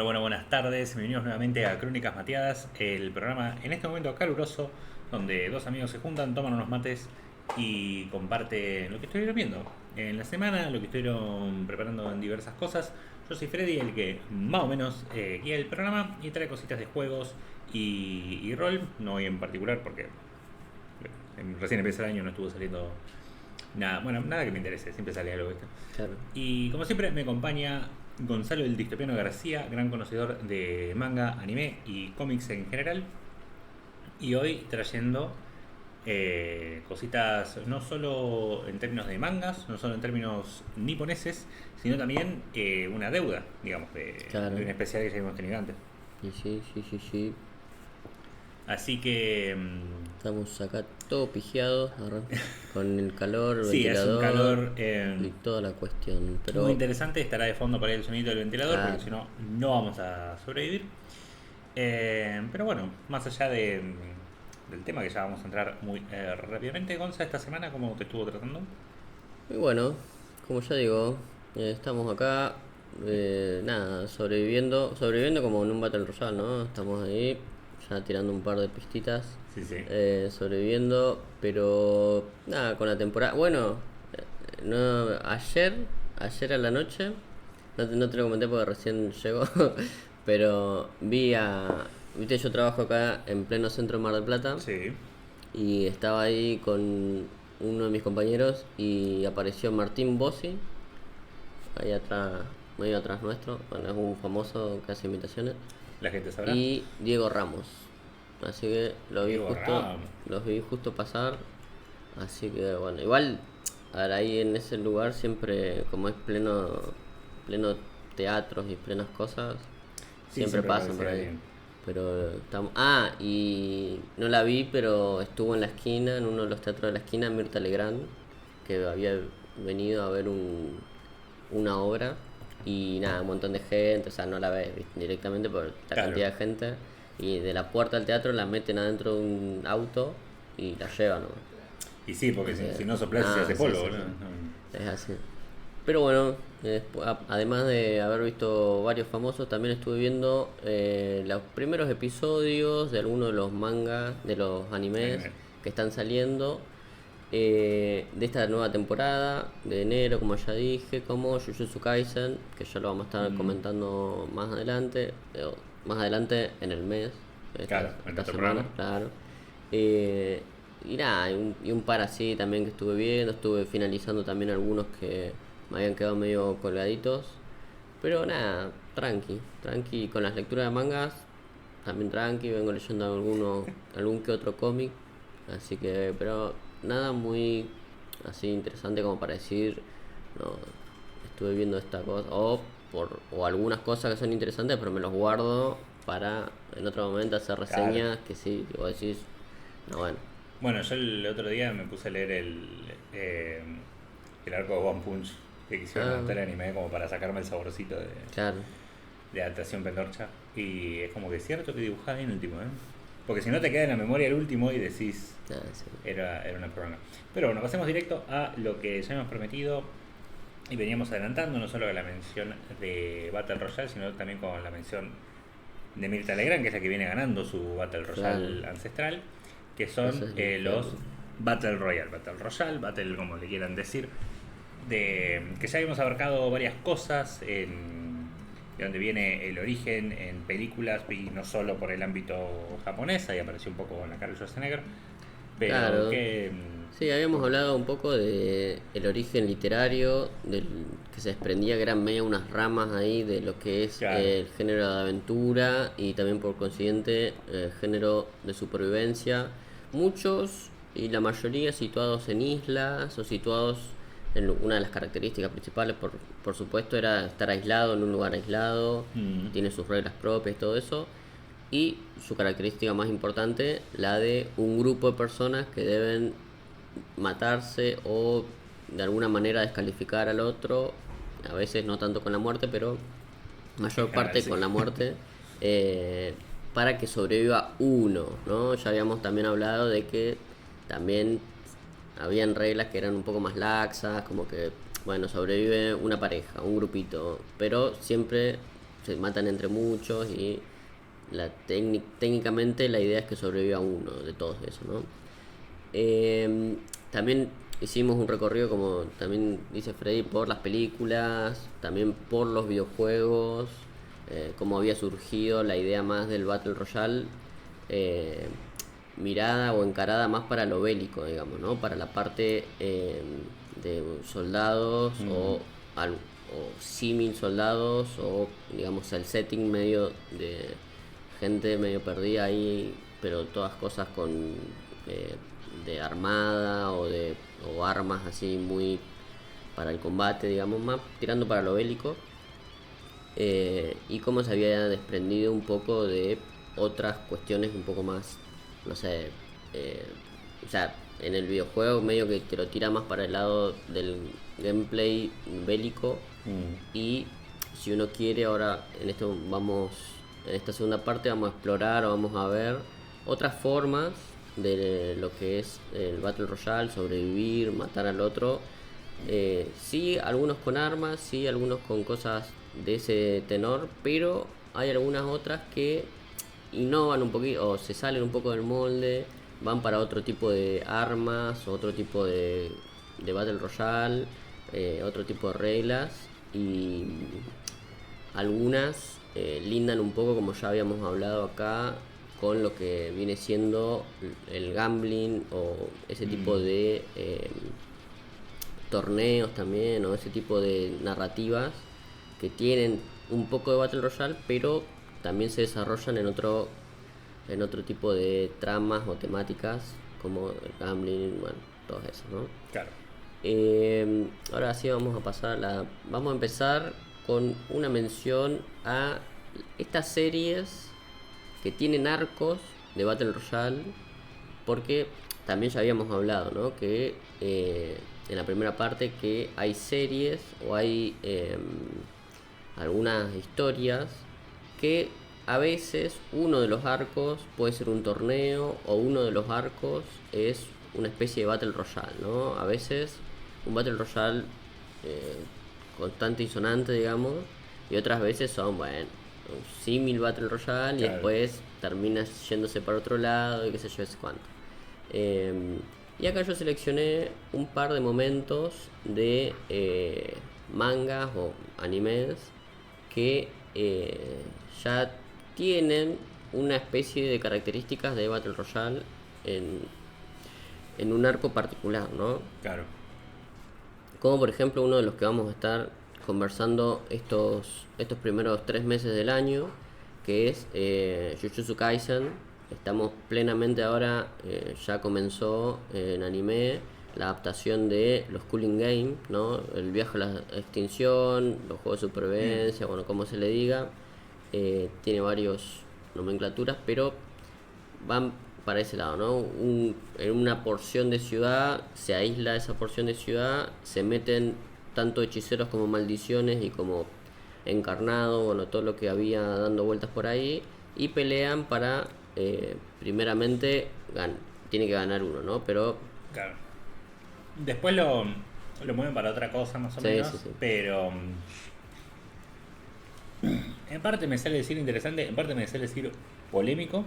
Buenas tardes. Bienvenidos nuevamente a Crónicas Mateadas, el programa en este momento caluroso, donde dos amigos se juntan, toman unos mates y comparten lo que estuvieron viendo en la semana, lo que estuvieron preparando en diversas cosas. Yo soy Freddy, el que más o menos guía el programa y trae cositas de juegos y rol, no hoy en particular porque recién empezó el año, no estuvo saliendo nada, bueno, nada que me interese, siempre sale algo, ¿viste? Claro. Y como siempre me acompaña Gonzalo el Distopiano García, gran conocedor de manga, anime y cómics en general. Y hoy trayendo cositas no solo en términos de mangas, no solo en términos niponeses, sino también una deuda, digamos, de Claro. un especial que ya hemos tenido antes. Y sí. Así que Estamos acá todo pigiados, con el calor, sí, hace un ventilador calor y toda la cuestión. muy Pero, interesante. Estará de fondo para ir el sonido del ventilador, porque claro. si no, no vamos a sobrevivir. Pero bueno, más allá del tema que ya vamos a entrar muy rápidamente, Gonza, esta semana, ¿cómo te estuvo tratando? Y bueno, como ya digo, estamos acá, nada, sobreviviendo como en un Battle Royale, ¿no? Estamos ahí, ya tirando un par de pistitas, Sí, sí. sobreviviendo, pero nada, con la temporada. Bueno, no, ayer a la noche, no te lo comenté porque recién llegó, pero viste, yo trabajo acá en pleno centro de Mar del Plata Sí. y estaba ahí con uno de mis compañeros y apareció Martín Bossi, ahí atrás, medio atrás nuestro, bueno, es un famoso que hace imitaciones, La gente sabrá. y Diego Ramos. Así que Diego Ramos. los vi justo pasar. Así que bueno, igual, a ver, ahí en ese lugar siempre, como es pleno teatros y plenas cosas, Sí, siempre siempre pasan por aparece ahí. alguien. Pero estamos. Ah, y no la vi, pero estuvo en la esquina, en uno de los teatros de la esquina, Mirta Legrand, que había venido a ver una obra. Y nada, un montón de gente, o sea, no la ves directamente por la Claro. cantidad de gente. Y de la puerta del teatro la meten adentro de un auto y la llevan, ¿no? Y sí, porque Así si que, no soplas se nada, hace sí, polvo, sí, boludo. sí. Es así. Pero bueno, además de haber visto varios famosos, también estuve viendo los primeros episodios de algunos de los mangas, de los animes Anime. que están saliendo de esta nueva temporada de enero, como ya dije, como Jujutsu Kaisen, que ya lo vamos a estar Mm, comentando más adelante en el mes, claro, en esta otro semana, programa. claro. Eh, y nada, y un par así también que estuve viendo, estuve finalizando también algunos que me habían quedado medio colgaditos. Pero nada, tranqui con las lecturas de mangas, también tranqui, vengo leyendo algún que otro cómic, así que, pero nada muy así interesante como para decir, no, estuve viendo esta cosa, o algunas cosas que son interesantes, pero me los guardo para en otro momento hacer Claro. reseñas que sí, que vos decís, no, bueno, Bueno, yo el otro día me puse a leer eh, el arco de One Punch que quisieron ah, adaptar el anime como para sacarme el saborcito claro, de adaptación pendorcha. Y es como que es cierto que dibujaba bien el último, ¿eh? Porque si no te queda en la memoria el último y decís, nada, sí, era una prórroga. Pero bueno, pasemos directo a lo que ya hemos prometido y veníamos adelantando, no solo con la mención de Battle Royale, sino también con la mención de Mirta Legrand, que es la que viene ganando su Battle claro, Royale ancestral, que eso son es lo que, los Battle Royale, Battle como le quieran decir, que ya habíamos abarcado varias cosas de donde viene el origen en películas y no solo por el ámbito japonés, ahí apareció un poco en la cara de Schwarzenegger, pero claro. que Sí, habíamos hablado un poco de el origen literario, que se desprendía que eran medio unas ramas ahí de lo que es claro, el género de aventura y también por consiguiente el género de supervivencia. Muchos y la mayoría situados en islas o situados en una de las características principales, por supuesto, era estar aislado en un lugar aislado, mm, tiene sus reglas propias y todo eso. Y su característica más importante, la de un grupo de personas que deben matarse o de alguna manera descalificar al otro, a veces no tanto con la muerte, pero en mayor general parte sí. con la muerte, eh, para que sobreviva uno, ¿no? Ya habíamos también hablado de que también habían reglas que eran un poco más laxas, como que, bueno, sobrevive una pareja, un grupito, pero siempre se matan entre muchos y técnicamente la idea es que sobreviva uno de todos esos, ¿no? También hicimos un recorrido, como también dice Freddy, por las películas, también por los videojuegos, cómo había surgido la idea más del Battle Royale, eh, mirada o encarada más para lo bélico, digamos, ¿no? Para la parte de soldados o símil soldados, o digamos el setting medio de gente medio perdida ahí, pero todas cosas con de armada o armas así muy para el combate, digamos, más tirando para lo bélico. Y cómo se había desprendido un poco de otras cuestiones un poco más, no sé, o sea, en el videojuego medio que te lo tira más para el lado del gameplay bélico. Y si uno quiere, ahora en esta segunda parte vamos a explorar o vamos a ver otras formas de lo que es el Battle Royale, sobrevivir, matar al otro. Sí, algunos con armas, sí, algunos con cosas de ese tenor, pero hay algunas otras que innovan un poquito o se salen un poco del molde, van para otro tipo de armas, otro tipo de Battle Royale, otro tipo de reglas, y algunas lindan un poco, como ya habíamos hablado acá, con lo que viene siendo el gambling o ese tipo de torneos también, o ese tipo de narrativas que tienen un poco de Battle Royale, pero también se desarrollan en otro tipo de tramas o temáticas, como el gambling, bueno, todo eso, ¿no? Claro. Ahora sí vamos a empezar con una mención a estas series que tienen arcos de Battle Royale, porque también ya habíamos hablado, ¿no? Que en la primera parte que hay series o hay algunas historias que a veces uno de los arcos puede ser un torneo, o uno de los arcos es una especie de Battle Royale, ¿no? A veces un Battle Royale constante y sonante, digamos, y otras veces son, bueno, un símil Battle Royale, claro, y después termina yéndose para otro lado y qué sé yo, es cuánto. Y acá yo seleccioné un par de momentos de mangas o animes que ya tienen una especie de características de Battle Royale en un arco particular, ¿no? Claro. Como por ejemplo uno de los que vamos a estar conversando estos primeros 3 meses del año, que es Jujutsu Kaisen. Estamos plenamente ahora, ya comenzó en anime la adaptación de los Cooling Games, ¿no? El viaje a la extinción, los juegos de supervivencia, bueno, como se le diga. Tiene varios nomenclaturas, pero van para ese lado, ¿no? En una porción de ciudad se aísla esa porción de ciudad, se meten tanto hechiceros como maldiciones y como encarnado, bueno, todo lo que había dando vueltas por ahí, y pelean para, primeramente, tiene que ganar uno, ¿no? Pero... Claro. Después lo mueven para otra cosa más o menos, sí. Pero en parte me sale decir interesante, en parte me sale decir polémico.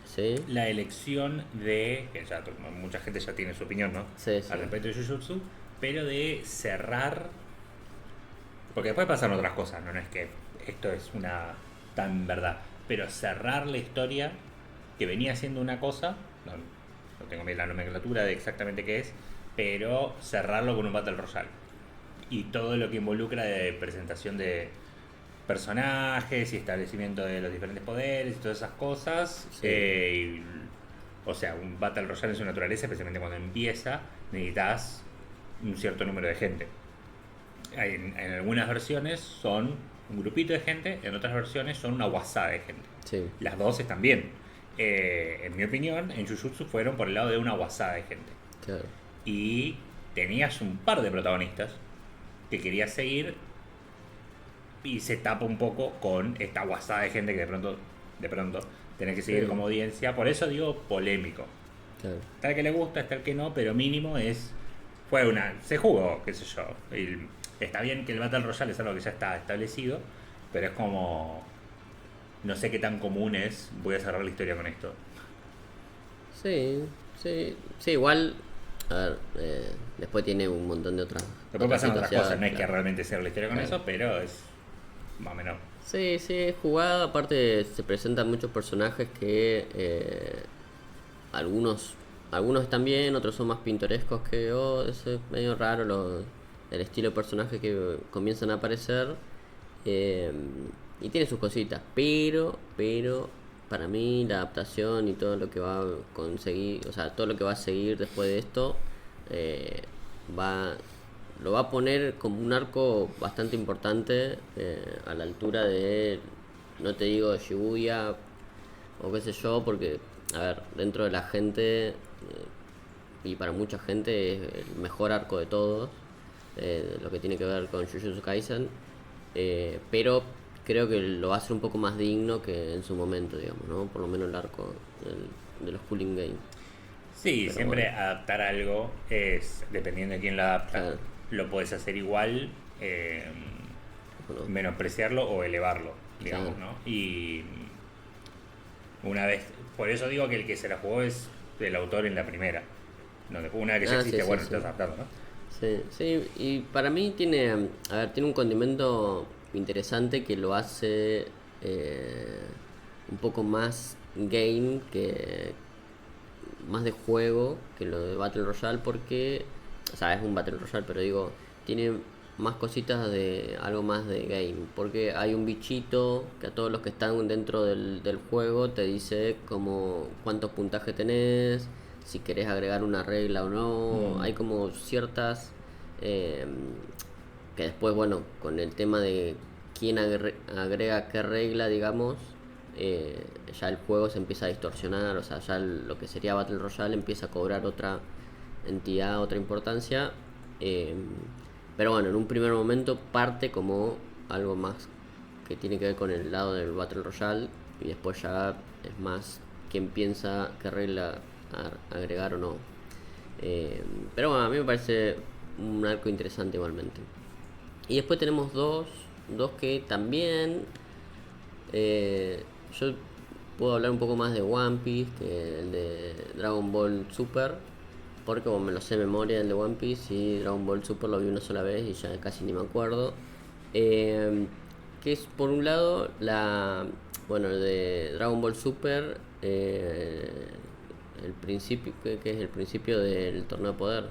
Sí. La elección de, que ya mucha gente ya tiene su opinión, ¿no? Sí. Al respecto de Jujutsu, pero de cerrar, porque después pasan otras cosas, no es que esto es una tan verdad, pero cerrar la historia que venía siendo una cosa, no tengo bien la nomenclatura de exactamente qué es, pero cerrarlo con un Battle Royale y todo lo que involucra de presentación de personajes y establecimiento de los diferentes poderes y todas esas cosas. Sí. O sea, un Battle Royale en su naturaleza, especialmente cuando empieza, necesitas un cierto número de gente. En algunas versiones son un grupito de gente, en otras versiones son una guasada de gente. Sí. Las dos están bien. En mi opinión, en Jujutsu fueron por el lado de una guasada de gente. Claro. Y tenías un par de protagonistas que querías seguir y se tapa un poco con esta guasada de gente que de pronto tenés que seguir, sí, como audiencia. Por eso digo polémico. Claro. Está el que le gusta, está el que no, pero mínimo se jugó, qué sé yo. Está bien que el Battle Royale es algo que ya está establecido, pero es como, no sé qué tan común es, voy a cerrar la historia con esto. Sí, sí, sí, igual, a ver, después tiene un montón de Después otras pasan otras cosas, situaciones, no es que claro, realmente cierre la historia con claro. eso, pero es más o menos. Sí, sí, es jugada, aparte se presentan muchos personajes que algunos algunos están bien, otros son más pintorescos que es medio raro el estilo de personaje que comienzan a aparecer. eh, y tiene sus cositas, pero para mí la adaptación y todo lo que va a conseguir, o sea, todo lo que va a seguir después de esto, eh, va lo va a poner como un arco bastante importante, a la altura de, no te digo de Shibuya o qué sé yo, porque, a ver, dentro de la gente, y para mucha gente es el mejor arco de todos, lo que tiene que ver con Jujutsu Kaisen, pero creo que lo va a hacer un poco más digno que en su momento, digamos, ¿no? Por lo menos el arco de los Cooling Games. Sí, Pero siempre bueno, adaptar algo es, dependiendo de quién lo adapta, claro, lo puedes hacer igual, bueno, menospreciarlo o elevarlo, claro, digamos, ¿no? Y una vez, por eso digo que el que se la jugó es el autor en la primera. Donde una vez que ya ah, sí, existe, sí, bueno, sí. estás adaptando, ¿no? Sí, sí, y para mí tiene, a ver, tiene un condimento interesante que lo hace un poco más game que más de juego que lo de Battle Royale porque, o sea, es un Battle Royale, pero digo, tiene más cositas de algo más de game, porque hay un bichito que a todos los que están dentro del juego te dice como cuánto puntaje tenés, si querés agregar una regla o no, Mm. hay como ciertas eh, que después, bueno, con el tema de quién agrega qué regla, digamos, eh, ya el juego se empieza a distorsionar, o sea, ya lo que sería Battle Royale empieza a cobrar otra entidad, otra importancia. eh, pero bueno, en un primer momento parte como algo más que tiene que ver con el lado del Battle Royale y después ya es más quién piensa qué regla agregar o no. Eh, pero bueno, a mí me parece un arco interesante igualmente. Y después tenemos dos que también, eh, yo puedo hablar un poco más de One Piece que el de Dragon Ball Super, porque como me lo sé de memoria el de One Piece y Dragon Ball Super lo vi una sola vez y ya casi ni me acuerdo. Eh, que es por un lado bueno, el de Dragon Ball Super, el principio, que es el principio del torneo de poder,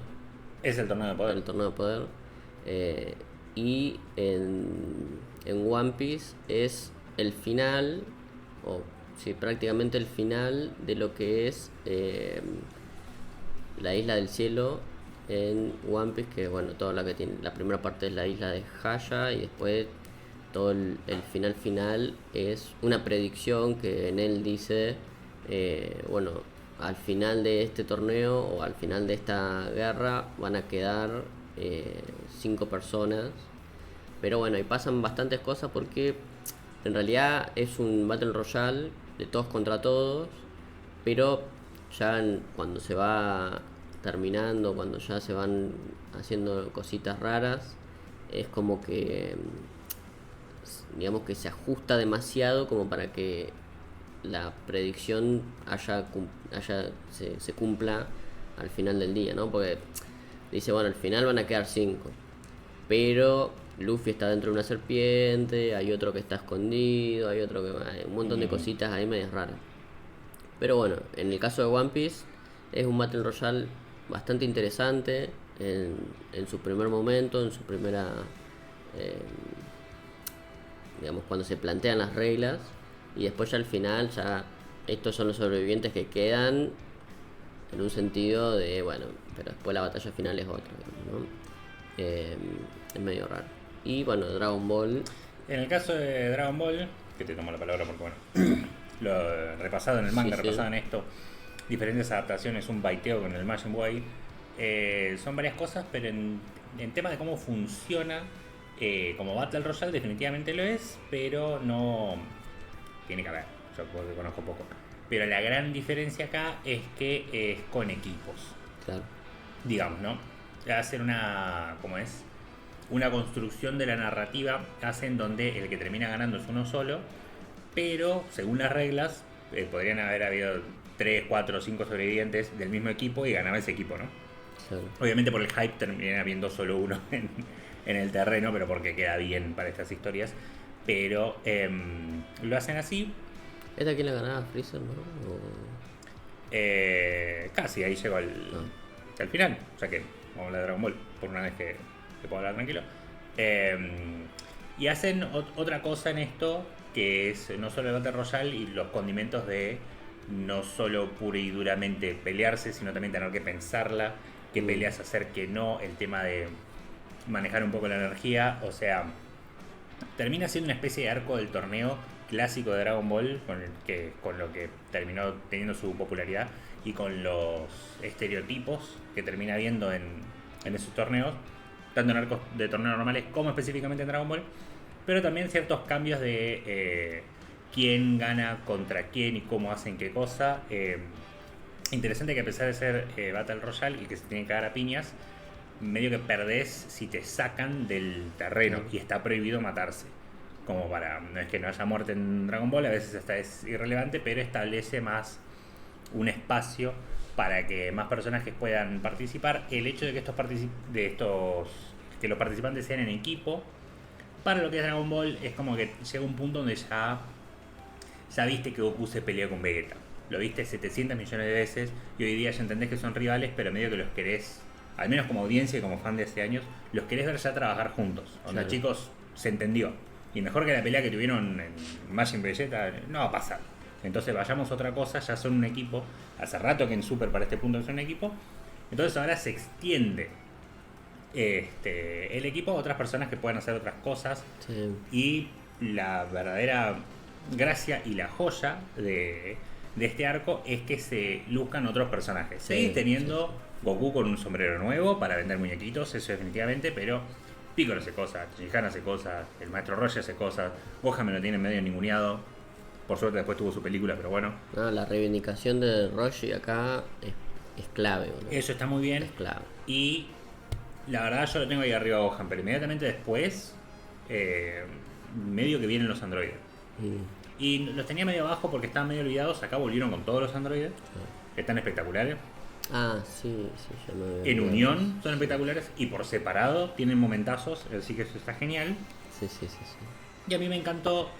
Es el torneo de poder. el torneo de poder. eh, y en One Piece es el final, o sí, prácticamente el final de lo que es la isla del cielo en One Piece, que bueno, toda la que tiene, la primera parte es la isla de Haya y después todo el final final es una predicción que en él dice, bueno, al final de este torneo o al final de esta guerra van a quedar 5 personas. Pero bueno, y pasan bastantes cosas porque en realidad es un Battle Royale de todos contra todos, pero ya cuando se va terminando, cuando ya se van haciendo cositas raras, es como que digamos que se ajusta demasiado como para que la predicción se cumpla al final del día, ¿no? Porque dice, bueno, al final van a quedar 5, pero Luffy está dentro de una serpiente, hay otro que está escondido, hay otro que hay un montón de Mm. cositas ahí medias raras. Pero bueno, en el caso de One Piece es un Battle Royale bastante interesante en su primer momento, en su primera, eh, digamos, cuando se plantean las reglas y después ya al final ya estos son los sobrevivientes que quedan en un sentido de, bueno, pero después la batalla final es otra, ¿no? Eh, es medio raro. Y bueno, Dragon Ball, En el caso de Dragon Ball, que te tomo la palabra porque, bueno, lo repasado en el sí, manga, sí, repasado en esto, diferentes adaptaciones, un baiteo con el Majin Way, son varias cosas, pero en temas de cómo funciona, como Battle Royale definitivamente lo es, pero no tiene que haber, yo porque conozco poco. Pero la gran diferencia acá es que es con equipos, claro. digamos, ¿no? Va a ser una, ¿cómo es? una construcción de la narrativa hacen donde el que termina ganando es uno solo, pero según las reglas podrían haber habido 3, 4, 5 sobrevivientes del mismo equipo y ganaba ese equipo, ¿no? Claro. Obviamente por el hype termina habiendo solo uno en el terreno, pero porque queda bien para estas historias. Pero lo hacen así. ¿Esta quién la ganaba? Freezer, ¿no? Casi, ahí llegó al final. O sea que vamos a hablar de Dragon Ball por una vez que puedo hablar tranquilo. Y hacen otra cosa en esto, que es no solo el Battle Royale y los condimentos de no solo pura y duramente pelearse, sino también tener que pensarla, qué peleas hacer, qué no, el tema de manejar un poco la energía. O sea, termina siendo una especie de arco del torneo clásico de Dragon Ball, con lo que terminó teniendo su popularidad y con los estereotipos que termina viendo en esos torneos, tanto en arcos de torneos normales como específicamente en Dragon Ball, pero también ciertos cambios de quién gana contra quién y cómo hacen qué cosa. Interesante que a pesar de ser Battle Royale y que se tienen que dar a piñas, medio que perdés si te sacan del terreno y está prohibido matarse. Como para, no es que no haya muerte en Dragon Ball, a veces hasta es irrelevante, pero establece más un espacio para que más personajes puedan participar. El hecho de que que los participantes sean en equipo, para lo que es Dragon Ball, es como que llega un punto donde ya viste que Goku se pelea con Vegeta. Lo viste 700 millones de veces y hoy día ya entendés que son rivales, pero medio que los querés, al menos como audiencia y como fan de hace años, los querés ver ya trabajar juntos. Onda, Claro. chicos, se entendió. Y mejor que la pelea que tuvieron en Majin Vegeta, no va a pasar. Entonces vayamos a otra cosa, ya son un equipo. Hace rato que en Super para este punto son un equipo. Entonces ahora se extiende el equipo a otras personas que puedan hacer otras cosas. Sí. Y la verdadera gracia y la joya de este arco es que se luzcan otros personajes. Sí, Seguís teniendo Goku con un sombrero nuevo para vender muñequitos, eso definitivamente, pero Piccolo hace cosas, Shinhan hace cosas, el maestro Roger hace cosas, Gohan me lo tiene medio ninguneado. Por suerte después tuvo su película, pero bueno. No, la reivindicación de Roshi acá es clave, ¿no? Eso está muy bien. Es clave. Y la verdad yo lo tengo ahí arriba a Gohan, pero inmediatamente después medio que vienen los androides. Y los tenía medio abajo porque estaban medio olvidados. Acá volvieron con todos los androides. Están espectaculares. Ah, sí, yo me había En olvidado. unión son espectaculares y por separado tienen momentazos, así que eso está genial. Sí. Y a mí me encantó.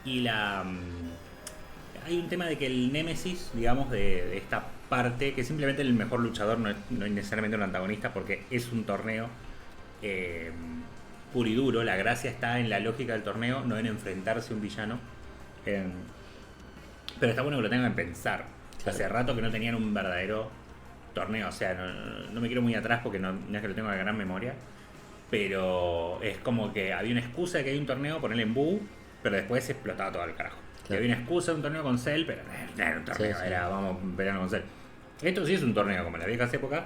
Y hay un tema de que el némesis, digamos, de esta parte, que simplemente el mejor luchador no es necesariamente un antagonista, porque es un torneo puro y duro. La gracia está en la lógica del torneo, no en enfrentarse a un villano. Pero está bueno que lo tengan que pensar. Claro. Hace rato que no tenían un verdadero torneo. O sea, no me quiero muy atrás porque no es que lo tengo de gran memoria. Pero es como que había una excusa de que hay un torneo, ponerle en Buu, pero después se explotaba todo al carajo. Y Claro. había una excusa de un torneo con Cell, pero no era un torneo, Sí. era vamos peleando con Cell. Esto sí es un torneo como en las viejas épocas,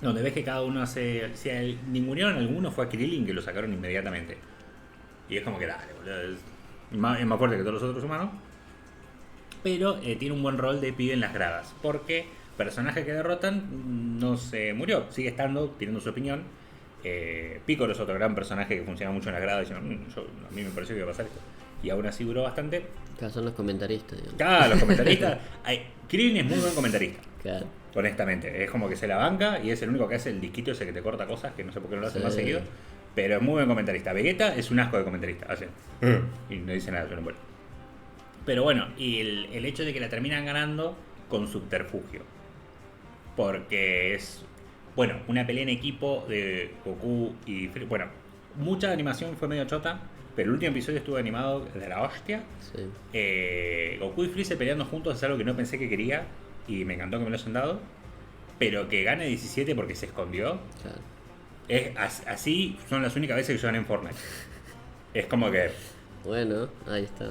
donde ves que cada uno hace. Si ningunearon alguno fue a Krillin, que lo sacaron inmediatamente. Y es como que dale, boludo. Es más fuerte que todos los otros humanos. Pero tiene un buen rol de pibe en las gradas. Porque personaje que derrotan no se murió, sigue estando, tirando su opinión. Piccolo es otro gran personaje que funciona mucho en las gradas. A mí me pareció que iba a pasar esto. Y aún así duró bastante. Acá son los comentaristas, digamos. Claro, los comentaristas. Krillin es muy buen comentarista. Claro. Honestamente, es como que se la banca y es el único que hace el disquito ese que te corta cosas, que no sé por qué no lo hace Sí. más seguido. Pero es muy buen comentarista. Vegeta es un asco de comentarista. Hace. Y no dice nada, suena bueno. Pero bueno, y el hecho de que la terminan ganando con subterfugio. Porque es, bueno, una pelea en equipo de Goku y Freezer. Bueno, mucha animación fue medio chota, pero el último episodio estuvo animado de la hostia. Sí. Goku y Freezer peleando juntos es algo que no pensé que quería y me encantó que me lo hayan dado. Pero que gane 17 porque se escondió. Claro. Así son las únicas veces que yo gané en Fortnite. Es como que Bueno, ahí está.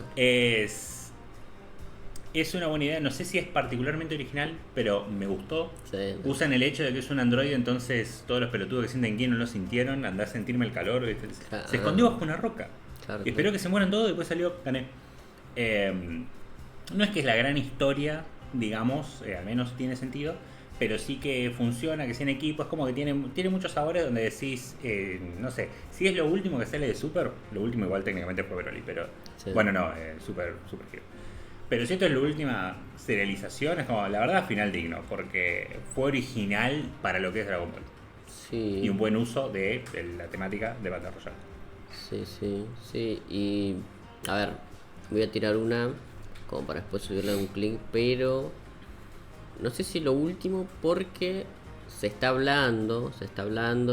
es una buena idea. No sé si es particularmente original, pero me gustó. Sí. Usan el hecho de que es un androide, entonces todos los pelotudos que sienten que no lo sintieron, andá a sentirme el calor. ¿Viste? Claro. Se escondió bajo una roca. Claro, Y esperó que se mueran todos y después salió, gané. No es que es la gran historia, digamos, al menos tiene sentido, pero sí que funciona, que sea en equipo, es como que tiene muchos sabores donde decís, no sé, si es lo último que sale de Super, lo último igual técnicamente fue Broly, pero Sí, bueno, no, Super Hero. Pero si esto es la última serialización, es como, la verdad, final digno, porque fue original para lo que es Dragon Ball. Y sí, un buen uso de la temática de Battle Royale. sí, sí, sí. Y a ver, voy a tirar una como para después subirle a un clic, pero no sé si lo último porque se está hablando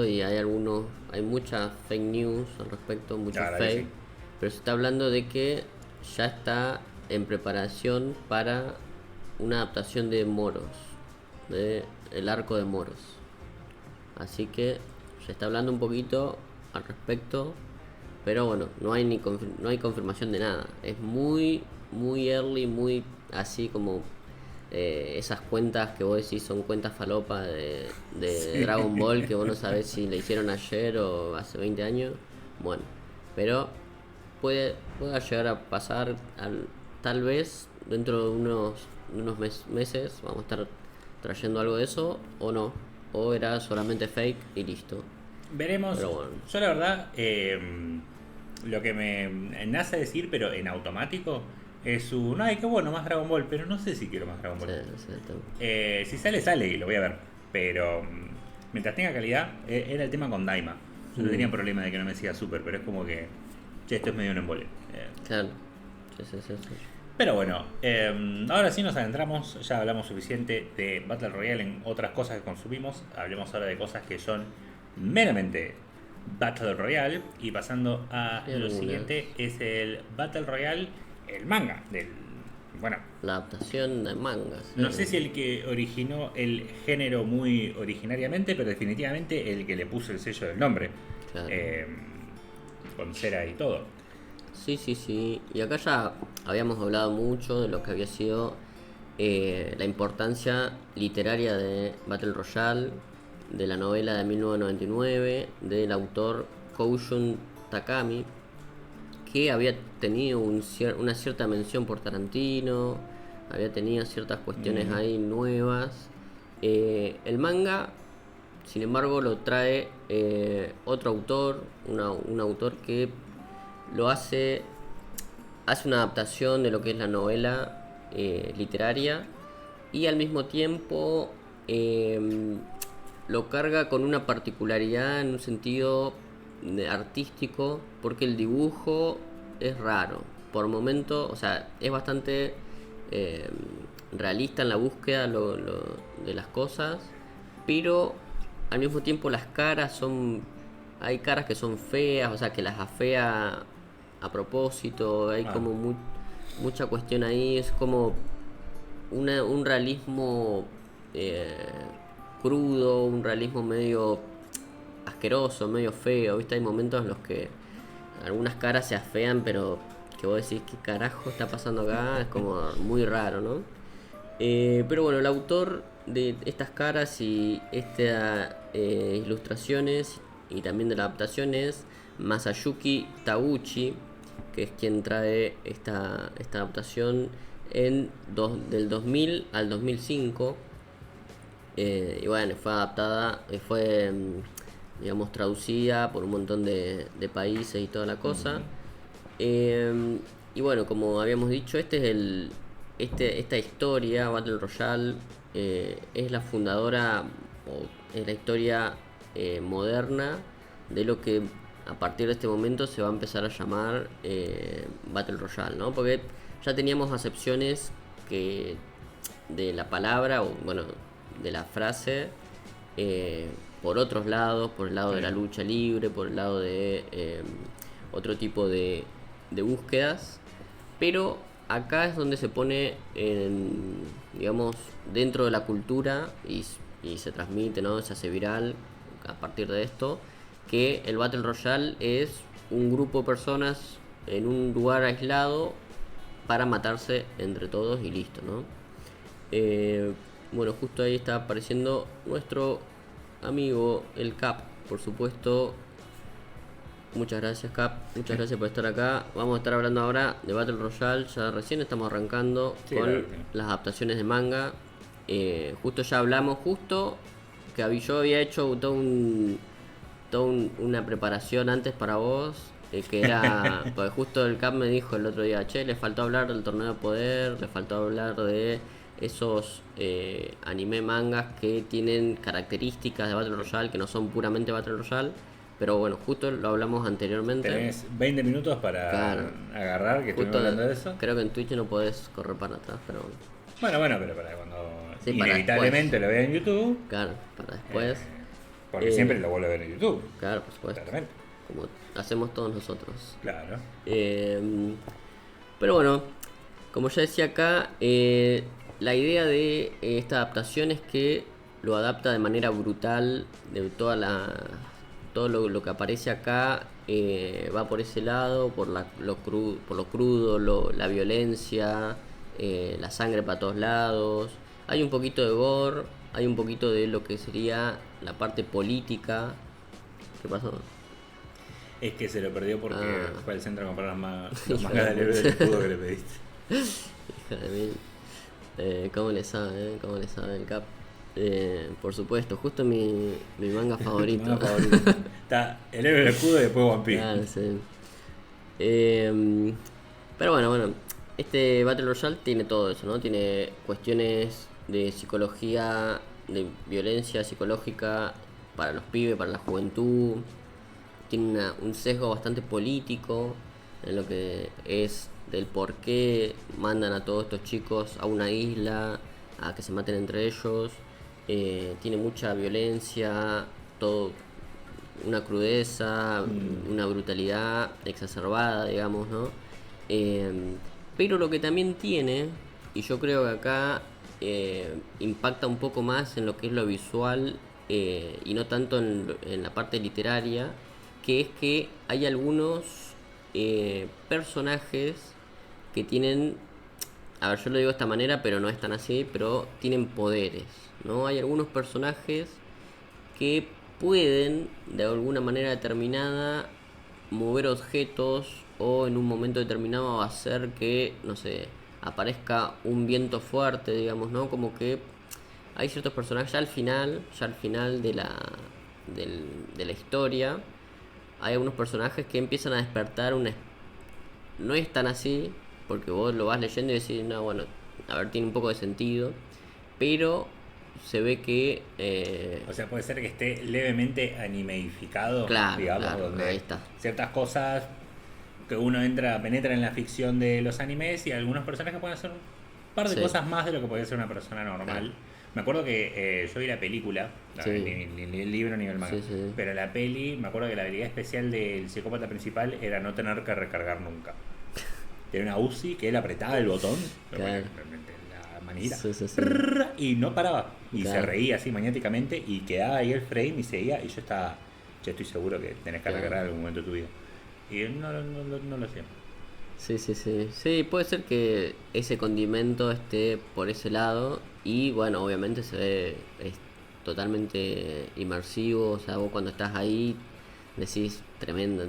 y hay muchas fake news al respecto, La muchos verdad que fake, sí. pero se está hablando de que ya está en preparación para una adaptación de Moros, de el arco de Moros. Así que se está hablando un poquito al respecto, pero bueno, no hay confirmación de nada. Es muy early, muy así como esas cuentas que vos decís son cuentas falopa de Sí. Dragon Ball que vos no sabés si le hicieron ayer o hace 20 años. Bueno, pero pueda llegar a pasar tal vez dentro de meses vamos a estar trayendo algo de eso o no, o era solamente fake y listo. Veremos. Pero bueno, Yo la verdad, lo que me nace decir, pero en automático, es un, ay, qué bueno, más Dragon Ball, pero no sé si quiero más Dragon Ball. sí, sí, Si sale, sale y lo voy a ver. Pero mientras tenga calidad, era el tema con Daima. Yo no tenía problema de que no me siga Super, pero es como que, che, esto es medio un embole. claro, sí, sí, sí, sí. Pero bueno, ahora sí nos adentramos, ya hablamos suficiente de Battle Royale en otras cosas que consumimos, hablemos ahora de cosas que son meramente Battle Royale y pasando a Hay lo algunas. siguiente es el Battle Royale, el manga del... Bueno, La adaptación de mangas, no sé si el que originó el género muy originariamente, pero definitivamente el que le puso el sello del nombre, claro. eh, con cera y todo. Sí, sí, sí. Y acá ya habíamos hablado mucho de lo que había sido la importancia literaria de Battle Royale, de la novela de 1999, del autor Koujun Takami, que había tenido una cierta mención por Tarantino, había tenido ciertas cuestiones Ujú. ahí nuevas. El manga, sin embargo, lo trae otro autor, un autor que lo hace una adaptación de lo que es la novela literaria y al mismo tiempo lo carga con una particularidad en un sentido artístico porque el dibujo es raro. Por momento, o sea, es bastante eh, realista en la búsqueda de las cosas, pero al mismo tiempo las caras son... Hay caras que son feas, o sea, que las afea a propósito, hay Ah, como mucha cuestión ahí, es como un realismo eh, crudo, un realismo medio asqueroso, medio feo, ¿viste? Hay momentos en los que algunas caras se afean, pero que vos decís, ¿qué carajo está pasando acá? Es como muy raro, ¿no? Pero bueno, el autor de estas caras y estas ilustraciones y también de la adaptación es Masayuki Taguchi, que es quien trae esta adaptación del 2000 al 2005. Y bueno, fue adaptada, digamos, traducida por un montón de países y toda la cosa. ujú. Y bueno, como habíamos dicho, esta historia, Battle Royale, es la fundadora, o es la historia moderna de lo que a partir de este momento se va a empezar a llamar Battle Royale, ¿no? Porque ya teníamos acepciones que de la palabra, o bueno, de la frase, eh, por otros lados, por el lado Sí. de la lucha libre, por el lado de otro tipo de búsquedas, pero acá es donde se pone, digamos, dentro de la cultura y se transmite, ¿no? Se hace viral a partir de esto, que el Battle Royale es un grupo de personas en un lugar aislado para matarse entre todos y listo, ¿no? Eh, bueno, justo ahí está apareciendo nuestro amigo el Cap, por supuesto. Muchas gracias, Cap, muchas gracias por estar acá. Vamos a estar hablando ahora de Battle Royale, ya recién estamos arrancando Sí, la con verdad. las adaptaciones de manga. justo ya hablamos, yo había hecho una preparación antes para vos, que era, pues justo el Cap me dijo el otro día, che, le faltó hablar del torneo de poder, le faltó hablar de esos anime mangas que tienen características de Battle Royale, que no son puramente Battle Royale, pero bueno, justo lo hablamos anteriormente. Tenés 20 minutos para Claro. agarrar, que estuvimos hablando de eso. Creo que en Twitch no podés correr para atrás, pero Bueno, pero para cuando Sí, para inevitablemente lo vea en YouTube, claro, para después. porque siempre lo vuelvo a ver en YouTube. Claro, por supuesto. Claramente. Como hacemos todos nosotros. Claro. Pero bueno, como ya decía acá, la idea de esta adaptación es que lo adapta de manera brutal de todo lo que aparece acá, va por ese lado, por lo crudo, la violencia, la sangre para todos lados. Hay un poquito de gore, hay un poquito de lo que sería la parte política. ¿Qué pasó? Es que se lo perdió porque fue al centro a comprar los Hija mangas de del héroe del escudo que le pediste. Hija de mil. ¿Cómo le sabe? ¿Cómo le sabe el Cap? Por supuesto, justo mi manga favorito. Manga favorito. Está el héroe del escudo y después One Piece. Claro, sí. Pero bueno, este Battle Royale tiene todo eso, ¿no? Tiene cuestiones de psicología, de violencia psicológica para los pibes, para la juventud. Tiene un sesgo bastante político en lo que es del por qué mandan a todos estos chicos a una isla a que se maten entre ellos. Tiene mucha violencia, todo, una crudeza, una brutalidad exacerbada, digamos, ¿no? Pero lo que también tiene, y yo creo que acá impacta un poco más en lo que es lo visual y no tanto en la parte literaria, que es que hay algunos personajes que tienen, a ver, yo lo digo de esta manera, pero no es tan así, pero tienen poderes, ¿no? Hay algunos personajes que pueden, de alguna manera determinada, mover objetos o en un momento determinado hacer que, no sé, aparezca un viento fuerte, digamos, ¿no? Como que hay ciertos personajes ya al final de la historia, hay algunos personajes que empiezan a despertar no es tan así, porque vos lo vas leyendo y decís, no, bueno, a ver, tiene un poco de sentido, pero se ve que... O sea, puede ser que esté levemente animeificado, Claro, digamos, claro, donde ahí está. ciertas cosas que uno penetra en la ficción de los animes y algunos personajes pueden hacer un par de Sí. cosas más de lo que podría ser una persona normal. Claro. Me acuerdo que yo vi la película, Sí. ni el libro ni el manga, Sí, sí. pero la peli, me acuerdo que la habilidad especial del psicópata principal era no tener que recargar nunca. Tenía una UCI que él apretaba el botón, Claro. la manita, Sí, sí, sí. y no paraba. Y Claro. se reía así maniáticamente y quedaba ahí el frame y seguía. Y yo estoy seguro que tenés que Claro. recargar en algún momento de tu vida. Y él no lo hacía. Sí, sí, sí. Sí, puede ser que ese condimento esté por ese lado y bueno, obviamente es totalmente inmersivo, o sea, vos cuando estás ahí decís tremendo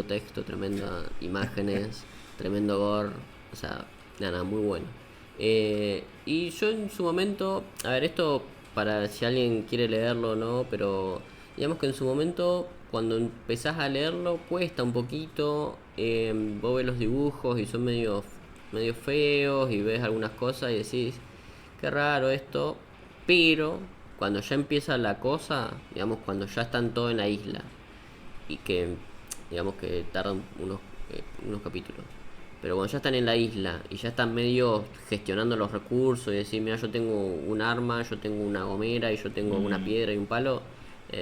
texto, tremenda imágenes, tremendo gore, o sea, nada, muy bueno. Y yo en su momento, a ver, esto para si alguien quiere leerlo o no, pero digamos que en su momento, cuando empezás a leerlo, cuesta un poquito. Vos ves los dibujos y son medio feos y ves algunas cosas y decís, qué raro esto. Pero cuando ya empieza la cosa, digamos, cuando ya están todos en la isla y que, digamos, que tardan unos capítulos. Pero cuando ya están en la isla y ya están medio gestionando los recursos y decir, mira, yo tengo un arma, yo tengo una gomera y yo tengo una piedra y un palo,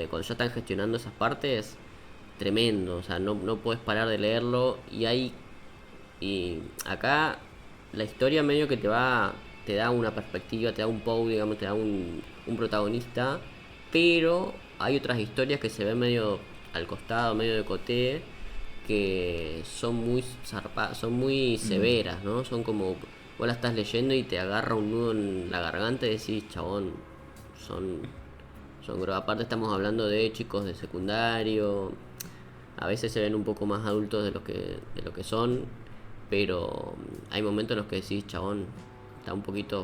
cuando ya están gestionando esas partes, tremendo, o sea, no puedes parar de leerlo y acá la historia medio que te da una perspectiva, te da un poe, digamos, te da un protagonista, pero hay otras historias que se ven medio al costado, medio de coté, que son muy son muy severas, ¿no? Son como, vos la estás leyendo y te agarra un nudo en la garganta y decís, chabón, son aparte estamos hablando de chicos de secundario, a veces se ven un poco más adultos de lo que son, pero hay momentos en los que decís, chabón, está un poquito,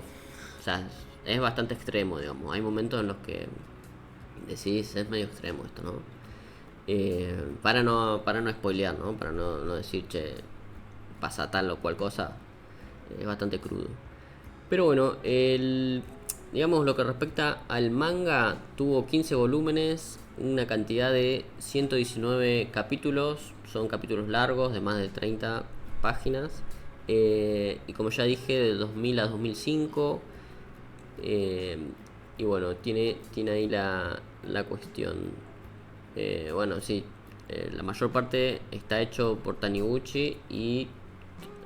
o sea, es bastante extremo, digamos. Hay momentos en los que decís, es medio extremo esto, ¿no? Para no spoilear, ¿no? Para no decir, che, pasa tal o cual cosa. Es bastante crudo. Pero bueno, digamos lo que respecta al manga, tuvo 15 volúmenes, una cantidad de 119 capítulos, son capítulos largos de más de 30 páginas, y como ya dije, de 2000 a 2005, eh, y bueno, tiene ahí la cuestión. Bueno, sí, la mayor parte está hecho por Taniguchi y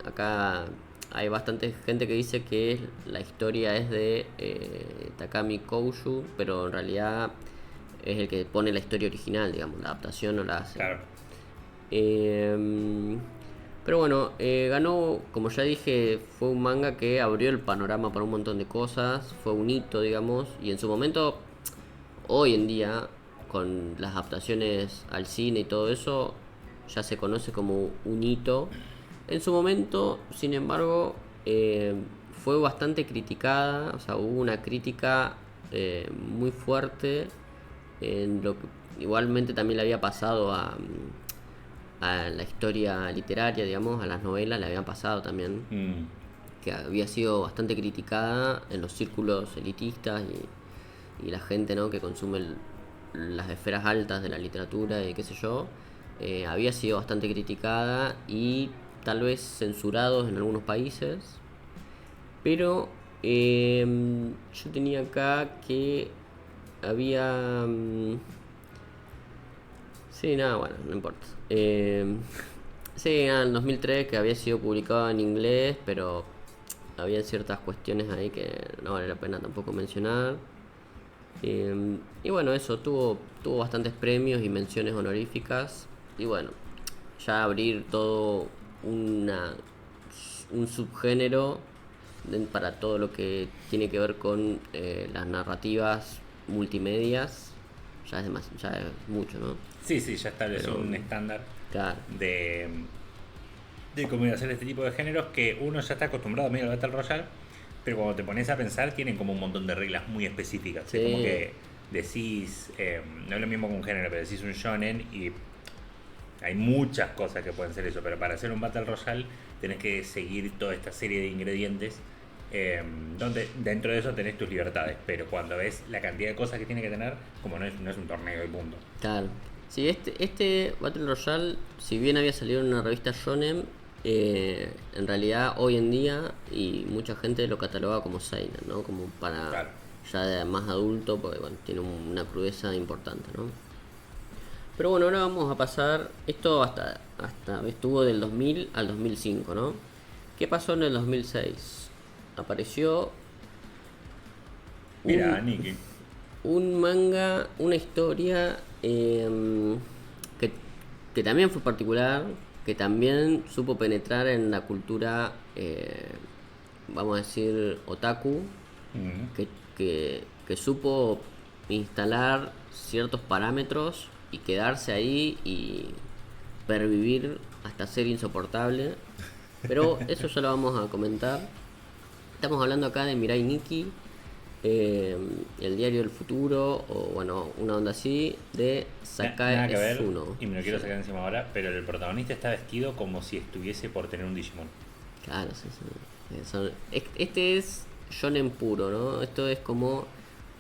acá hay bastante gente que dice que la historia es de Takami Koushu, pero en realidad es el que pone la historia original, digamos, la adaptación no la hace. Claro. Pero bueno, ganó, como ya dije, fue un manga que abrió el panorama para un montón de cosas, fue un hito, digamos, y en su momento, hoy en día, con las adaptaciones al cine y todo eso, ya se conoce como un hito. En su momento, sin embargo, fue bastante criticada, o sea, hubo una crítica muy fuerte en lo que igualmente también le había pasado a la historia literaria, digamos, a las novelas le habían pasado también, Mm. que había sido bastante criticada en los círculos elitistas y la gente, ¿no?, que consume las esferas altas de la literatura y qué sé yo, había sido bastante criticada y tal vez censurados en algunos países. Pero yo tenía acá que había... sí, nada, bueno, no importa. Sí, nada, en 2003 que había sido publicado en inglés, pero había ciertas cuestiones ahí que no vale la pena tampoco mencionar. Y bueno, eso, tuvo bastantes premios y menciones honoríficas. Y bueno, ya abrir todo un subgénero para todo lo que tiene que ver con las narrativas multimedias, ya es mucho, ¿no? Sí, sí, ya estableció Pero, un estándar claro, de, de cómo ir a hacer este tipo de géneros que uno ya está acostumbrado medio al Battle Royale, pero cuando te pones a pensar tienen como un montón de reglas muy específicas. Es como sí, que decís, no es lo mismo que un género, pero decís un shonen y hay muchas cosas que pueden ser eso, pero para hacer un Battle Royale tenés que seguir toda esta serie de ingredientes, donde dentro de eso tenés tus libertades, pero cuando ves la cantidad de cosas que tiene que tener, como no es un torneo de punto. claro. Sí, este Battle Royale, si bien había salido en una revista Shonen, en realidad hoy en día y mucha gente lo cataloga como seinen, ¿no? Como para Claro. ya de más adulto, porque bueno, tiene una crudeza importante, ¿no? Pero bueno, ahora vamos a pasar, esto hasta estuvo del 2000 al 2005, ¿no? ¿Qué pasó en el 2006? Apareció Mira, un, Nikki. un manga, una historia que, que también fue particular, que también supo penetrar en la cultura, vamos a decir, otaku, Mm. que, que supo instalar ciertos parámetros y quedarse ahí y pervivir hasta ser insoportable. Pero eso ya lo vamos a comentar. Estamos hablando acá de Mirai Nikki, el diario del futuro, o bueno, una onda así, de Nada que Sakae ver, Suno. y me lo quiero Sí, sacar encima ahora, pero el protagonista está vestido como si estuviese por tener un Digimon. claro, sí, sí. Este es shonen puro, ¿no? Esto es como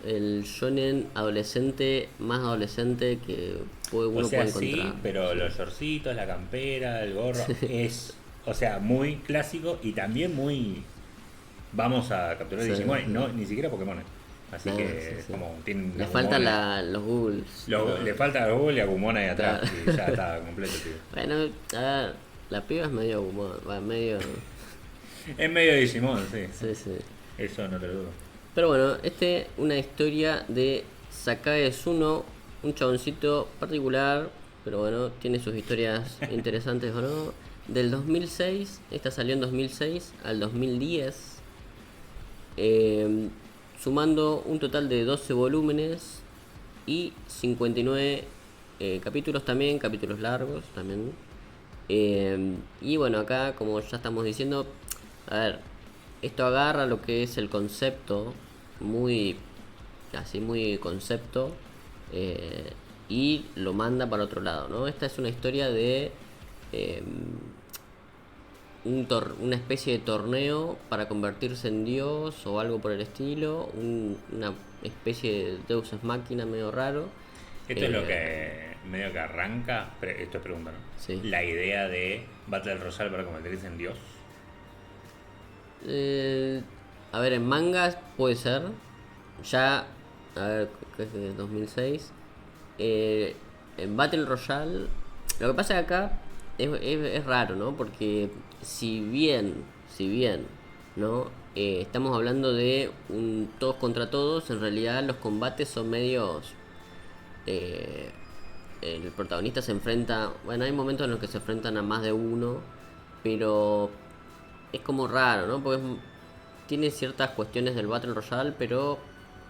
el shonen adolescente más adolescente que O uno sea, puede encontrar. sí, pero Sí. los shortcitos, la campera, el gorro, es, o sea, muy clásico y también muy vamos a capturar Sí, Digimon, sí. no, ni siquiera Pokémon. Así Nah, sí, que es sí. como tienen Le faltan Agumon, los ghouls. le falta el Google y Agumon ahí atrás Claro. y ya está completo, tío. Bueno, a ver, la piba es medio humor, va, medio... Es medio Digimon, sí. Sí, sí. Eso no te lo dudo. Pero bueno, una historia de Sakae Suno, un chaboncito particular, pero bueno, tiene sus historias interesantes o no. Del 2006, esta salió en 2006 al 2010, eh, sumando un total de 12 volúmenes y 59 capítulos también, capítulos largos también. Y bueno, acá como ya estamos diciendo, a ver, esto agarra lo que es el concepto muy, así muy concepto, eh, y lo manda para otro lado, ¿no? Esta es una historia de eh, una especie de torneo para convertirse en dios o algo por el estilo, una especie de Deus Ex Machina medio raro. Esto es lo Eh, que medio que arranca, esto es pregunta, ¿no? sí. La idea de Battle Royale para convertirse en Dios. Eh, a ver, en mangas puede ser. Ya, a ver, ¿qué es de 2006? En Battle Royale, lo que pasa que acá es raro, ¿no? Porque si bien, ¿no? Estamos hablando de un todos contra todos, en realidad los combates son medios... eh, el protagonista se enfrenta... Bueno, hay momentos en los que se enfrentan a más de uno, pero es como raro, ¿no? Porque tiene ciertas cuestiones del Battle Royale, pero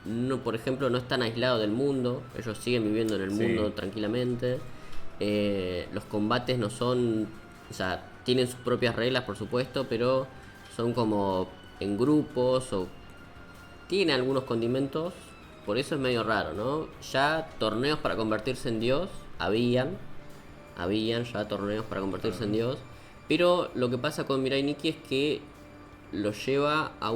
no, por ejemplo, no están aislados del mundo. Ellos siguen viviendo en el Sí, mundo tranquilamente. Los combates no son... O sea, tienen sus propias reglas, por supuesto, pero son como en grupos o tiene algunos condimentos. Por eso es medio raro, ¿no? Ya torneos para convertirse en Dios habían ya torneos para convertirse en Dios, pero lo que pasa con Mirai Nikki es que lo lleva a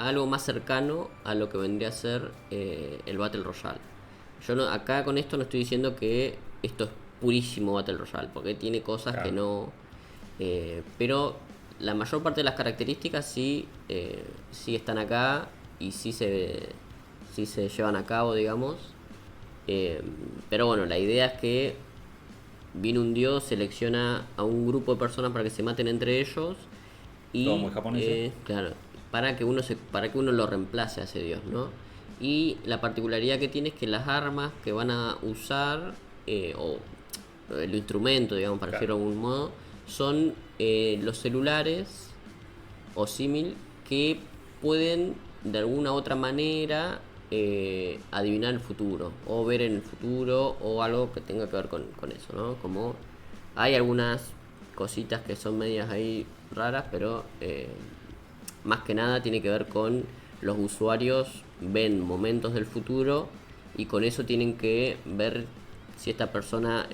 algo más cercano a lo que vendría a ser el Battle Royale. Yo no, acá con esto no estoy diciendo que esto es purísimo Battle Royale, porque tiene cosas que claro. no... pero la mayor parte de las características sí están acá y sí se llevan a cabo, digamos. Eh, pero bueno, la idea es que viene un dios, selecciona a un grupo de personas para que se maten entre ellos Todo y, muy japonés. claro, para que uno lo reemplace a ese dios, ¿no? Y la particularidad que tiene es que las armas que van a usar, o el instrumento, digamos, para Claro. decirlo de algún modo, son los celulares o símil que pueden de alguna otra manera adivinar el futuro o ver en el futuro o algo que tenga que ver con eso, ¿no? Como hay algunas cositas que son medias ahí raras, pero más que nada tiene que ver con los usuarios ven momentos del futuro y con eso tienen que ver si esta persona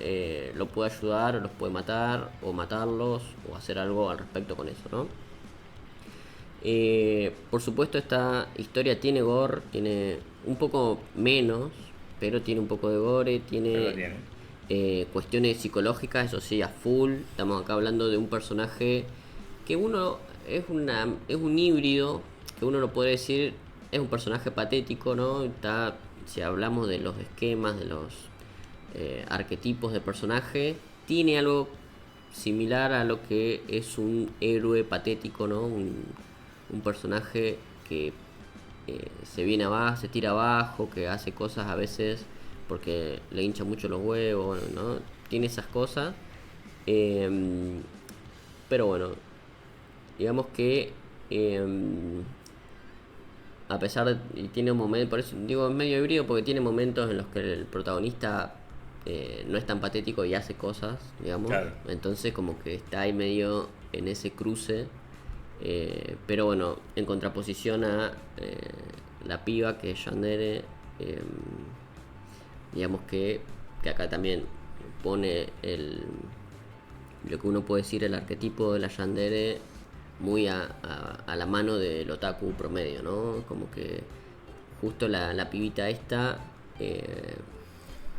lo puede ayudar o los puede matar o matarlos o hacer algo al respecto con eso, ¿no? Por supuesto esta historia tiene gore, tiene un poco menos, pero tiene un poco de gore, Pero lo tiene tiene. cuestiones psicológicas, eso sí, a full. Estamos acá hablando de un personaje que uno es un híbrido, que uno lo puede decir, es un personaje patético, ¿no? Está, si hablamos de los esquemas, de los arquetipos de personaje, tiene algo similar a lo que es un héroe patético, ¿no? Un personaje que se viene abajo, se tira abajo, que hace cosas a veces porque le hincha mucho los huevos, ¿no? Tiene esas cosas. Eh, pero bueno, digamos que a pesar de, y tiene un momento, por eso digo es medio híbrido porque tiene momentos en los que el protagonista no es tan patético y hace cosas, digamos. Claro. Entonces como que está ahí medio en ese cruce. Pero bueno, en contraposición a la piba que es Yandere, eh, digamos que acá también pone lo que uno puede decir el arquetipo de la Yandere muy a la mano del otaku promedio, ¿no? Como que justo la pibita esta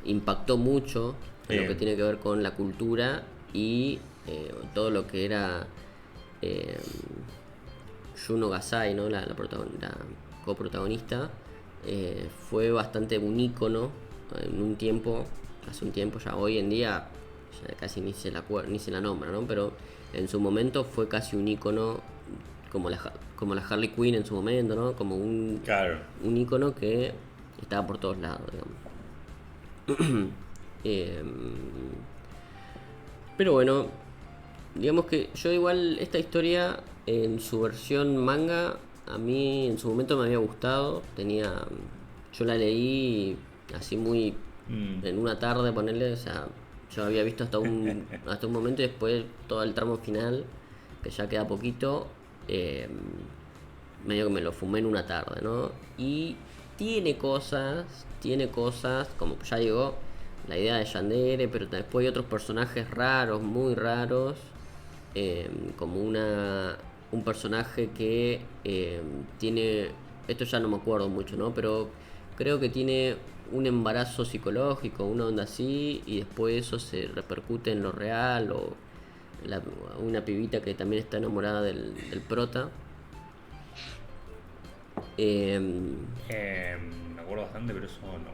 impactó mucho en lo que Bien. tiene que ver con la cultura y todo lo que era eh, Yuno Gasai, ¿no? La coprotagonista, fue bastante un ícono en un tiempo, hace un tiempo ya, hoy en día ya casi ni se la nombra, ¿no? Pero en su momento fue casi un ícono como la Harley Quinn en su momento, ¿no? Como Claro. un ícono que estaba por todos lados, digamos. Eh, pero bueno, digamos que yo igual esta historia en su versión manga a mí en su momento me había gustado. Yo la leí así muy Mm, en una tarde, ponerle, o sea, yo había visto hasta un momento y después todo el tramo final, que ya queda poquito. eh, medio que me lo fumé en una tarde, ¿no? Y tiene cosas, como ya digo, la idea de Yandere, pero después hay otros personajes raros, muy raros, como un personaje que tiene, esto ya no me acuerdo mucho, ¿no? Pero creo que tiene un embarazo psicológico, una onda así, y después eso se repercute en lo real, o la- una pibita que también está enamorada del prota. Eh, Me acuerdo bastante, pero eso no.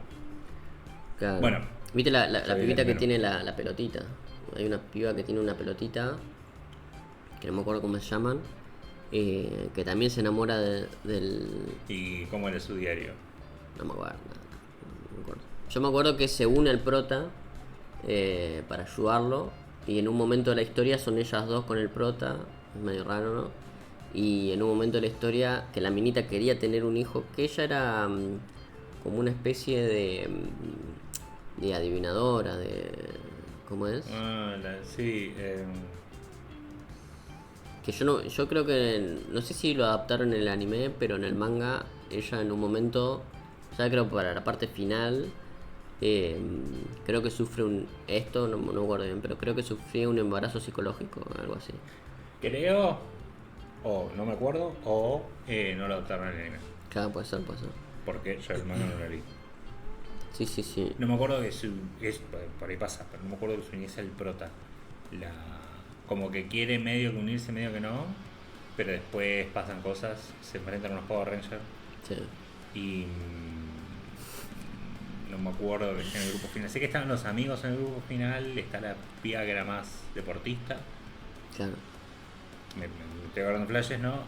claro. Bueno, ¿Viste ya la vi el pibita que menú. tiene la pelotita? Hay una piba que tiene una pelotita, que no me acuerdo cómo se llaman, que también se enamora del... ¿Y cómo era su diario? No me acuerdo, no me acuerdo. Yo me acuerdo que se une al prota para ayudarlo, y en un momento de la historia son ellas dos con el prota, es medio raro, ¿no? Y en un momento de la historia que la minita quería tener un hijo, que ella era como una especie de adivinadora, de... ¿Cómo es? Sí, Que yo creo que, no sé si lo adaptaron en el anime, pero en el manga, ella en un momento, ya creo para la parte final, eh, creo que sufre esto no me acuerdo bien, pero creo que sufría un embarazo psicológico, algo así. creo, o no me acuerdo, o no lo adaptaron al anime. Claro, puede ser, puede ser. Porque yo el manga no lo leí. Sí, sí, sí. No me acuerdo que por ahí pasa, pero no me acuerdo que se uniese el prota. La, como que quiere medio que unirse, medio que no, pero después pasan cosas, se enfrentan a unos Power Rangers Sí, y no me acuerdo que esté en el grupo final. Sé que estaban los amigos en el grupo final, está la piba que era más deportista, claro. me estoy agarrando flashes, ¿no?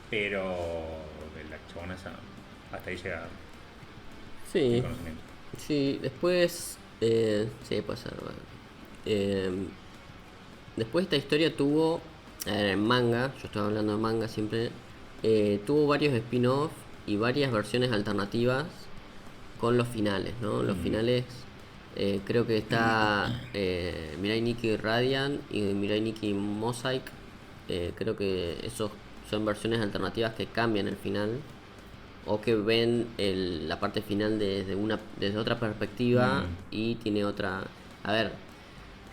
Pero la chabona esa, hasta ahí llega mi Sí, conocimiento. sí, después... sí, puede ser, bueno. Eh, Después esta historia tuvo, en manga, yo estoy hablando de manga siempre, tuvo varios spin-off y varias versiones alternativas con los finales, ¿no? Los finales, creo que está Mirai Nikki Radiant y Mirai Nikki Mosaic. Creo que esos son versiones alternativas que cambian el final o que ven la parte final desde otra perspectiva Mm, y tiene otra... A ver,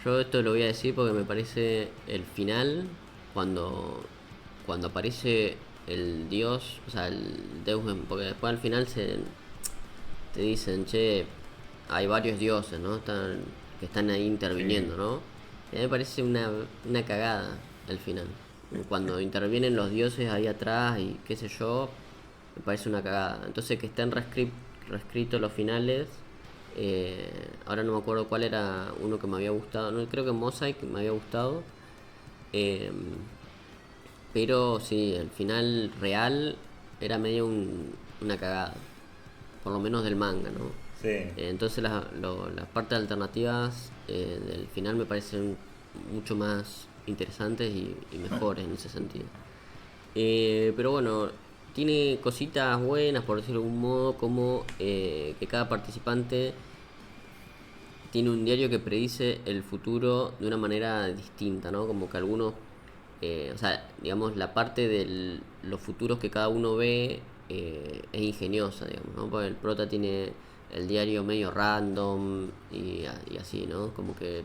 yo esto lo voy a decir porque me parece el final, cuando aparece el dios, o sea, el Deus, porque después al final te dicen, che, hay varios dioses, ¿no? Que están ahí sí. interviniendo, ¿no? Y a mí me parece una cagada el final. Cuando intervienen los dioses ahí atrás y qué sé yo, me parece una cagada. Entonces que estén reescritos los finales. Ahora no me acuerdo cuál era uno que me había gustado. No, creo que Mosaic me había gustado. Eh, pero sí, el final real era medio una cagada. Por lo menos del manga, ¿no? Sí. Entonces las partes alternativas del final me parecen mucho más interesantes y mejores en ese sentido. Pero bueno, tiene cositas buenas, por decirlo de algún modo, como que cada participante tiene un diario que predice el futuro de una manera distinta, ¿no? Como que algunos, o sea, digamos, la parte de los futuros que cada uno ve es ingeniosa, digamos, ¿no? Porque el prota tiene el diario medio random y así, ¿no? Como que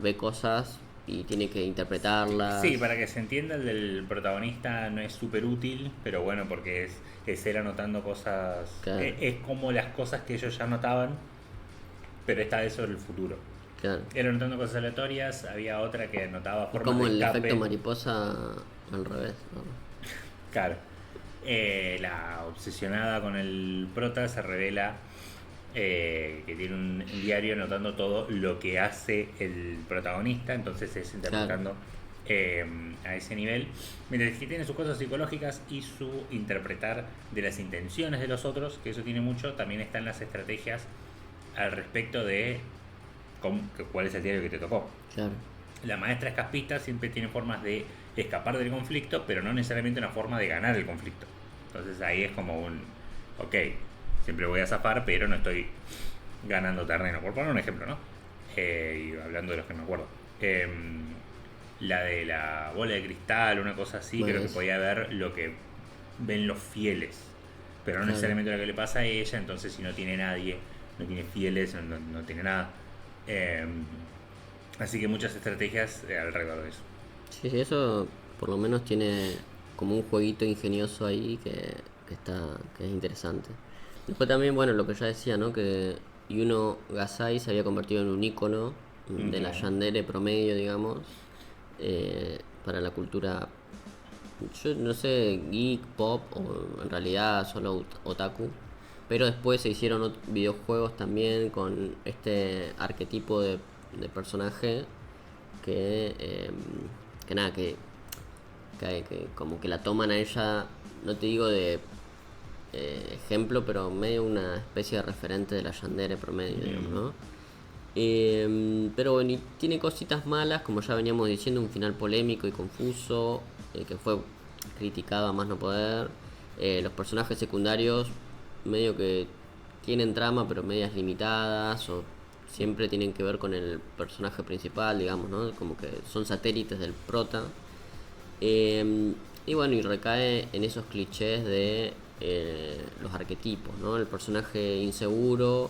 ve cosas y tiene que Sí, interpretarlas. para que se entienda, el del protagonista no es súper útil, pero bueno, porque es él anotando cosas. Claro, Es como las cosas que ellos ya anotaban, pero esta vez sobre el futuro. claro. Él anotando cosas aleatorias, había otra que anotaba Es formas de como el efecto escape. mariposa al revés, ¿no? Claro. La obsesionada con el prota se revela que tiene un diario anotando todo lo que hace el protagonista, entonces es Claro, interpretando eh, a ese nivel, mientras que tiene sus cosas psicológicas y su interpretar de las intenciones de los otros, que eso tiene mucho, también están las estrategias al respecto de cuál es el diario que te tocó. claro, La maestra escapista siempre tiene formas de escapar del conflicto, pero no necesariamente una forma de ganar el conflicto. Entonces ahí es como ok, siempre voy a zafar, pero no estoy ganando terreno. Por poner un ejemplo, ¿no? Y hablando de los que me acuerdo. Eh, la de la bola de cristal, una cosa así, Bueno, creo que podía ver lo que ven los fieles, pero no claro. necesariamente lo que le pasa a ella, entonces si no tiene nadie, no tiene fieles, no tiene nada. Eh, Así que muchas estrategias alrededor de eso. Sí, sí, eso por lo menos tiene como un jueguito ingenioso ahí que es interesante. Después también, bueno, lo que ya decía, ¿no? Que Yuno Gasai se había convertido en un ícono de la Ujú. yandere promedio, digamos, para la cultura, yo no sé, geek, pop o en realidad solo otaku. Pero después se hicieron videojuegos también con este arquetipo de personaje que, que nada, que como que la toman a ella, no te digo de ejemplo, pero medio una especie de referente de la yandere promedio, digamos, Mm. ¿no? Pero bueno, y tiene cositas malas, como ya veníamos diciendo, un final polémico y confuso, que fue criticado a más no poder. Los personajes secundarios medio que tienen trama, pero medias limitadas, o siempre tienen que ver con el personaje principal, digamos, ¿no? Como que son satélites del prota. Y bueno, y recae en esos clichés de los arquetipos, ¿no? El personaje inseguro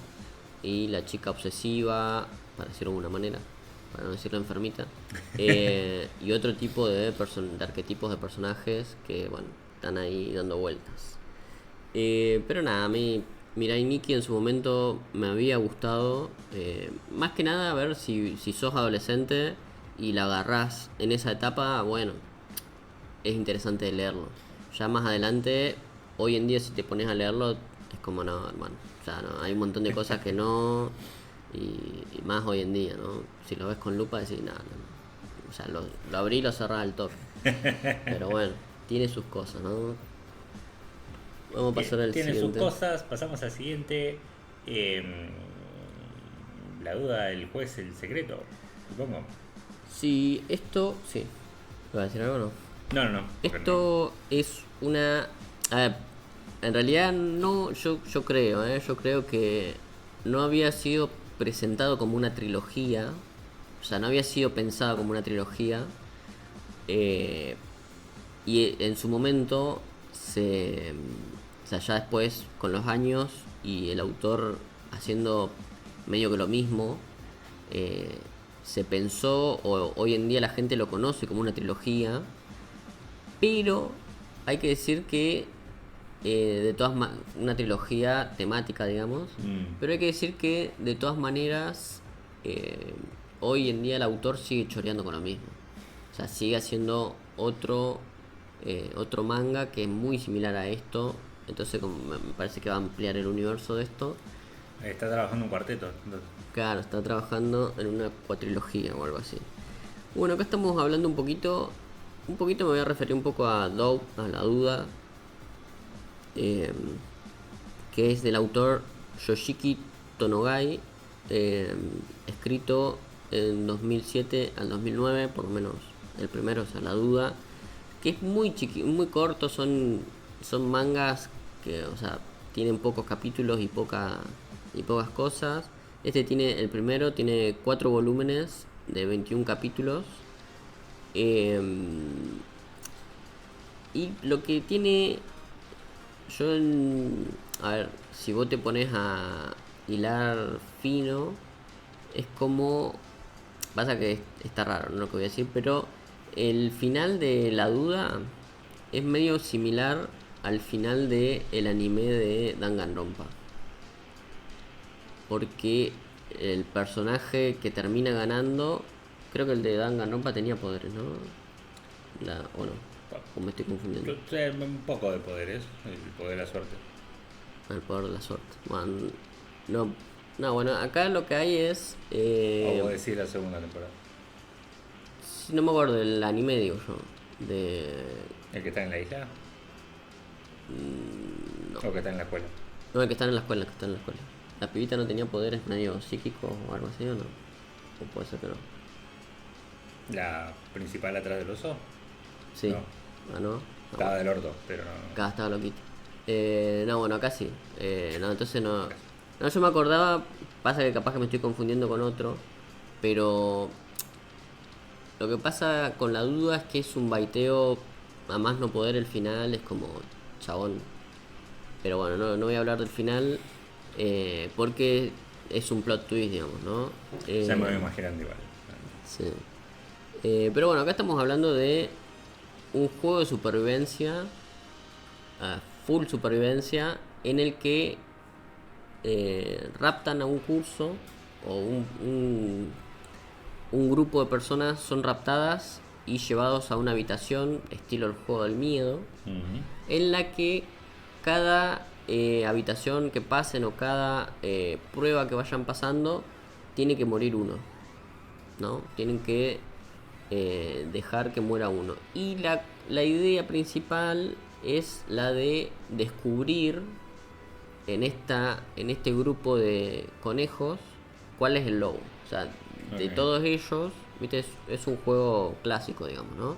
y la chica obsesiva, para decirlo de alguna manera, para no decirlo enfermita. Y otro tipo de arquetipos de personajes que, bueno, están ahí dando vueltas. Pero nada, a mí Mirai Nikki en su momento me había gustado. Más que nada, a ver si sos adolescente y la agarrás en esa etapa, bueno, es interesante leerlo. Ya más adelante, hoy en día si te pones a leerlo, es como no, hermano. O sea, no, hay un montón de cosas que no. Y más hoy en día, ¿no? Si lo ves con lupa, decís, nada, no, no. O sea, lo abrí y lo cerré al toque. Pero bueno, tiene sus cosas, ¿no? Vamos a Bien, pasar al tiene sus siguiente. cosas, pasamos al siguiente. Em, la duda del juez, el secreto, supongo. Si esto. Sí. ¿Voy a decir algo o no? No, porque no. Esto es una... A ver, en realidad no, yo creo, yo creo que no había sido presentado como una trilogía, o sea, no había sido pensado como una trilogía, eh, y en su momento o sea, ya después, con los años, y el autor haciendo medio que lo mismo, eh, se pensó, o hoy en día la gente lo conoce como una trilogía, pero hay que decir que una trilogía temática, digamos, Mm. pero hay que decir que de todas maneras eh, hoy en día el autor sigue choreando con lo mismo. O sea, sigue haciendo otro manga que es muy similar a esto. Entonces como me parece que va a ampliar el universo de esto. Está trabajando un cuarteto. Entonces. Claro, está trabajando en una cuatrilogía o algo así. Bueno, acá estamos hablando un poquito me voy a referir un poco a Doubt, a la duda, eh, que es del autor Yoshiki Tonogai, eh, escrito en 2007 al 2009, por lo menos el primero, o sea, la duda, que es muy corto, son mangas que, o sea, tienen pocos capítulos y pocas cosas. El primero tiene 4 volúmenes de 21 capítulos. Eh, y lo que tiene, a ver, si vos te pones a hilar fino, es como, pasa que está raro, ¿no? Lo que voy a decir, pero el final de La Duda es medio similar al final de el anime de Danganronpa, porque el personaje que termina ganando, creo que el de Danganronpa tenía poderes, ¿no? O no, o me estoy confundiendo. Un poco de poderes, el poder de la suerte. El poder de la suerte. Bueno, no, no, bueno, acá lo que hay es. O vos decís la segunda temporada. No me acuerdo del anime, digo yo. El que está en la isla No. o que está en la escuela. No, el que está en la escuela, el que está en la escuela. ¿La pibita no tenía poderes medio psíquicos o algo así o no? O puede ser que no. La principal atrás del oso. Sí. No, Ah, no. Ah, estaba bueno. del orto, pero no. Acá estaba loquito. No, bueno, acá sí. No, entonces no. Acá. No, yo me acordaba. Pasa que capaz que me estoy confundiendo con otro. Pero Lo que pasa con la duda es que es un baiteo a más no poder el final, es como chabón. Pero bueno, no voy a hablar del final porque es un plot twist, digamos, ¿no? Ya me voy Eh, imaginando igual. sí. Pero bueno, acá estamos hablando de un juego de supervivencia, full supervivencia, en el que raptan a un curso o un grupo de personas son raptadas y llevados a una habitación estilo el juego del miedo, Ujú. en la que cada habitación que pasen o cada prueba que vayan pasando tiene que morir uno, ¿no? Tienen que dejar que muera uno. Y la idea principal es la de descubrir en este grupo de conejos cuál es el lobo. O sea, de Ok. todos ellos, ¿viste? Es un juego clásico, digamos, ¿no?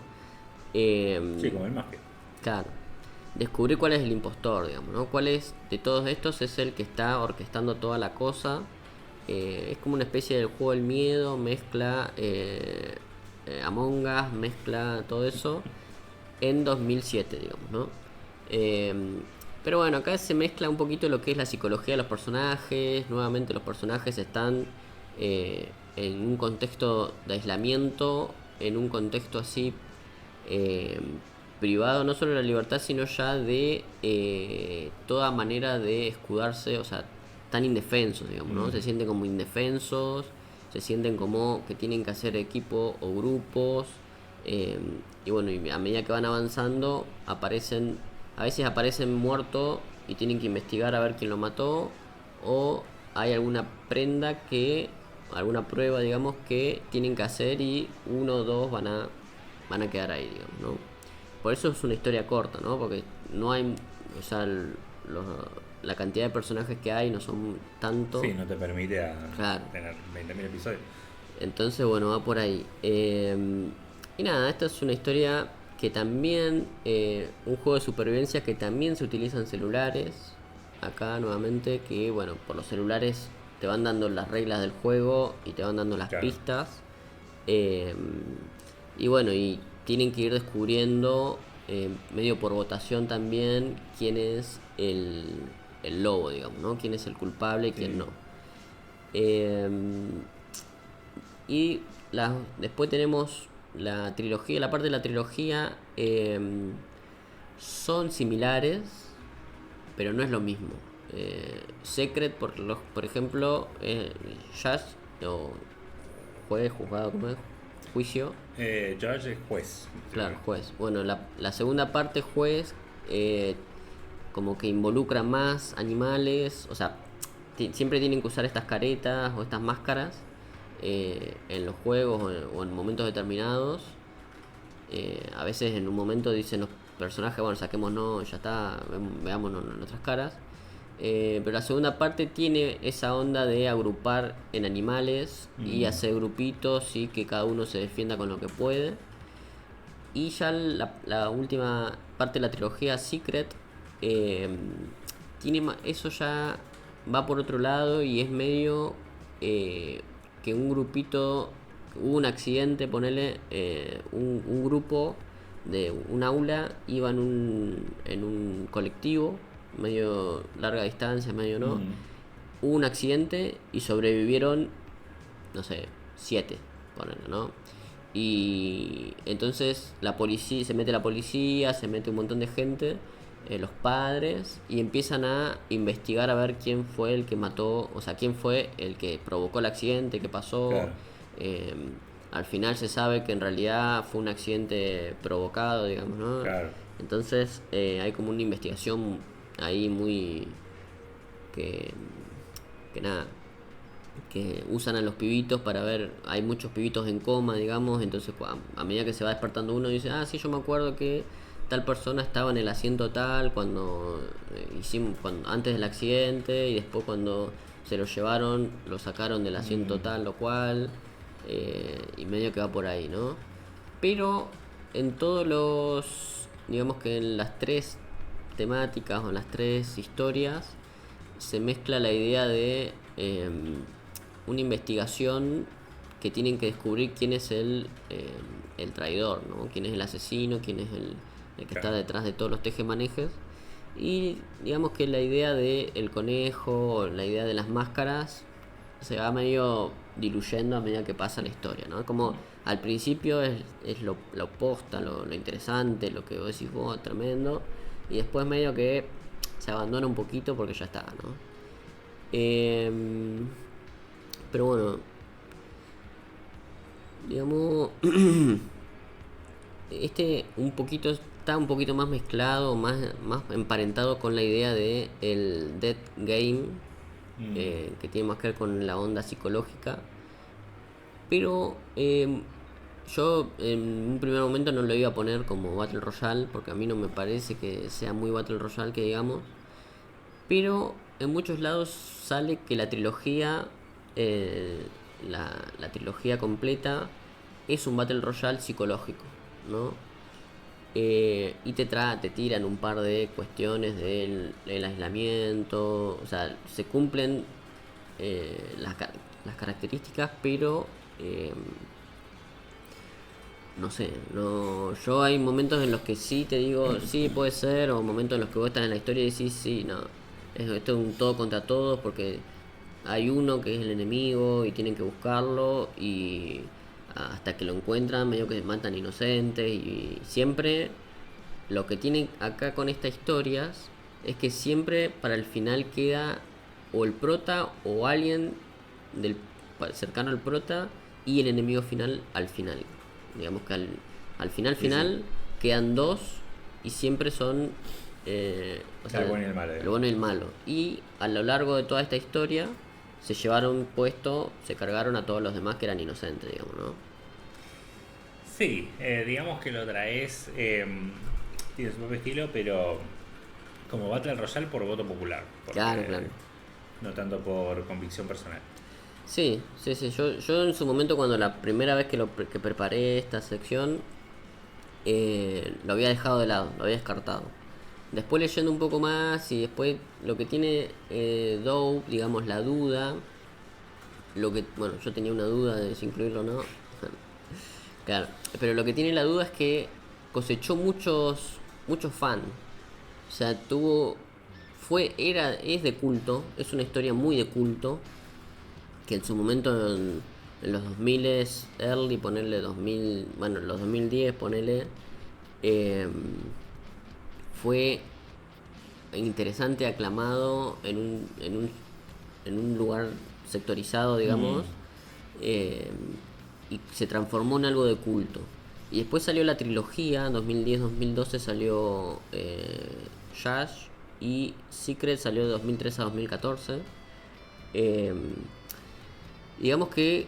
Sí, como el Mafia. Claro. Descubrir cuál es el impostor, digamos, ¿no? Cuál es de todos estos es el que está orquestando toda la cosa. Es como una especie del juego del miedo, mezcla Among Us, mezcla todo eso en 2007, digamos, ¿no? Eh, pero bueno, acá se mezcla un poquito lo que es la psicología de los personajes. Nuevamente los personajes están en un contexto de aislamiento, en un contexto así eh, privado, no solo de la libertad, sino ya de toda manera de escudarse, o sea, tan indefensos, digamos, ¿no? Se Mm. sienten como indefensos, se sienten como que tienen que hacer equipo o grupos, eh, y bueno, y a medida que van avanzando, a veces aparecen muertos y tienen que investigar a ver quién lo mató, o hay alguna prenda alguna prueba, digamos, que tienen que hacer y uno o dos van a quedar ahí, digamos, ¿no? Por eso es una historia corta, ¿no? Porque no hay, o sea, los- la cantidad de personajes que hay no son tanto. Sí, no te permite Claro. tener 20.000 episodios. Entonces, bueno, va por ahí. Y nada, esta es una historia que también, un juego de supervivencia que también se utiliza en celulares. Acá nuevamente, que bueno, por los celulares te van dando las reglas del juego y te van dando las Claro. pistas. Eh, y bueno, y tienen que ir descubriendo, medio por votación también, quién es el lobo, digamos, ¿no? Quién es el culpable y quién Sí. no. Eh, y después tenemos la trilogía, la parte de la trilogía son similares, pero no es lo mismo. Secret, por ejemplo, Judge o juez, juzgado, ¿cómo es? Juicio, Judge es juez. claro, juez. Bueno, la segunda parte, juez, eh, como que involucra más animales, o sea, siempre tienen que usar estas caretas o estas máscaras en los juegos o en momentos determinados. A veces en un momento dicen los personajes, bueno, saquémonos, ya está, veámonos nuestras caras. Pero la segunda parte tiene esa onda de agrupar en animales y Mm. hacer grupitos y que cada uno se defienda con lo que puede. Y ya la última parte de la trilogía Secret eh, eso ya va por otro lado y es medio que un grupito, hubo un accidente, ponele, un grupo de un aula iba en un colectivo, medio larga distancia, medio no. Mm. Hubo un accidente y sobrevivieron, no sé, 7, ponele, ¿no? Y entonces la policía, se mete un montón de gente, los padres, y empiezan a investigar a ver quién fue el que mató, o sea, quién fue el que provocó el accidente, qué pasó. Claro. Eh, Al final se sabe que en realidad fue un accidente provocado, digamos, ¿no? Claro. Entonces hay como una investigación ahí muy que, que nada, que usan a los pibitos para ver, hay muchos pibitos en coma, digamos, entonces a medida que se va despertando uno dice, ah, sí, yo me acuerdo que tal persona estaba en el asiento tal cuando antes del accidente y después cuando se lo llevaron, lo sacaron del asiento Mm. tal o cual, y medio que va por ahí, ¿no? Pero en todos digamos que en las tres temáticas o en las tres historias, se mezcla la idea de una investigación que tienen que descubrir quién es el traidor, ¿no? Quién es el asesino, quién es el que está detrás de todos los tejemanejes. Y digamos que la idea del conejo, la idea de las máscaras, se va medio diluyendo a medida que pasa la historia, ¿no? Como al principio es lo posta, lo interesante, lo que vos decís vos, tremendo. Y después medio que se abandona un poquito porque ya está, ¿no? Pero bueno, digamos, está un poquito más mezclado, más emparentado con la idea de el Dead Game, que tiene más que ver con la onda psicológica. Pero yo en un primer momento no lo iba a poner como Battle Royale, porque a mí no me parece que sea muy Battle Royale, que digamos. Pero en muchos lados sale que la trilogía, la trilogía completa, es un Battle Royale psicológico, ¿no? Y te tiran un par de cuestiones del aislamiento, o sea, se cumplen las características, pero no sé, no, yo hay momentos en los que sí te digo, sí puede ser, o momentos en los que vos estás en la historia y decís, sí, no, esto es un todo contra todos porque hay uno que es el enemigo y tienen que buscarlo y hasta que lo encuentran medio que matan inocentes y siempre lo que tienen acá con estas historias es que siempre para el final queda o el prota o alguien del cercano al prota y el enemigo final al final. Digamos que al final Sí. quedan dos y siempre son o sea, El bueno y el malo. el bueno y el malo. Y a lo largo de toda esta historia se llevaron puesto, se cargaron a todos los demás que eran inocentes, digamos, ¿no? Sí, digamos que lo traes, tiene su propio estilo, pero como Battle Royale por voto popular, Claro, porque claro. no tanto por convicción personal. Sí, sí, sí. Yo en su momento, cuando la primera vez que preparé esta sección, lo había dejado de lado, lo había descartado. Después leyendo un poco más y después lo que tiene Dow, digamos, la duda, bueno, yo tenía una duda de si incluirlo o no. Claro, pero lo que tiene la duda es que cosechó muchos fans. O sea, es de culto, es una historia muy de culto, que en su momento en los 2000 early, ponerle 2000, bueno, los 2010, ponerle, eh, fue interesante, aclamado en un lugar sectorizado, digamos, eh, y se transformó en algo de culto. Y después salió la trilogía, 2010-2012 salió Yash, y Secret salió de 2013 a 2014. Eh, digamos que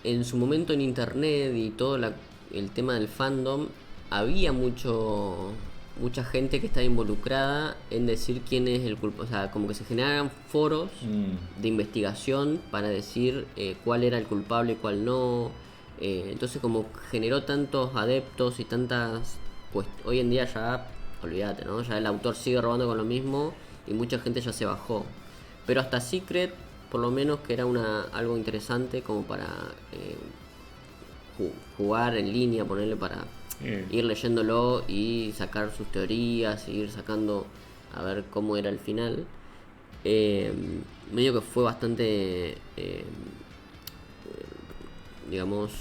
en su momento en internet y todo el tema del fandom, había mucha gente que estaba involucrada en decir quién es el culpable. O sea, como que se generaban foros de investigación para decir cuál era el culpable y cuál no. Entonces como generó tantos adeptos y tantas... Pues hoy en día ya, olvídate, ¿no? Ya el autor sigue robando con lo mismo y mucha gente ya se bajó. Pero hasta Secret, por lo menos, que era algo interesante como para jugar en línea, ponerle para ir leyéndolo y sacar sus teorías, y ir sacando a ver cómo era el final. Eh, Medio que fue bastante, digamos,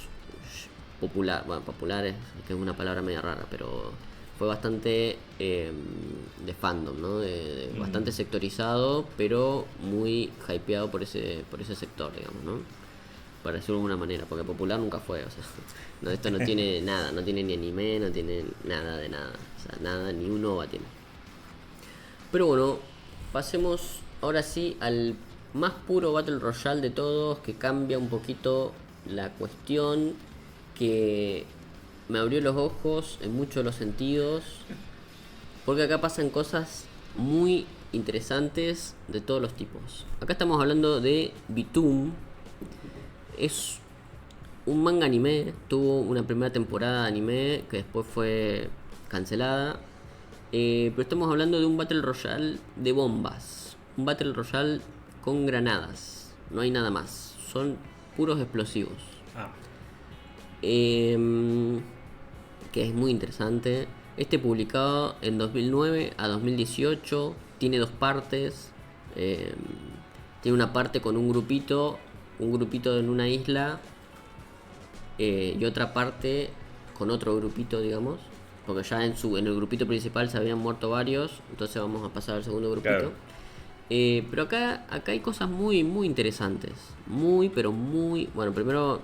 popular. Bueno, popular es que es una palabra media rara, pero fue bastante de fandom, ¿no? Bastante sectorizado, pero muy hypeado por ese sector, digamos, ¿no? Para decirlo de alguna manera, porque popular nunca fue, o sea, no, esto no tiene nada, no tiene ni anime, no tiene nada de nada, o sea, nada, ni un OVA tiene. Pero bueno, pasemos ahora sí al más puro Battle Royale de todos, que cambia un poquito la cuestión, que me abrió los ojos en muchos de los sentidos, porque acá pasan cosas muy interesantes de todos los tipos. Acá estamos hablando de Bitum. Es un manga anime, tuvo una primera temporada de anime que después fue cancelada. Pero estamos hablando de un Battle Royale de bombas. Un Battle Royale con granadas. No hay nada más. Son puros explosivos. Ah, Que es muy interesante. Publicado en 2009 a 2018, tiene dos partes. eh, Tiene una parte con un grupito en una isla, y otra parte con otro grupito, digamos, porque ya en el grupito principal se habían muerto varios, entonces vamos a pasar al segundo grupito. claro. Pero acá hay cosas muy, muy interesantes. Muy, pero muy... Bueno, primero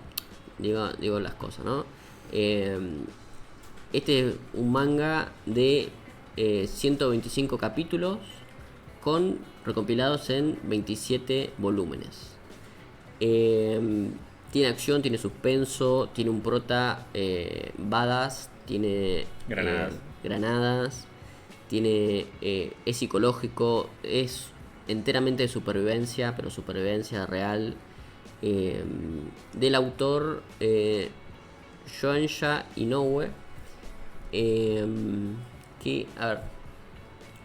digo las cosas, ¿no? Eh, Este es un manga de 125 capítulos con recompilados en 27 volúmenes. Tiene acción, tiene suspenso, tiene un prota badass, tiene Granadas. granadas, es psicológico, es enteramente de supervivencia, pero supervivencia real. eh, Del autor Shoensha Inoue, eh, que, a ver,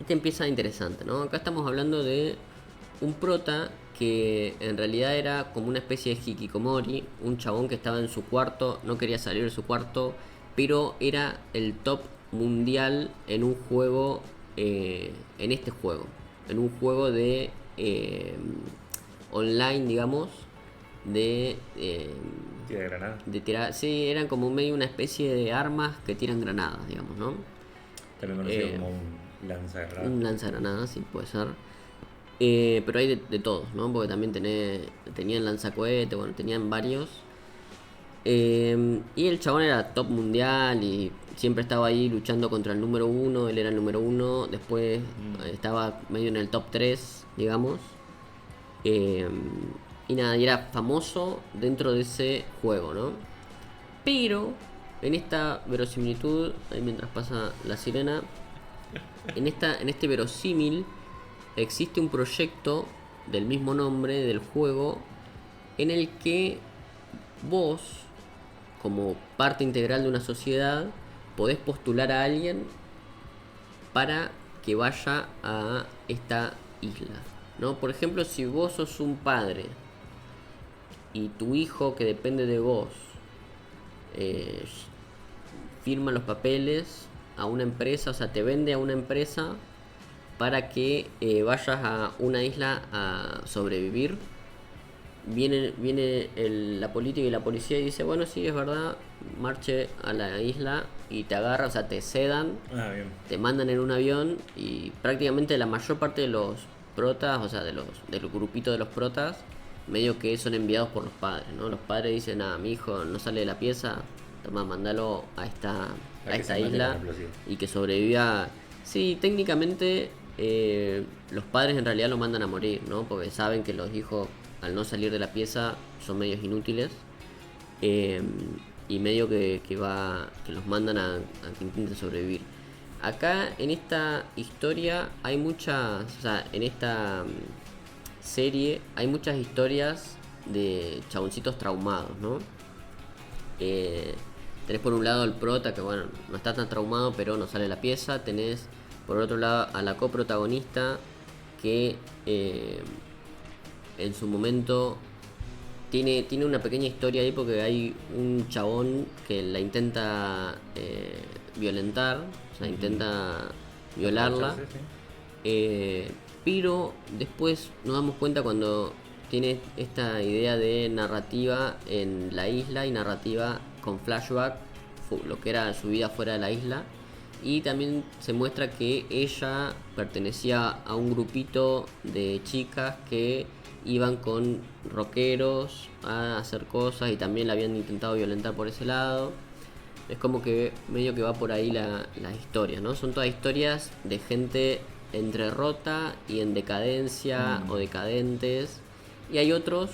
empieza interesante, ¿no? Acá estamos hablando de un prota que en realidad era como una especie de hikikomori, un chabón que estaba en su cuarto, no quería salir de su cuarto, pero era el top mundial en un juego, en un juego de online, digamos, de Tira de granada. de tirar, sí, eran como medio una especie de armas que tiran granadas, digamos, ¿no? También conocido como un lanzagranadas. Un lanzagranadas, sí, puede ser. Pero hay de todos, ¿no? Porque también tenían lanzacohetes, bueno, tenían varios. Y el chabón era top mundial y siempre estaba ahí luchando contra el número uno. Él era el número uno. Después estaba medio en el top 3, digamos. Y nada, y era famoso dentro de ese juego, ¿no? Pero en esta verosimilitud, ahí mientras pasa la sirena, en este verosímil existe un proyecto del mismo nombre del juego en el que vos, como parte integral de una sociedad, podés postular a alguien para que vaya a esta isla, ¿no? Por ejemplo, si vos sos un padre y tu hijo que depende de vos eh, firma los papeles a una empresa, o sea, te vende a una empresa para que vayas a una isla a sobrevivir. Viene la política y la policía y dice, bueno, sí, es verdad, marche a la isla y te agarra, o sea, te sedan, Ah, bien. te mandan en un avión y prácticamente la mayor parte de los protas, o sea, del grupito de los protas, medio que son enviados por los padres, ¿no? Los padres dicen, mi hijo no sale de la pieza, toma, mandalo a esta que se mate isla con explosivos. y que sobreviva. Sí, técnicamente los padres en realidad lo mandan a morir, ¿no? Porque saben que los hijos, al no salir de la pieza, son medios inútiles. Y medio que los mandan a que intenten sobrevivir. Acá en esta historia hay muchas, o sea, en esta serie hay muchas historias de chaboncitos traumados, ¿no? Tenés por un lado al prota que, bueno, no está tan traumado pero no sale de la pieza. Tenés por otro lado a la coprotagonista que en su momento tiene una pequeña historia ahí porque hay un chabón que la intenta violentar, o sea, intenta violarla. Sí, sí. Pero después nos damos cuenta cuando tiene esta idea de narrativa en la isla y narrativa con flashback, lo que era su vida fuera de la isla. Y también se muestra que ella pertenecía a un grupito de chicas que iban con rockeros a hacer cosas y también la habían intentado violentar por ese lado. Es como que medio que va por ahí las historias, ¿no? Son todas historias de gente entre rota y en decadencia o decadentes. Y hay otros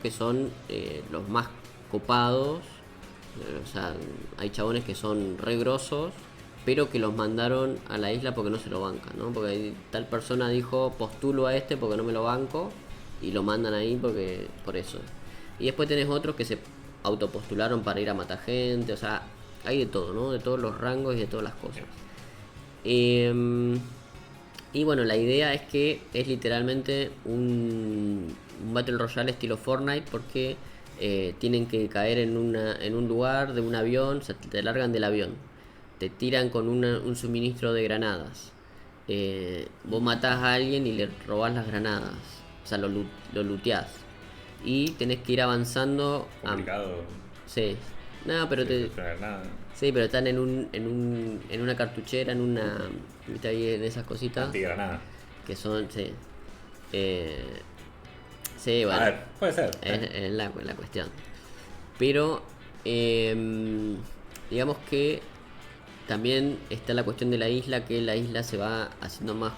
que son los más copados. O sea, hay chabones que son re grosos, pero que los mandaron a la isla porque no se lo bancan, ¿no? Porque tal persona dijo, postulo a este porque no me lo banco, y lo mandan ahí por eso. Y después tenés otros que se autopostularon para ir a matar gente, o sea, hay de todo, ¿no? De todos los rangos y de todas las cosas. Y bueno, la idea es que es literalmente un Battle Royale estilo Fortnite porque tienen que caer en un lugar de un avión, o sea, te largan del avión, te tiran con un suministro de granadas, vos matás a alguien y le robás las granadas, o sea, lo looteás y tenés que ir avanzando. Complicado. Sí, no, pero Sí, nada. sí, pero están en una cartuchera, viste ahí en esas cositas Antigranada. que son, sí. Eh, sí, A bueno, ver, puede ser. es la cuestión. Pero, digamos que también está la cuestión de la isla, que la isla se va haciendo más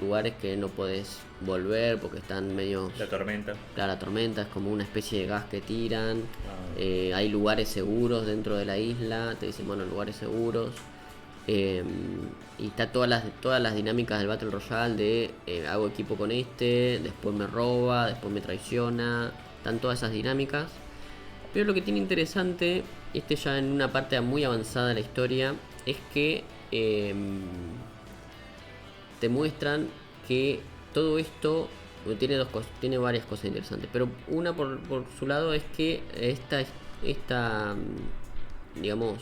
lugares que no podés volver porque están medio. La tormenta. Claro, la tormenta es como una especie de gas que tiran. Ah. Hay lugares seguros dentro de la isla, te dicen, bueno, lugares seguros. Eh, y está todas las dinámicas del Battle Royale de hago equipo con este, después me roba, después me traiciona. Están todas esas dinámicas. Pero lo que tiene interesante, ya en una parte muy avanzada de la historia, es que te muestran que todo esto tiene varias cosas interesantes. Pero una por su lado es que digamos,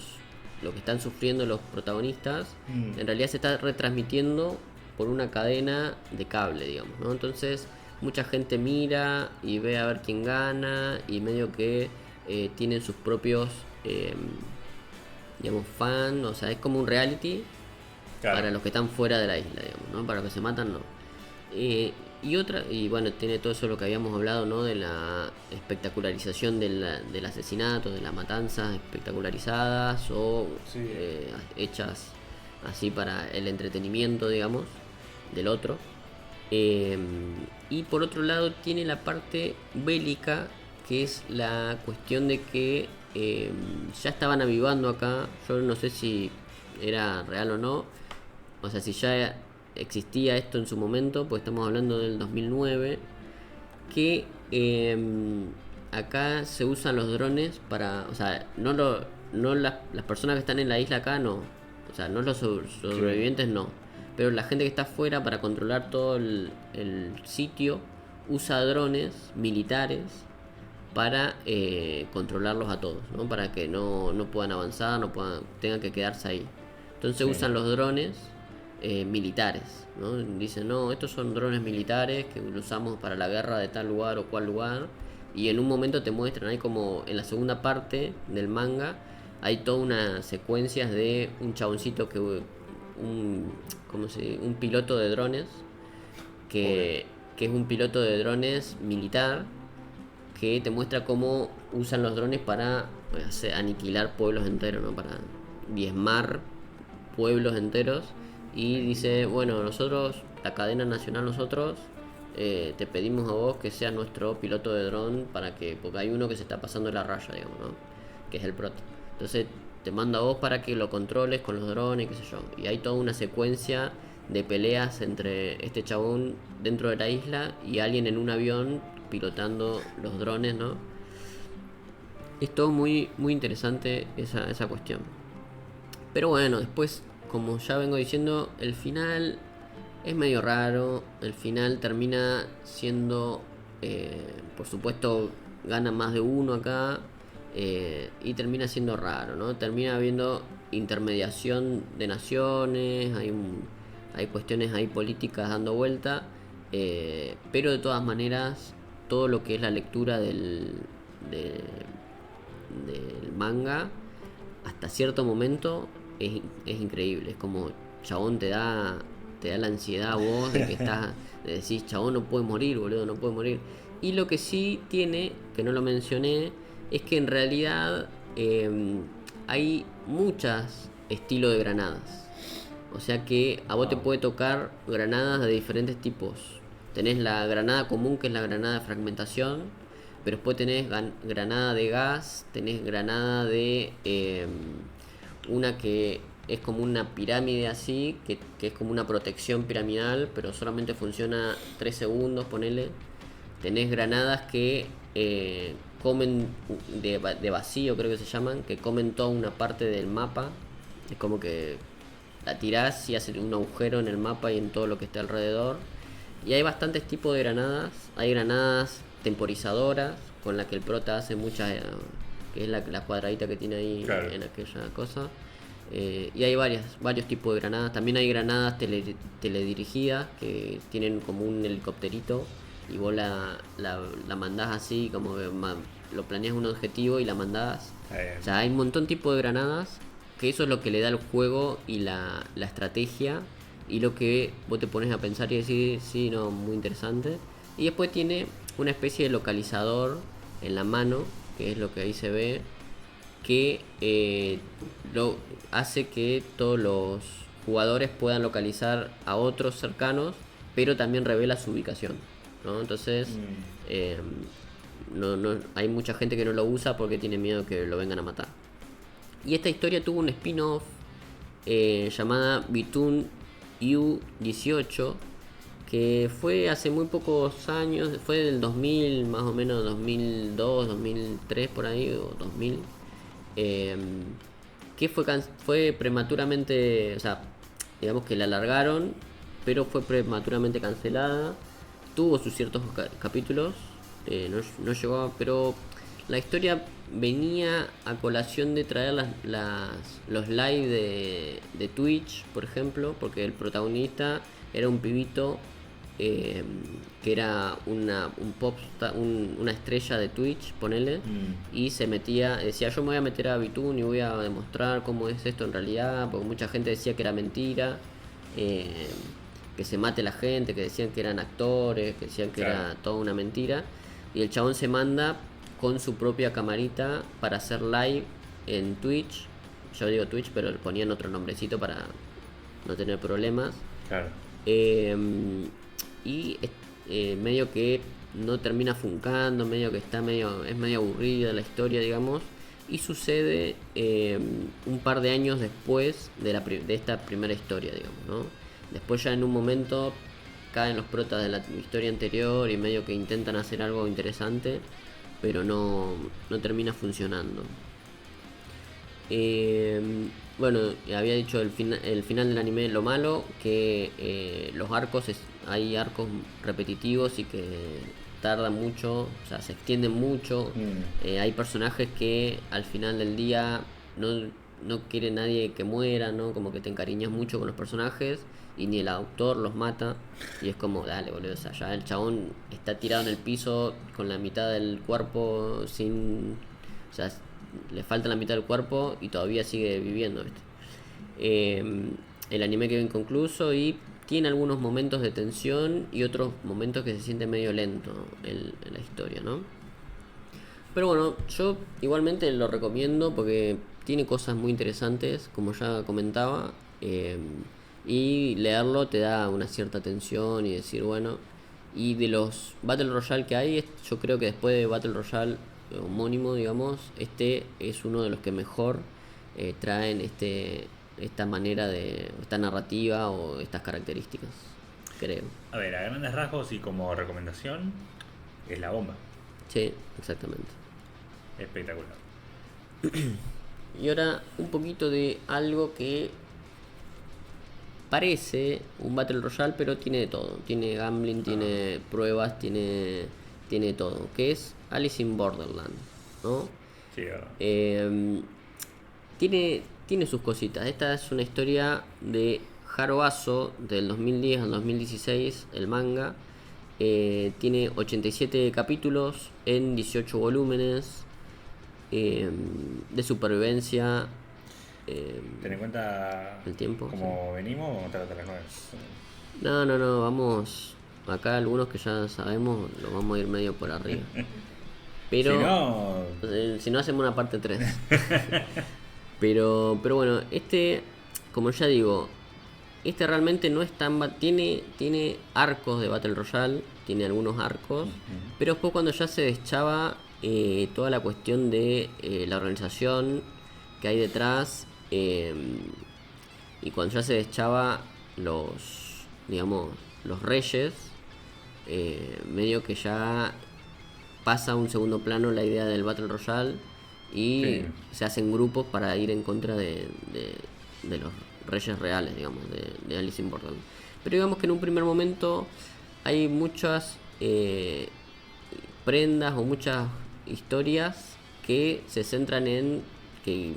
lo que están sufriendo los protagonistas, en realidad se está retransmitiendo por una cadena de cable, digamos, ¿no? Entonces mucha gente mira y ve a ver quién gana y medio que tienen sus propios, digamos, fans, o sea, es como un reality. Claro. Para los que están fuera de la isla, digamos, ¿no? Para los que se matan, no. Y bueno, tiene todo eso lo que habíamos hablado, ¿no? De la espectacularización del asesinato, de las matanzas espectacularizadas o sí, hechas así para el entretenimiento, digamos, del otro. Y por otro lado tiene la parte bélica, que es la cuestión de que ya estaban avivando acá, yo no sé si era real o no, o sea, si ya existía esto en su momento, pues estamos hablando del 2009, que acá se usan los drones para, o sea, no las personas que están en la isla acá, no, o sea, no los sobrevivientes, no, pero la gente que está afuera para controlar todo el sitio usa drones militares para controlarlos a todos, ¿no? Para que no puedan avanzar, tengan que quedarse ahí. Entonces usan los drones militares, ¿no? Dicen, no, estos son drones militares que lo usamos para la guerra de tal lugar o cual lugar. Y en un momento te muestran, hay como en la segunda parte del manga, hay toda una secuencias de un chaboncito un piloto de drones, que es un piloto de drones militar, que te muestra cómo usan los drones para aniquilar pueblos enteros, ¿no? Para diezmar pueblos enteros. Y dice, bueno, nosotros, la cadena nacional, nosotros te pedimos a vos que seas nuestro piloto de dron porque hay uno que se está pasando la raya, digamos, ¿no? Que es el prota. Entonces te mando a vos para que lo controles con los drones, qué sé yo. Y hay toda una secuencia de peleas entre este chabón dentro de la isla y alguien en un avión pilotando los drones, ¿no? Es todo muy, muy interesante esa cuestión. Pero bueno, después, como ya vengo diciendo, el final es medio raro. El final termina siendo, por supuesto, gana más de uno acá, y termina siendo raro, ¿no? Termina habiendo intermediación de naciones, hay cuestiones ahí políticas dando vuelta, pero de todas maneras, todo lo que es la lectura del manga, hasta cierto momento es increíble. Es como, chabón, te da la ansiedad a vos de que decís, chabón, no puede morir, boludo, no puede morir. Y lo que sí tiene, que no lo mencioné, es que en realidad hay muchos estilos de granadas. O sea que a vos te puede tocar granadas de diferentes tipos. Tenés la granada común, que es la granada de fragmentación, pero después tenés granada de gas, tenés granada de una que es como una pirámide así, que es como una protección piramidal, pero solamente funciona 3 segundos, ponele. Tenés granadas que comen de vacío, creo que se llaman, que comen toda una parte del mapa. Es como que la tirás y hace un agujero en el mapa y en todo lo que está alrededor. Y hay bastantes tipos de granadas. Hay granadas temporizadoras, con la que el prota hace muchas, que es la cuadradita que tiene ahí Claro. en aquella cosa. Y hay varios tipos de granadas. También hay granadas teledirigidas que tienen como un helicópterito y vos la mandás así, como que lo planeas un objetivo y la mandás. O sea, hay un montón de tipos de granadas, que eso es lo que le da al juego y la estrategia y lo que vos te pones a pensar y decir, sí, no, muy interesante. Y después tiene una especie de localizador en la mano, que es lo que ahí se ve, que lo hace que todos los jugadores puedan localizar a otros cercanos, pero también revela su ubicación, ¿no? Entonces, eh, no, hay mucha gente que no lo usa porque tiene miedo que lo vengan a matar. Y esta historia tuvo un spin-off llamada Between U18, que fue hace muy pocos años, fue del 2000, más o menos 2002, 2003 por ahí, o 2000, que fue prematuramente, o sea, digamos que la alargaron, pero fue prematuramente cancelada. Tuvo sus ciertos capítulos, no llegó pero la historia venía a colación de traer los live de Twitch, por ejemplo, porque el protagonista era un pibito que era una estrella de Twitch, ponele, y se metía, decía, yo me voy a meter a Bitun y voy a demostrar cómo es esto en realidad, porque mucha gente decía que era mentira, que se mate la gente, que decían que eran actores, que decían que era toda una mentira, y el chabón se manda con su propia camarita para hacer live en Twitch. Yo digo Twitch, pero le ponían otro nombrecito para no tener problemas. Claro. Y medio que no termina funcando, medio que es medio aburrida la historia, digamos. Y sucede un par de años después de esta primera historia, digamos, ¿no? Después ya en un momento caen los protas de la historia anterior y medio que intentan hacer algo interesante, pero no termina funcionando. Bueno, había dicho el final del anime, lo malo, que los arcos, hay arcos repetitivos y que tardan mucho, o sea, se extienden mucho. Hay personajes que al final del día no quiere nadie que muera, ¿no? Como que te encariñas mucho con los personajes y ni el autor los mata. Y es como, dale, boludo, o sea, ya el chabón está tirado en el piso con la mitad del cuerpo sin... O sea, le falta la mitad del cuerpo y todavía sigue viviendo, ¿viste? El anime quedó inconcluso y tiene algunos momentos de tensión y otros momentos que se siente medio lento en la historia, ¿no? Pero bueno, yo igualmente lo recomiendo porque tiene cosas muy interesantes, como ya comentaba, y leerlo te da una cierta tensión y decir, bueno, y de los Battle Royale que hay, yo creo que después de Battle Royale homónimo, digamos, este es uno de los que mejor traen esta manera esta narrativa o estas características, creo. A ver, a grandes rasgos y como recomendación, es la bomba. Sí, exactamente. Espectacular. Y ahora un poquito de algo que parece un Battle Royale, pero tiene de todo. Tiene gambling, tiene pruebas, tiene todo. Que es Alice in Borderland, ¿no? Sí, verdad. Tiene sus cositas. Esta es una historia de Haro Aso del 2010 al 2016, el manga. Tiene 87 capítulos en 18 volúmenes de supervivencia. Ten en cuenta el tiempo, cómo venimos o trata las 9. No, vamos. Acá algunos que ya sabemos, lo vamos a ir medio por arriba. Pero si no hacemos una parte 3. Pero bueno, como ya digo, realmente no es tan... Tiene arcos de Battle Royale, tiene algunos arcos, pero después cuando ya se deschaba toda la cuestión de la organización que hay detrás, y cuando ya se deschaba los reyes, medio que ya pasa a un segundo plano la idea del Battle Royale y se hacen grupos para ir en contra de los reyes reales, digamos, de Alice in Borderland. Pero digamos que en un primer momento hay muchas prendas o muchas historias que se centran en que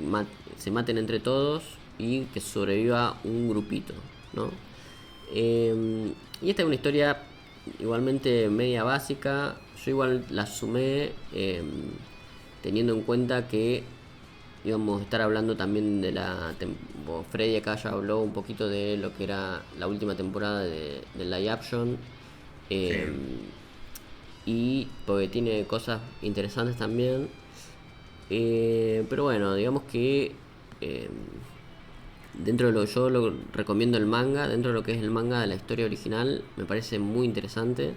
se maten entre todos y que sobreviva un grupito, ¿no? Y esta es una historia igualmente media básica. Yo igual la sumé teniendo en cuenta que íbamos a estar hablando también de Freddy acá ya habló un poquito de lo que era la última temporada de live action. Sí. eh, y porque tiene cosas interesantes también. Pero bueno, digamos que eh, yo lo recomiendo el manga. Dentro de lo que es el manga de la historia original, me parece muy interesante.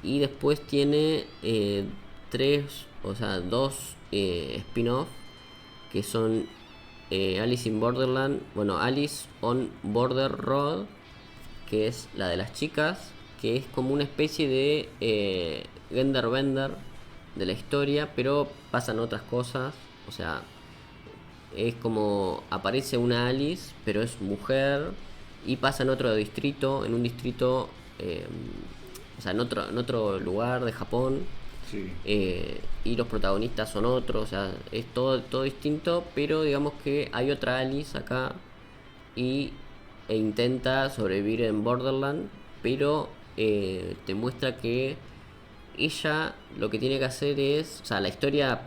Y después tiene dos spin-off que son Alice in Borderland, bueno, Alice on Border Road, que es la de las chicas, que es como una especie de Gender Bender de la historia, pero pasan otras cosas. O sea, es como aparece una Alice, pero es mujer, y pasa en otro distrito, en un distrito, o sea, en otro lugar de Japón. Sí. Y los protagonistas son otros, o sea, es todo distinto, pero digamos que hay otra Alice acá e intenta sobrevivir en Borderland, pero te muestra que ella lo que tiene que hacer es, o sea, la historia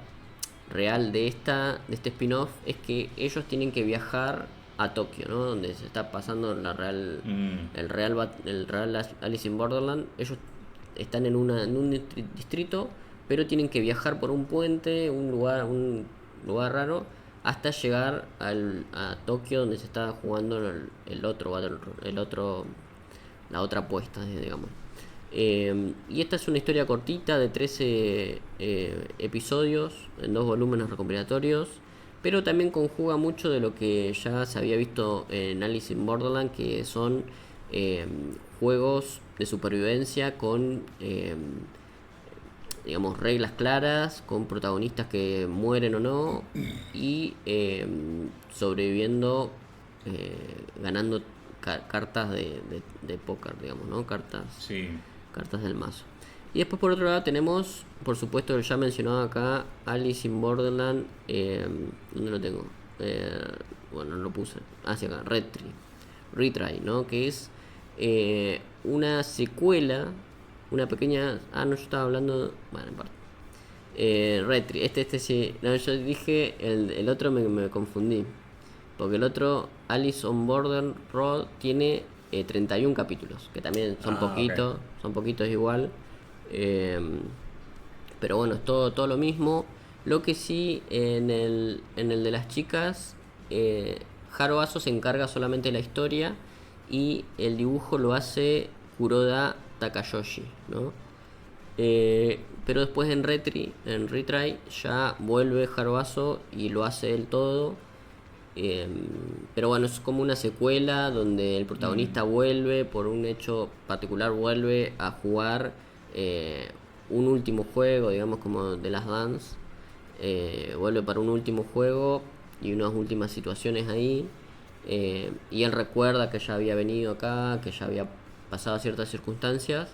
real de este spin-off es que ellos tienen que viajar a Tokio, ¿no? Donde se está pasando el real Alice in Borderland. Ellos están en un distrito, pero tienen que viajar por un puente, un lugar raro, hasta llegar a Tokio, donde se está jugando la otra apuesta, digamos. Y esta es una historia cortita de 13 episodios en 2 volúmenes recopilatorios, pero también conjuga mucho de lo que ya se había visto en Alice in Borderland, que son juegos de supervivencia con digamos, reglas claras, con protagonistas que mueren o no, y sobreviviendo, ganando cartas de póker, digamos, ¿no? Sí. Cartas del mazo. Y después por otro lado tenemos, por supuesto, el ya mencionado acá, Alice in Borderland. ¿Dónde lo tengo? Bueno, no lo puse. Hacia acá, Retry, ¿no? Que es una secuela, una pequeña... Ah, no, yo estaba hablando... Bueno, en parte. Retry, este sí... No, yo dije el otro, me confundí. Porque el otro, Alice on Border Road, tiene 31 capítulos, que también son poquitos, okay. Son poquitos igual. Pero bueno, es todo lo mismo. Lo que sí, en el de las chicas, Haro Aso se encarga solamente de la historia y el dibujo lo hace Kuroda Takayoshi, ¿no? Pero después en Retry ya vuelve Haro Aso y lo hace él todo. Pero bueno, es como una secuela donde el protagonista vuelve, por un hecho particular, vuelve a jugar un último juego, digamos como de las Dance. Vuelve para un último juego y unas últimas situaciones ahí. Y él recuerda que ya había venido acá, que ya había pasado ciertas circunstancias.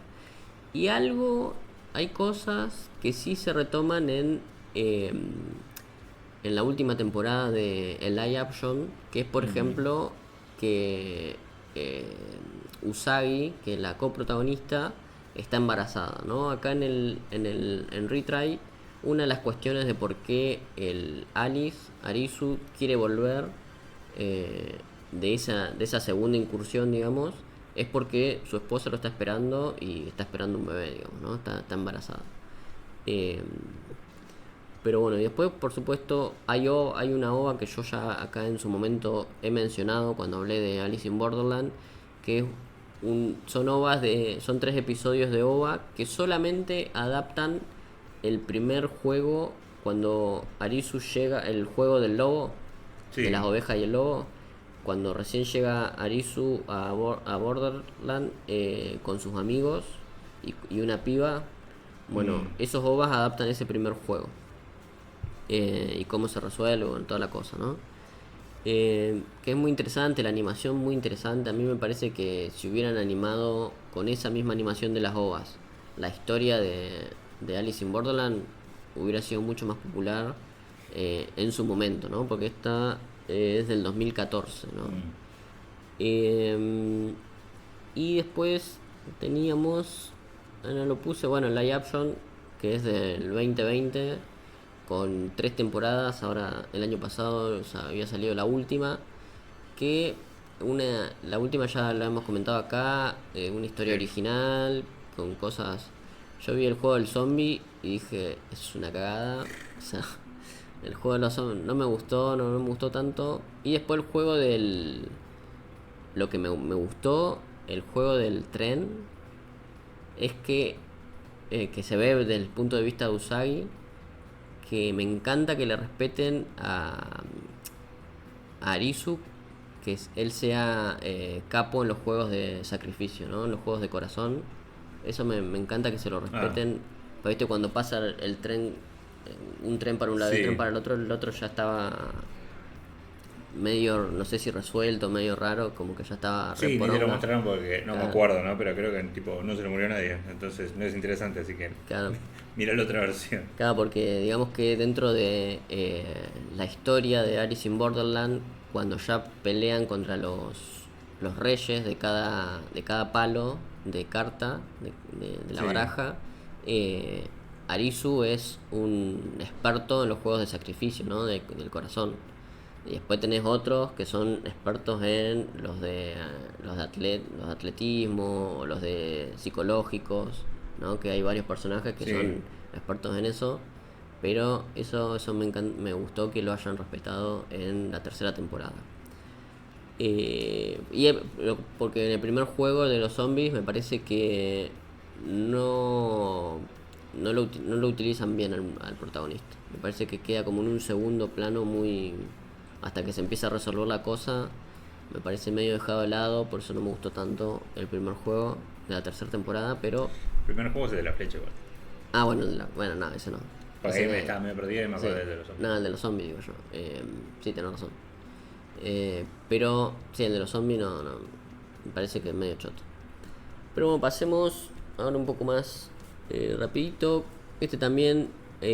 Y hay cosas que sí se retoman en la última temporada de el live action, que es por ejemplo que Usagi, que es la coprotagonista, está embarazada, ¿no? Acá en Retry, una de las cuestiones de por qué el Arisu quiere volver de esa segunda incursión, digamos, es porque su esposa lo está esperando y está esperando un bebé, digamos, ¿no? Está embarazada. Pero bueno, y después, por supuesto, hay una OVA que yo ya acá en su momento he mencionado cuando hablé de Alice in Borderland, que es son 3 episodios de OVA que solamente adaptan el primer juego cuando Arisu llega, el juego del lobo, Sí. de las ovejas y el lobo, cuando recién llega Arisu a Borderland con sus amigos y una piba. Bueno, esos OVAs adaptan ese primer juego. Y cómo se resuelve, bueno, toda la cosa, ¿no? Que es muy interesante, la animación muy interesante. A mí me parece que si hubieran animado con esa misma animación de las OVAs la historia de Alice in Borderland, hubiera sido mucho más popular en su momento, ¿no? Porque esta es del 2014, ¿no? Mm. Eh, y después teníamos, no lo puse, bueno, Live Action, que es del 2020, con 3 temporadas. Ahora, el año pasado, o sea, había salido la última, que la última ya la hemos comentado acá, una historia Sí. original, con cosas. Yo vi el juego del zombie y dije, es una cagada. O sea, el juego de los zombies no me gustó, no me gustó tanto. Y después el juego del. Lo que me gustó, el juego del tren, es que se ve desde el punto de vista de Usagi, que me encanta que le respeten a Arisu, que él sea capo en los juegos de sacrificio, ¿no? En los juegos de corazón. Eso me encanta que se lo Ah, respeten. Pero, ¿viste? Cuando pasa el tren, un tren para un lado y un tren sí. para el otro ya estaba medio, no sé si resuelto, medio raro, como que ya estaba Sí, ni te lo reporonga. mostraron porque no me Claro, acuerdo, ¿no? Pero creo que tipo no se le murió a nadie. Entonces no es interesante, así que claro. mira la otra versión. Claro, porque digamos que dentro de la historia de Alice in Borderland, cuando ya pelean contra los reyes de cada palo de carta de la Sí. baraja, eh, Arisu es un experto en los juegos de sacrificio, ¿no? Del corazón. Y después tenés otros que son expertos en los de atletismo o los de psicológicos, ¿no? Que hay varios personajes que Sí. son expertos en eso, pero eso me gustó que lo hayan respetado en la tercera temporada. Porque en el primer juego de los zombies me parece que no, no lo utilizan bien al protagonista. Me parece que queda como en un segundo plano muy. Hasta que se empieza a resolver la cosa. Me parece medio dejado de lado, por eso no me gustó tanto el primer juego de la tercera temporada, pero. El primer juego es el de la flecha igual. Ah, bueno, bueno, no, ese no. Porque ahí me Ese. estaba medio perdido y me Sí. acordé de los zombies. No, el de los zombies, digo yo. Sí, tenés razón. Pero, sí, el de los zombies no. Me parece que es medio choto. Pero bueno, pasemos ahora un poco más rapidito. Este también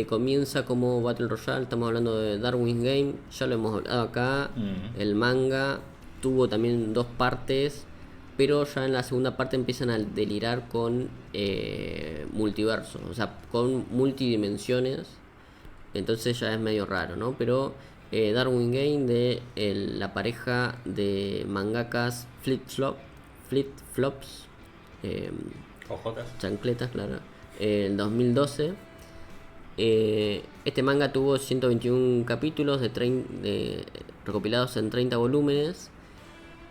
comienza como Battle Royale. Estamos hablando de Darwin Game. Ya lo hemos hablado acá. Mm. El manga tuvo también 2 partes. Pero ya en la segunda parte empiezan a delirar con multiverso. O sea, con multidimensiones. Entonces ya es medio raro, ¿no? Pero Darwin Game de la pareja de mangakas Flip Flops, eh, ¿Ojotas? chancletas, claro, el 2012. Este manga tuvo 121 capítulos recopilados en 30 volúmenes.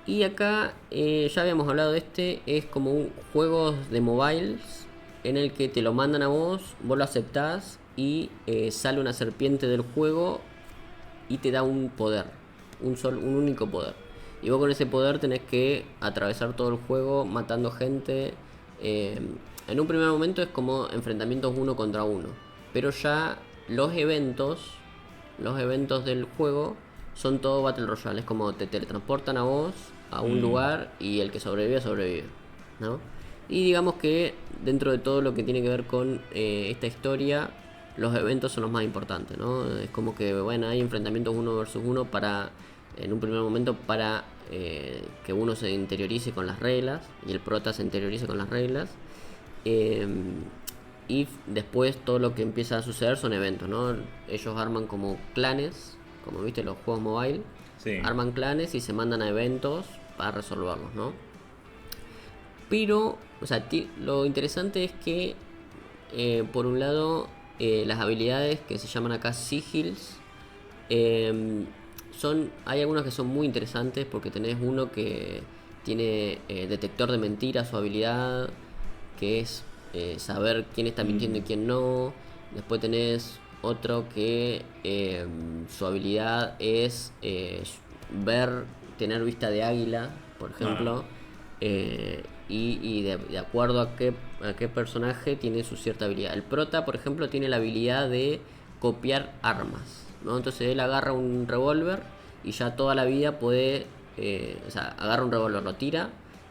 Y acá ya habíamos hablado de este, es como un juego de mobiles en el que te lo mandan a vos lo aceptás y sale una serpiente del juego y te da un poder, un único poder. Y vos con ese poder tenés que atravesar todo el juego matando gente. eh, en un primer momento es como enfrentamientos uno contra uno, pero ya los eventos, los eventos del juego son todo Battle Royale. Es como te teletransportan a vos a un Mm. lugar y el que sobrevive, sobrevive, ¿no? Y digamos que dentro de todo lo que tiene que ver con esta historia, los eventos son los más importantes, ¿no? Es como que, bueno, hay enfrentamientos uno versus uno en un primer momento, para que uno se interiorice con las reglas y el prota se interiorice con las reglas. Eh, y después todo lo que empieza a suceder son eventos, ¿no? Ellos arman como clanes, como viste los juegos mobile, Sí. arman clanes y se mandan a eventos para resolverlos, ¿no? Pero, o sea, lo interesante es que, por un lado, las habilidades que se llaman acá sigils, hay algunas que son muy interesantes porque tenés uno que tiene detector de mentiras, su habilidad, que es saber quién está mintiendo y Mm. quién no. Después tenés otro que su habilidad es tener vista de águila, por Ah. ejemplo, y de acuerdo a qué personaje tiene su cierta habilidad. El prota, por ejemplo, tiene la habilidad de copiar armas, ¿no? Entonces él agarra un revólver y ya toda la vida puede, o sea, agarra un revólver, lo tira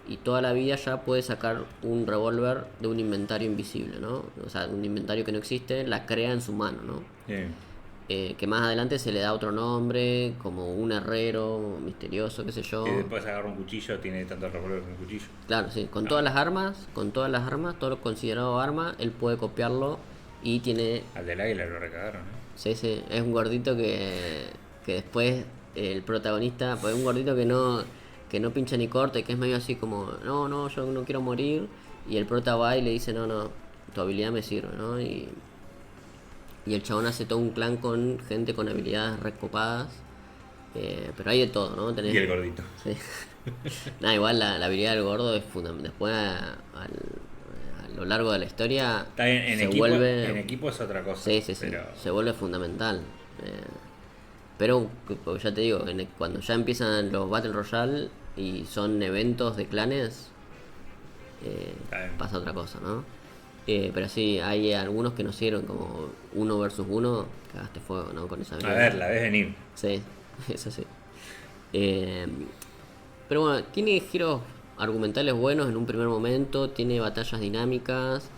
y toda la vida ya puede sacar un revólver de un inventario invisible, ¿no? O sea, un inventario que no existe, la crea en su mano, ¿no? Bien. Que más adelante se le da otro nombre, como un herrero misterioso, qué sé Y yo. después agarra un cuchillo, tiene tanto revólver como un cuchillo. Claro, sí, con No. todas las armas, todo lo considerado arma, él puede copiarlo y tiene. Al del águila lo recagaron, ¿no? Sí, sí, es un gordito que después el protagonista, pues es un gordito que no pincha ni corta y que es medio así como, no, no, yo no quiero morir. Y el prota va y le dice, no, no, tu habilidad me sirve, ¿no? Y el chabón hace todo un clan con gente con habilidades recopadas. Pero hay de todo, ¿no? Y el gordito. Sí. Nada, igual la habilidad del gordo es fundamental. Después, a lo largo de la historia, Está bien, se vuelve. en equipo es otra cosa. Sí, sí, sí. Pero Se vuelve fundamental. Pero, pues ya te digo, cuando ya empiezan los Battle Royale y son eventos de clanes, está bien. pasa otra cosa, ¿no? Pero sí, hay algunos que nos sirven como uno versus uno, cagaste fuego, ¿no? Con esa A habilidad. ver, la ves venir. Sí, eso sí. Eh, pero bueno, tiene giros argumentales buenos en un primer momento, tiene batallas dinámicas,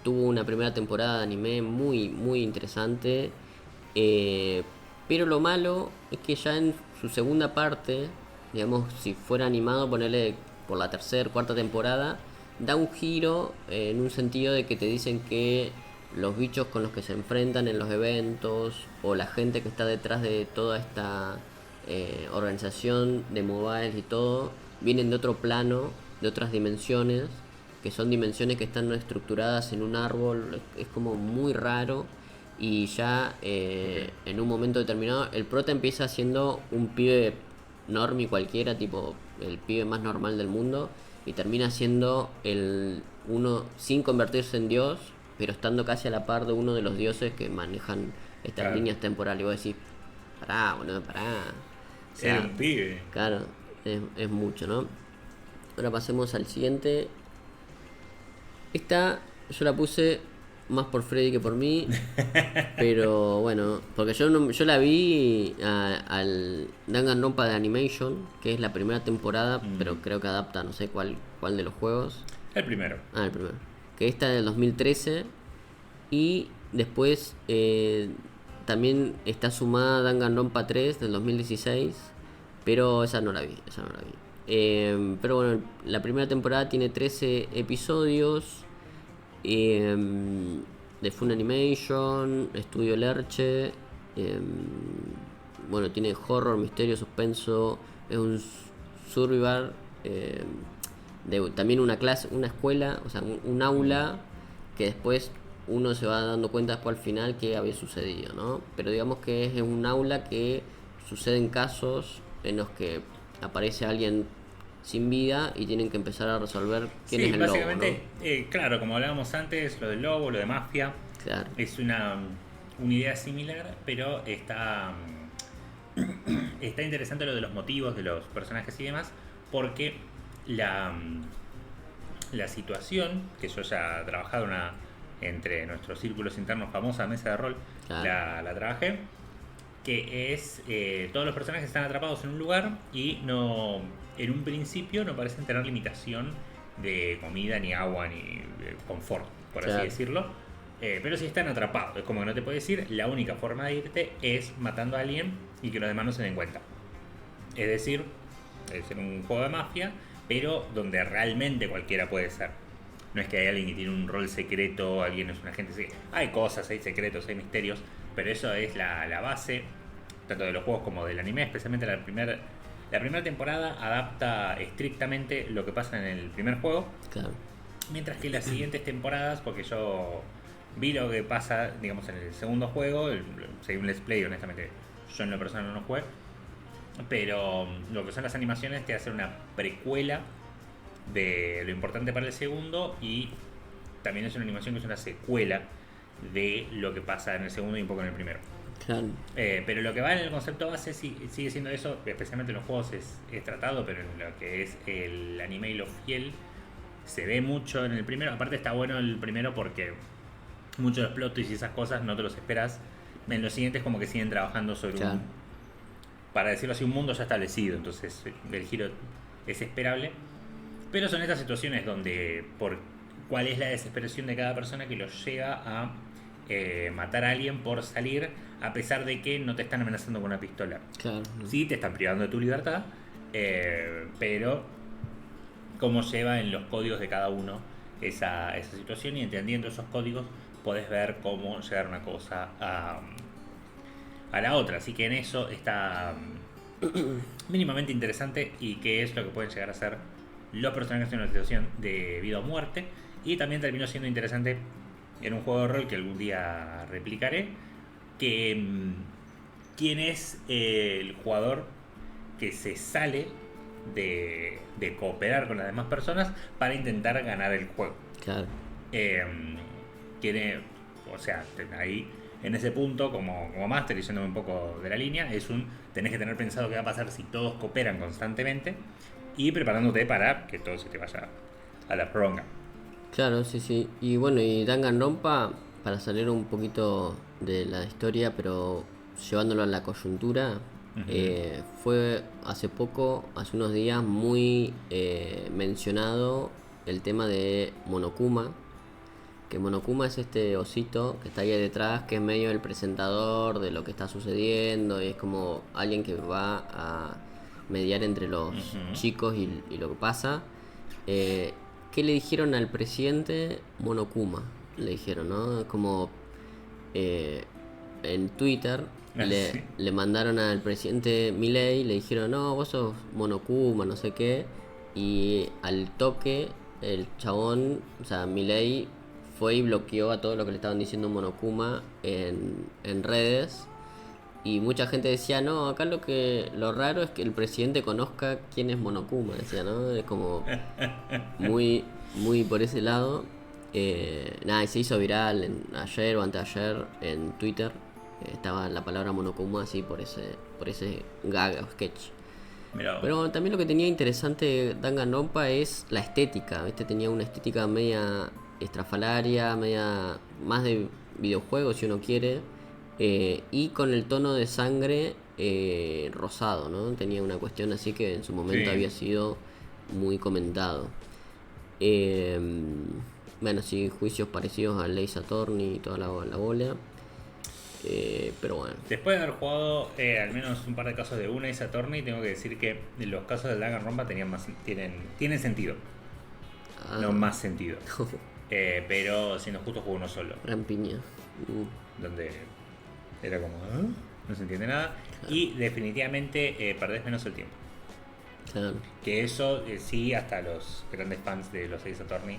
tuvo una primera temporada de anime muy, muy interesante. eh, pero lo malo es que ya en su segunda parte, digamos, si fuera animado, ponerle por la tercera, cuarta temporada, da un giro en un sentido de que te dicen que los bichos con los que se enfrentan en los eventos o la gente que está detrás de toda esta organización de mobiles y todo, vienen de otro plano, de otras dimensiones, que son dimensiones que están estructuradas en un árbol, es como muy raro. Y ya en un momento determinado, el prota empieza siendo un pibe normie cualquiera, tipo el pibe más normal del mundo, y termina siendo el uno sin convertirse en dios, pero estando casi a la par de uno de los dioses que manejan estas Claro. líneas temporales. Y vos decís, pará, boludo, pará. O Era sea, un pibe. claro, es mucho, ¿no? Ahora pasemos al siguiente. Esta yo la puse más por Freddy que por mí, pero bueno, porque yo yo la vi al Danganronpa de Animation, que es la primera temporada, pero creo que adapta no sé cuál de los juegos. El primero. Ah, el primero. Que esta es del 2013 y después también está sumada Danganronpa 3 del 2016, pero esa no la vi, esa no la vi. Pero bueno, la primera temporada tiene 13 episodios eh, de Fun Animation, Estudio Lerche. eh, bueno, tiene horror, misterio, suspenso. Es un survival de también una clase, una escuela, o sea, un aula que después uno se va dando cuenta después al final que había sucedido, ¿no? Pero digamos que es un aula que suceden casos en los que aparece alguien sin vida y tienen que empezar a resolver quién Sí, es el lobo, básicamente, ¿no? claro, como hablábamos antes, lo del lobo, lo de mafia, Claro, es una idea similar, pero está interesante lo de los motivos de los personajes y demás, porque la situación, que yo ya he trabajado entre nuestros círculos internos, famosa mesa de rol, claro. la trabajé, que es todos los personajes están atrapados en un lugar y no, en un principio no parecen tener limitación de comida, ni agua, ni confort, por así Claro. decirlo. Pero sí están atrapados, es como que no te puedes ir, la única forma de irte es matando a alguien y que los demás no se den cuenta. Es decir, es un juego de mafia, pero donde realmente cualquiera puede ser. No es que hay alguien que tiene un rol secreto, alguien es un agente secreto. Hay cosas, hay secretos, hay misterios, pero eso es la base, tanto de los juegos como del anime, especialmente la primera temporada adapta estrictamente lo que pasa en el primer juego, Claro. mientras que las siguientes temporadas, porque yo vi lo que pasa, digamos, en el segundo juego, seguí un let's play, honestamente, yo en lo personal no lo jugué, pero lo que son las animaciones te hacen una precuela de lo importante para el segundo y también es una animación que es una secuela de lo que pasa en el segundo y un poco en el primero. Claro. Pero lo que va en el concepto base sigue siendo eso, especialmente en los juegos es tratado, pero en lo que es el anime y lo fiel se ve mucho en el primero. Aparte está bueno el primero porque muchos de los plot twists y esas cosas no te los esperas. En los siguientes como que siguen trabajando sobre Claro. para decirlo así, un mundo ya establecido, entonces el giro es esperable. Pero son estas situaciones donde, por cuál es la desesperación de cada persona que los lleva a matar a alguien por salir, a pesar de que no te están amenazando con una pistola. Claro. Sí, te están privando de tu libertad, pero cómo lleva en los códigos de cada uno esa situación, y entendiendo esos códigos podés ver cómo llegar una cosa a la otra. Así que en eso está mínimamente interesante, y qué es lo que pueden llegar a ser los personajes en una situación de vida o muerte. Y también terminó siendo interesante en un juego de rol que algún día replicaré, que quién es el jugador que se sale de cooperar con las demás personas para intentar ganar el juego. Claro. Tiene, o sea, ahí en ese punto, como máster, yéndome un poco de la línea, tenés que tener pensado qué va a pasar si todos cooperan constantemente, y preparándote para que todo se te vaya a la pronga. Claro, sí, sí. Y bueno, y Danganronpa, para salir un poquito de la historia, pero llevándolo a la coyuntura, fue hace unos días, muy mencionado el tema de Monokuma. Que Monokuma es este osito que está ahí detrás, que es medio el presentador de lo que está sucediendo, y es como alguien que va a mediar entre los chicos y lo que pasa. ¿Qué le dijeron al presidente? Monokuma, le dijeron, ¿no? Como en Twitter le mandaron al presidente Milei, le dijeron, no, vos sos Monokuma, no sé qué. Y al toque, el chabón, o sea, Milei, fue y bloqueó a todo lo que le estaban diciendo Monokuma en redes. Y mucha gente decía, no, acá lo raro es que el presidente conozca quién es Monokuma, decía, ¿no? Es como muy, muy por ese lado. Nada, y se hizo viral ayer o anteayer en Twitter. Estaba la palabra Monokuma así por ese gag o sketch. Pero también lo que tenía interesante Danganronpa es la estética, ¿viste? Tenía una estética media estrafalaria, media más de videojuego si uno quiere, y con el tono de sangre rosado, ¿no? Tenía una cuestión así que en su momento había sido muy comentado. Bueno, sí, juicios parecidos a Ace Attorney y toda la bola. Pero bueno. Después de haber jugado al menos un par de casos de Ace Attorney, tengo que decir que los casos del Danganronpa tienen sentido. No más sentido. Pero siendo justo, juego uno solo. Gran piña. Donde era como, no se entiende nada. Claro. Y definitivamente perdés menos el tiempo. Claro. Que eso sí, hasta los grandes fans de los Ace Attorney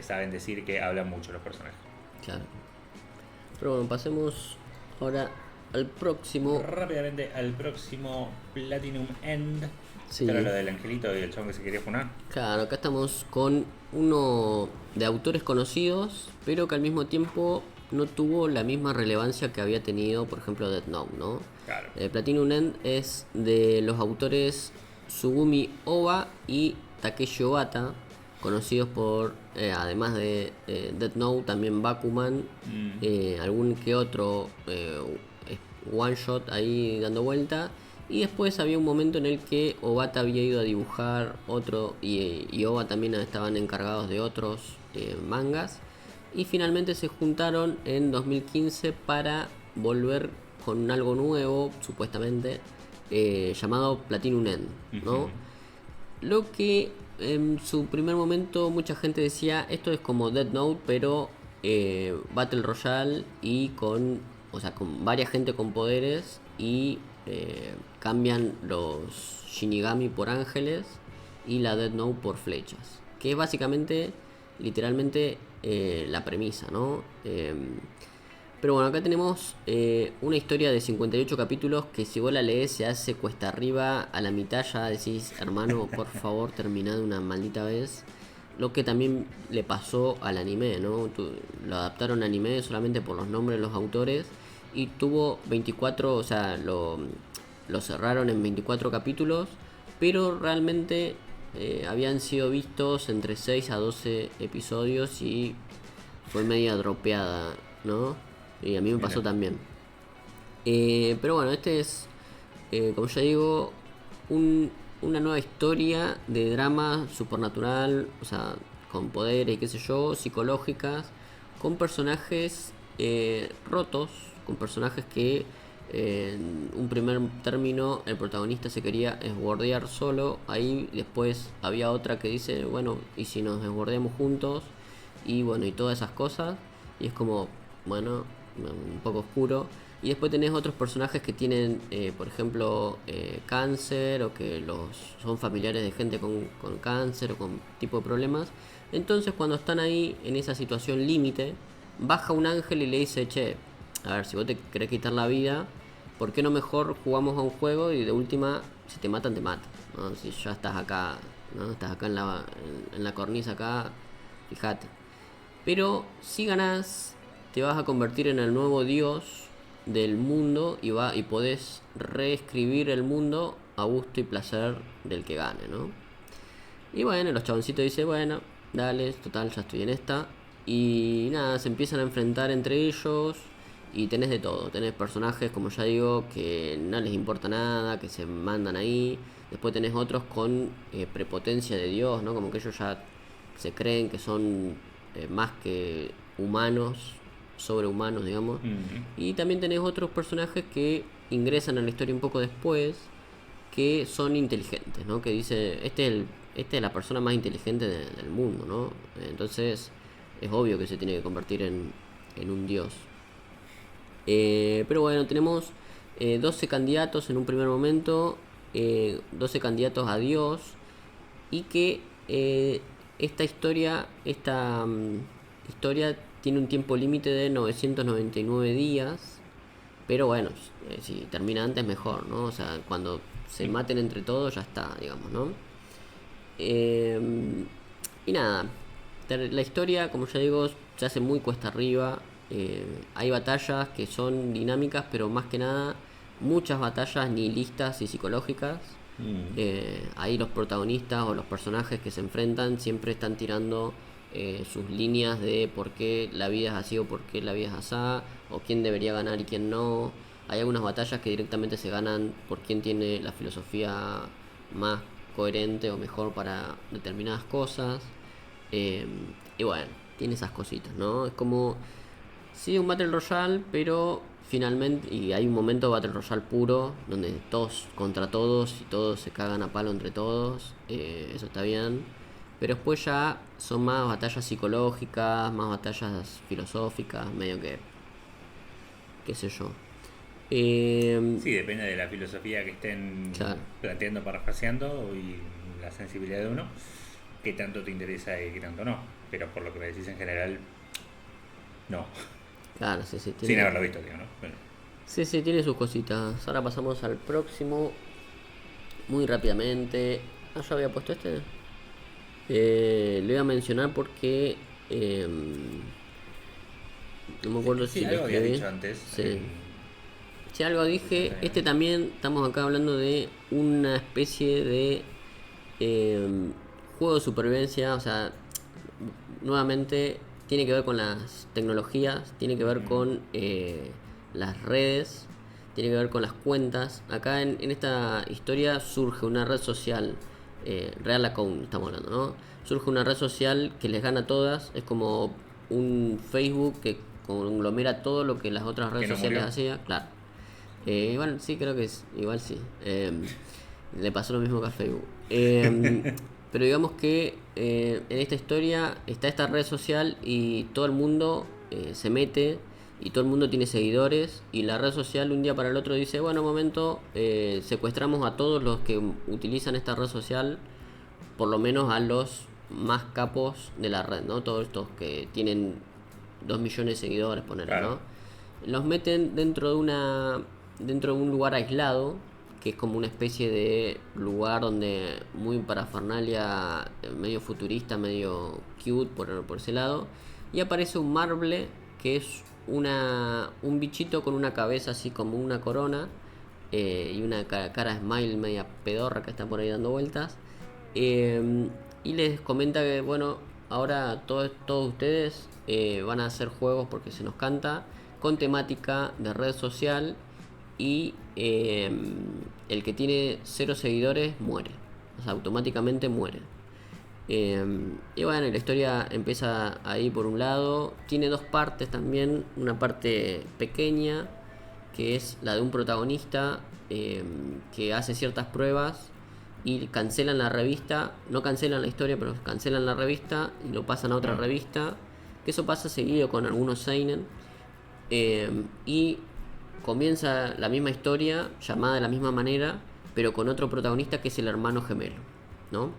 saben decir que hablan mucho los personajes. Claro. Pero bueno, pasemos ahora al próximo. Rápidamente al próximo Platinum End. Sí. Era lo del angelito y el chabón que se quería funar. Claro, acá estamos con uno de autores conocidos, pero que al mismo tiempo no tuvo la misma relevancia que había tenido, por ejemplo, Death Note, ¿no? Claro. Platinum End es de los autores Tsugumi Oba y Takeshi Obata, conocidos por, además de Death Note, también Bakuman, algún que otro one shot ahí dando vuelta. Y después había un momento en el que Obata había ido a dibujar otro, y Oba también estaban encargados de otros mangas. Y finalmente se juntaron en 2015 para volver con algo nuevo, supuestamente, llamado Platinum End, ¿no? Lo que en su primer momento mucha gente decía, esto es como Death Note, pero Battle Royale, y con varias gente con poderes, y cambian los Shinigami por ángeles y la Death Note por flechas, que es básicamente, literalmente, la premisa, ¿no? Pero bueno, acá tenemos una historia de 58 capítulos que si vos la lees se hace cuesta arriba, a la mitad ya decís, hermano, por favor, terminá de una maldita vez. Lo que también le pasó al anime, ¿no? Lo adaptaron a anime solamente por los nombres de los autores, y tuvo 24, o sea, lo cerraron en 24 capítulos, pero realmente habían sido vistos entre 6 a 12 episodios y fue media dropeada, ¿no? Y a mí me pasó también. Pero bueno, este es como ya digo, una nueva historia de drama supernatural, o sea, con poderes y qué sé yo, psicológicas, con personajes rotos, con personajes que en un primer término el protagonista se quería esguardear solo, ahí después había otra que dice, bueno, ¿y si nos esguardeamos juntos? Y bueno, y todas esas cosas, y es como, bueno, un poco oscuro. Y después tenés otros personajes que tienen, por ejemplo, cáncer o que son familiares de gente con cáncer o con tipo de problemas. Entonces cuando están ahí en esa situación límite, baja un ángel y le dice, che, a ver, si vos te querés quitar la vida, ¿por qué no mejor jugamos a un juego y de última, si te matan, te matan, ¿no? Si ya estás acá, ¿no? Estás acá en la cornisa acá, fíjate. Pero si ganás, te vas a convertir en el nuevo dios del mundo y podés reescribir el mundo a gusto y placer del que gane, ¿no? Y bueno, los chaboncitos dicen, bueno, dale, total, ya estoy en esta. Y nada, se empiezan a enfrentar entre ellos y tenés de todo. Tenés personajes, como ya digo, que no les importa nada, que se mandan ahí. Después tenés otros con prepotencia de Dios, ¿no? Como que ellos ya se creen que son más que humanos, sobrehumanos, digamos. Y también tenés otros personajes que ingresan a la historia un poco después, que son inteligentes, ¿no? Que dice, este es la persona más inteligente del mundo, ¿no? Entonces es obvio que se tiene que convertir en un dios. Pero bueno, tenemos 12 candidatos en un primer momento, 12 candidatos a dios, y que esta historia tiene un tiempo límite de 999 días, pero bueno, si termina antes mejor, ¿no? O sea, cuando se maten entre todos ya está, digamos, ¿no? Eh, y nada, la historia, como ya digo, se hace muy cuesta arriba. Hay batallas que son dinámicas, pero más que nada, muchas batallas nihilistas y psicológicas. Ahí los protagonistas o los personajes que se enfrentan siempre están tirando sus líneas de por qué la vida es así o por qué la vida es asá, o quién debería ganar y quién no. Hay algunas batallas que directamente se ganan por quién tiene la filosofía más coherente o mejor para determinadas cosas. Y bueno, tiene esas cositas, ¿no? Es como, sí, un Battle Royale, pero finalmente, y hay un momento Battle Royale puro, donde todos contra todos y todos se cagan a palo entre todos, eso está bien. Pero después ya son más batallas psicológicas, más batallas filosóficas, medio que, qué sé yo. Sí, depende de la filosofía que estén Claro, planteando, parafraseando y la sensibilidad de uno, qué tanto te interesa y qué tanto no. Pero por lo que me decís en general, no. claro, sí, sí, Sin tiene, haberlo visto, digo, ¿no? Bueno. sí, sí, tiene sus cositas. Ahora pasamos al próximo, muy rápidamente. Ah, yo había puesto este. Lo iba a mencionar porque no me acuerdo Sí, si lo algo habías escribí. dicho antes. Sí. Si algo dije, este también estamos acá hablando de una especie de eh, juego de supervivencia, o sea, nuevamente tiene que ver con las tecnologías, tiene que ver con las redes, tiene que ver con las cuentas. Acá en esta historia surge una red social, Real Account estamos hablando, ¿no? Surge una red social que les gana a todas, es como un Facebook que conglomera todo lo que las otras Que redes no sociales murió. hacían, claro. Bueno, sí, creo que es. Igual sí. Le pasó lo mismo que a Facebook. Pero digamos que en esta historia está esta red social y todo el mundo se mete y todo el mundo tiene seguidores. Y la red social un día para el otro dice: bueno, un momento, secuestramos a todos los que utilizan esta red social, por lo menos a los más capos de la red, ¿no? Todos estos que tienen 2 millones de seguidores, ponerle, Claro. ¿no? Los meten dentro de un lugar aislado, que es como una especie de lugar donde muy parafernalia, medio futurista, medio cute por ese lado. Y aparece un marble, que es un bichito con una cabeza así como una corona, y una cara smile media pedorra que está por ahí dando vueltas. Y les comenta que, bueno, ahora todos ustedes van a hacer juegos porque se nos canta, con temática de red social. y el que tiene 0 seguidores muere. O sea, automáticamente muere. Y bueno, la historia empieza ahí por un lado. Tiene dos partes también. Una parte pequeña, que es la de un protagonista que hace ciertas pruebas y cancelan la revista. No cancelan la historia, pero cancelan la revista y lo pasan a otra revista. Que eso pasa seguido con algunos seinen. Y comienza la misma historia, llamada de la misma manera, pero con otro protagonista que es el hermano gemelo, ¿no?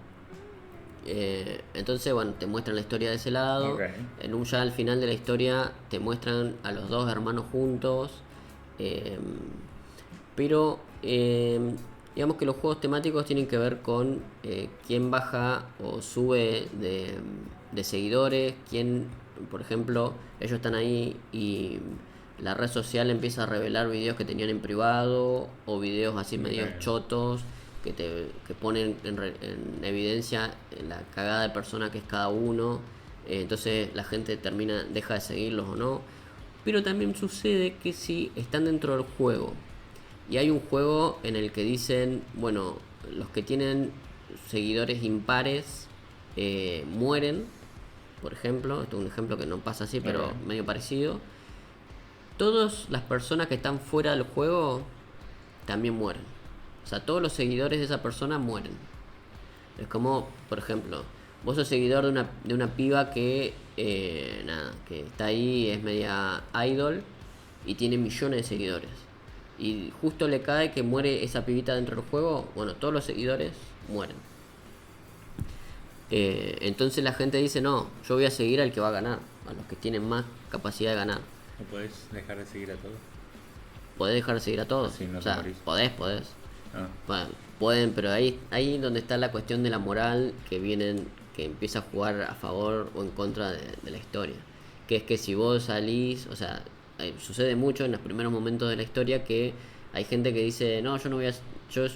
Entonces, bueno, te muestran la historia de ese lado. Ok. Ya al final de la historia te muestran a los dos hermanos juntos. eh, pero digamos que los juegos temáticos tienen que ver con quién baja o sube de seguidores, quién, por ejemplo, ellos están ahí y la red social empieza a revelar videos que tenían en privado o videos así medios Ok. chotos que ponen en evidencia la cagada de persona que es cada uno. Entonces la gente deja de seguirlos o no. Pero también sucede que si están dentro del juego y hay un juego en el que dicen, bueno, los que tienen seguidores impares mueren, por ejemplo, esto es un ejemplo que no pasa así, pero Ok. medio parecido. Todas las personas que están fuera del juego también mueren. O sea, todos los seguidores de esa persona mueren. Es como, por ejemplo, vos sos seguidor de una piba que, nada, que está ahí, es media idol y tiene millones de seguidores. Y justo le cae que muere esa pibita dentro del juego, bueno, todos los seguidores mueren. Entonces la gente dice, no, yo voy a seguir al que va a ganar, a los que tienen más capacidad de ganar. ¿No podés dejar de seguir a todos? Podés dejar de seguir a todos. Así no O te sea, morís. podés. Ah, Bueno, pueden, pero ahí donde está la cuestión de la moral que empieza a jugar a favor o en contra de la historia. Que es que si vos salís, o sea, sucede mucho en los primeros momentos de la historia que hay gente que dice, no, yo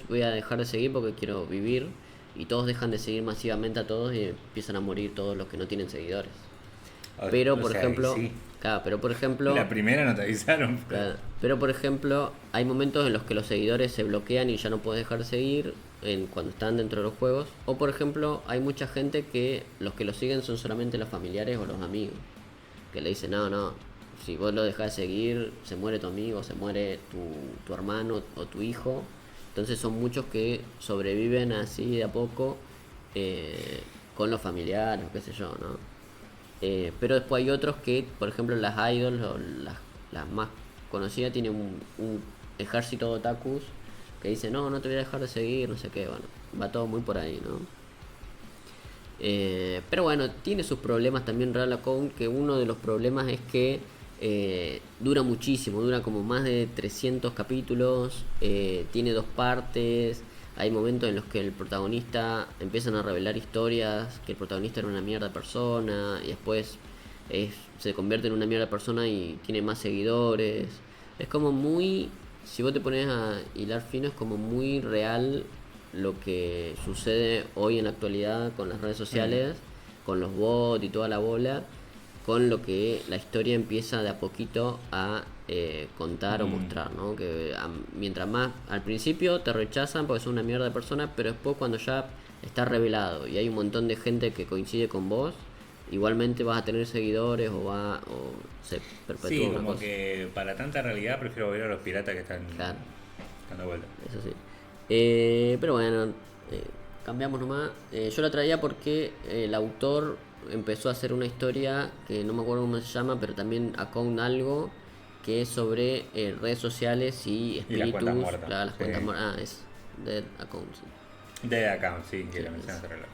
voy a dejar de seguir porque quiero vivir, y todos dejan de seguir masivamente a todos y empiezan a morir todos los que no tienen seguidores. Pero o por sea, y ejemplo, sí. claro, pero por ejemplo, La primera no te avisaron. claro, pero por ejemplo, hay momentos en los que los seguidores se bloquean y ya no puedes dejar de seguir cuando están dentro de los juegos. O por ejemplo, hay mucha gente que los que lo siguen son solamente los familiares o los amigos. Que le dicen, no, no, si vos lo dejás de seguir, se muere tu amigo, se muere tu hermano o tu hijo. Entonces son muchos que sobreviven así de a poco con los familiares, o qué sé yo, ¿no? Pero después hay otros que, por ejemplo, las idols o las más conocidas tienen un ejército de otakus que dicen, no, no te voy a dejar de seguir, no sé qué, bueno, va todo muy por ahí, ¿no? Pero bueno, tiene sus problemas también Real Account, que uno de los problemas es que dura muchísimo, dura como más de 300 capítulos, tiene dos partes, hay momentos en los que el protagonista empiezan a revelar historias, que el protagonista era una mierda de persona, y después se convierte en una mierda de persona y tiene más seguidores. Es como muy, si vos te pones a hilar fino, es como muy real lo que sucede hoy en la actualidad con las redes sociales, con los bots y toda la bola, con lo que la historia empieza de a poquito a contar o mostrar, ¿no? Que mientras más al principio te rechazan porque son una mierda de persona, pero después cuando ya está revelado y hay un montón de gente que coincide con vos, igualmente vas a tener seguidores o se perpetúa Sí, una como cosa. que para tanta realidad prefiero ver a los piratas que están Claro. dando vuelta. Eso sí. Pero bueno, cambiamos nomás. Yo la traía porque el autor empezó a hacer una historia que no me acuerdo cómo se llama, pero también account algo, que es sobre redes sociales y Y las espíritus. cuentas muertas. Las Sí. cuentas muertas. Ah, es Dead Account. Sí. De account, sí, que Sí, la es. mencionaste reloj.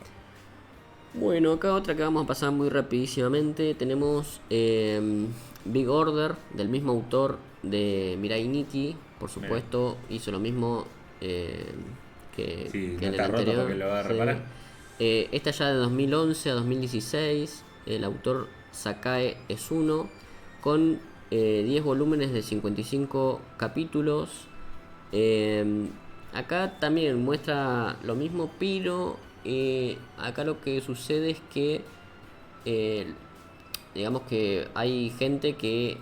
Bueno, acá otra que vamos a pasar muy rapidísimamente. Tenemos Big Order, del mismo autor de Mirai Nikki. Por supuesto, hizo lo mismo Sí, que no en el está roto anterior. porque lo va a Sí. reparar. Esta ya de 2011 a 2016. El autor Sakae es uno, con 10 volúmenes de 55 capítulos. Acá también muestra lo mismo, pero acá lo que sucede es que eh, digamos que hay gente que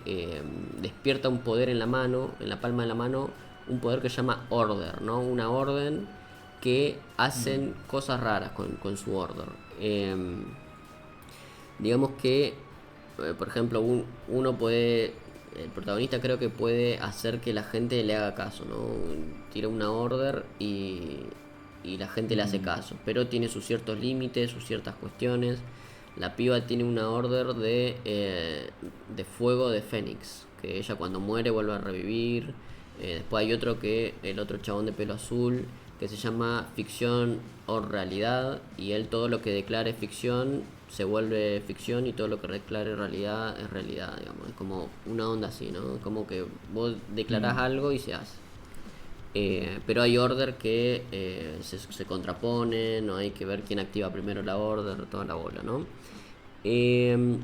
despierta un poder en la mano, en la palma de la mano, un poder que se llama Order, ¿no? Una orden que hacen cosas raras con su Order. Digamos que, por ejemplo, uno puede, el protagonista creo que puede hacer que la gente le haga caso, ¿no? Tira una Order y la gente le hace caso, pero tiene sus ciertos límites, sus ciertas cuestiones. La piba tiene una Order de fuego de Fénix, que ella cuando muere vuelve a revivir. Después hay otro que, el otro chabón de pelo azul, que se llama ficción o realidad, y él todo lo que declare ficción se vuelve ficción y todo lo que declare realidad es realidad, digamos. Es como una onda así, ¿no? Como que vos declarás algo y se hace. Pero hay Order que se contraponen, no hay que ver quién activa primero la Order, toda la bola, ¿no?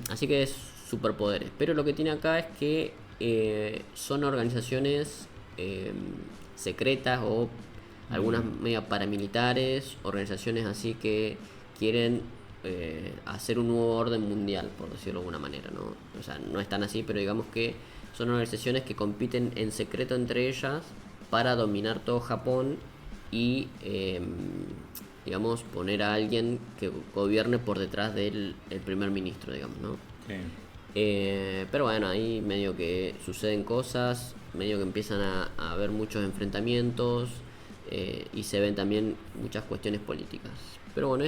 Así que es superpoderes. Pero lo que tiene acá es que son organizaciones secretas o algunas media paramilitares, organizaciones así que quieren hacer un nuevo orden mundial, por decirlo de alguna manera, ¿no? O sea, no es tan así, pero digamos que son organizaciones que compiten en secreto entre ellas para dominar todo Japón y, digamos, poner a alguien que gobierne por detrás del el primer ministro, digamos, ¿no? Sí. Pero bueno, ahí medio que suceden cosas, medio que empiezan a haber muchos enfrentamientos y se ven también muchas cuestiones políticas. Pero bueno,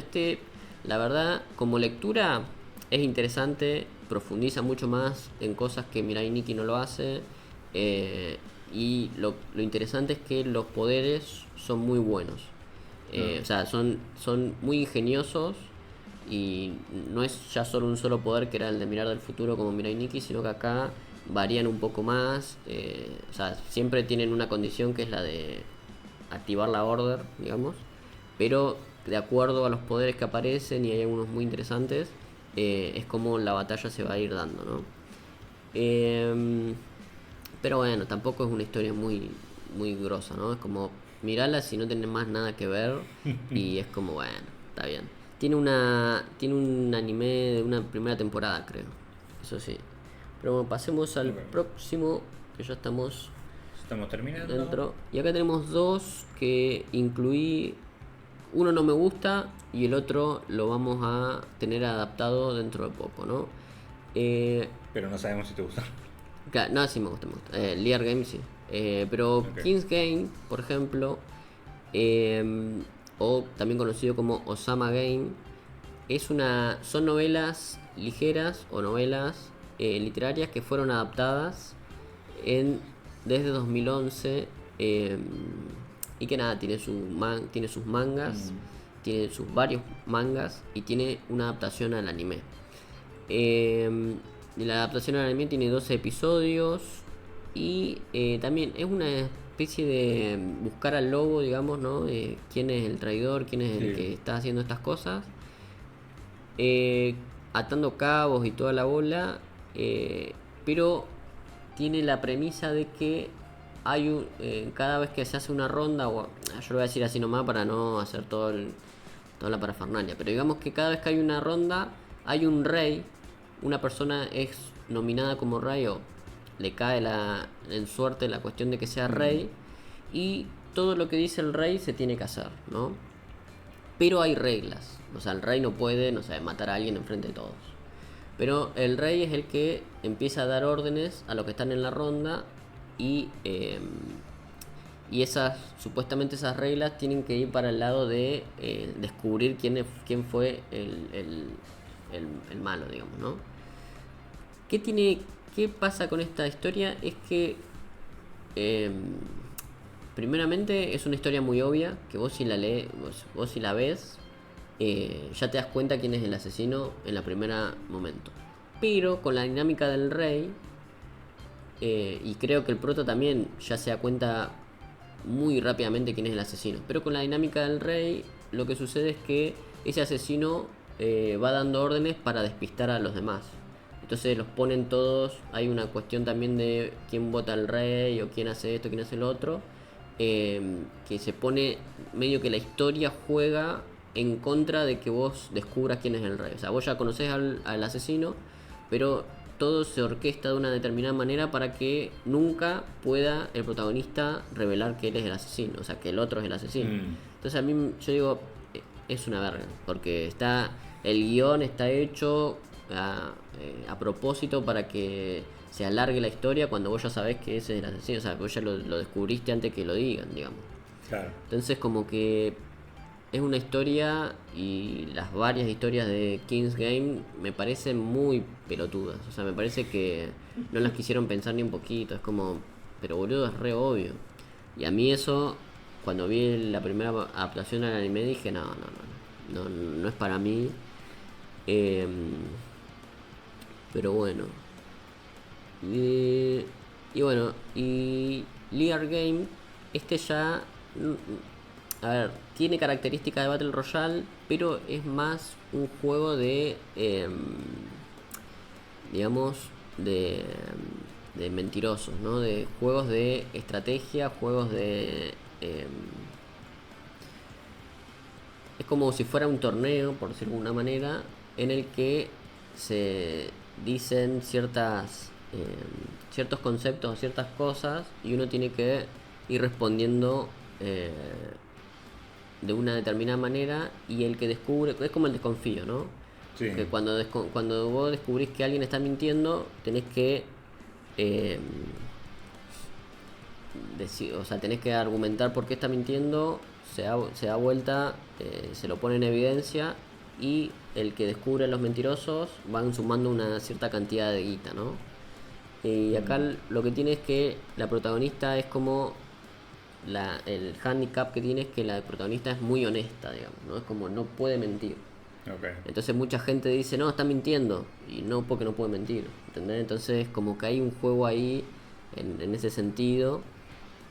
la verdad, como lectura es interesante, profundiza mucho más en cosas que Mirai Nikki no lo hace. Y lo interesante es que los poderes son muy buenos. O sea, son muy ingeniosos y no es ya solo un solo poder que era el de mirar del futuro como Mirai Nikki, sino que acá varían un poco más. O sea, siempre tienen una condición que es la de activar la Order, digamos, pero de acuerdo a los poderes que aparecen, y hay algunos muy interesantes, es como la batalla se va a ir dando, ¿no? Pero bueno, tampoco es una historia muy, muy grosa, ¿no? Es como mirarla si no tenés más nada que ver y es como, bueno, está bien. Tiene un anime de una primera temporada, creo. Eso sí. Pero bueno, pasemos al próximo, que ya estamos Terminando. dentro. Y acá tenemos dos que incluí. Uno no me gusta y el otro lo vamos a tener adaptado dentro de poco, ¿no? Pero no sabemos si te gusta. No, sí me gusta, Liar Game sí. Pero Ok. King's Game, por ejemplo, o también conocido como Osama Game, son novelas ligeras o novelas literarias que fueron adaptadas desde 2011 y que nada, tiene sus mangas, tiene sus varios mangas y tiene una adaptación al anime. La adaptación al anime tiene 12 episodios y también es una especie de buscar al lobo, digamos, ¿no? Quién es el traidor, quién es el que está haciendo estas cosas. Atando cabos y toda la bola, pero tiene la premisa de que hay cada vez que se hace una ronda, yo lo voy a decir así nomás para no hacer toda la parafernalia, pero digamos que cada vez que hay una ronda hay un rey, una persona es nominada como rey o le cae en suerte la cuestión de que sea rey, y todo lo que dice el rey se tiene que hacer, ¿no? Pero hay reglas, o sea, el rey no puede, no sé, matar a alguien enfrente de todos. Pero el rey es el que empieza a dar órdenes a los que están en la ronda y supuestamente esas reglas tienen que ir para el lado de descubrir quién fue el malo, digamos, ¿no? ¿Qué pasa con esta historia? Es que primeramente es una historia muy obvia, que vos si la lees, vos si la ves, ya te das cuenta quién es el asesino en la primera momento. Pero con la dinámica del rey, y creo que el prota también ya se da cuenta muy rápidamente quién es el asesino. Pero con la dinámica del rey, lo que sucede es que ese asesino va dando órdenes para despistar a los demás. Entonces los ponen todos, hay una cuestión también de quién vota al rey o quién hace esto, quién hace lo otro, que se pone medio que la historia juega en contra de que vos descubras quién es el rey. O sea, vos ya conocés al asesino, pero todo se orquesta de una determinada manera para que nunca pueda el protagonista revelar que él es el asesino, o sea, que el otro es el asesino. Entonces a mí, yo digo, es una verga, porque el guión está hecho a propósito para que se alargue la historia cuando vos ya sabés que ese es el asesino, o sea, que vos ya lo descubriste antes que lo digan, digamos. Claro. Entonces como que es una historia, y las varias historias de King's Game me parecen muy pelotudas, o sea, me parece que no las quisieron pensar ni un poquito, es como, pero boludo, es re obvio. Y a mí eso, cuando vi la primera adaptación al anime, dije, no es para mí. Eh, pero bueno. Y bueno, y Liar Game, este ya, a ver, tiene características de Battle Royale, pero es más un juego de, digamos, de mentirosos, ¿no? De juegos de estrategia, juegos de... es como si fuera un torneo, por decirlo de alguna manera, en el que se dicen ciertos conceptos o ciertas cosas, y uno tiene que ir respondiendo de una determinada manera, y el que descubre, es como el desconfío, ¿no? Sí. Que cuando vos descubrís que alguien está mintiendo, tenés que eh, o sea, tenés que argumentar por qué está mintiendo, se da vuelta, se lo pone en evidencia, y el que descubre a los mentirosos van sumando una cierta cantidad de guita, ¿no? Y acá lo que tiene es que la protagonista es como... el handicap que tiene es que la protagonista es muy honesta, digamos, ¿no? Es como no puede mentir. Okay. Entonces mucha gente dice, no, está mintiendo, y no, porque no puede mentir, ¿entendés? Entonces como que hay un juego ahí en ese sentido.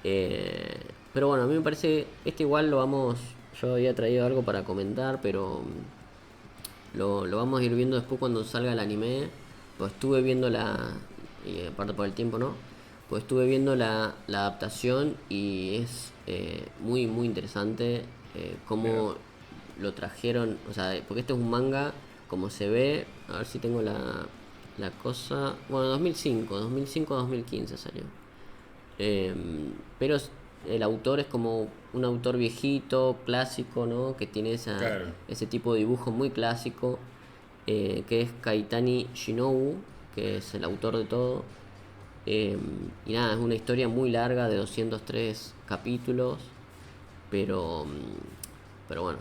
Pero bueno, a mí me parece, igual yo había traído algo para comentar, pero lo vamos a ir viendo después cuando salga el anime. Pues estuve viendo y aparte por el tiempo, ¿no? Pues estuve viendo la adaptación, y es muy, muy interesante cómo lo trajeron, o sea, porque este es un manga, como se ve, a ver si tengo la cosa, bueno, 2005-2015 salió. Pero el autor es como un autor viejito, clásico, ¿no? Que tiene Claro. ese tipo de dibujo muy clásico, que es Kaitani Shinobu, que es el autor de todo. Y nada, es una historia muy larga de 203 capítulos, pero, pero bueno,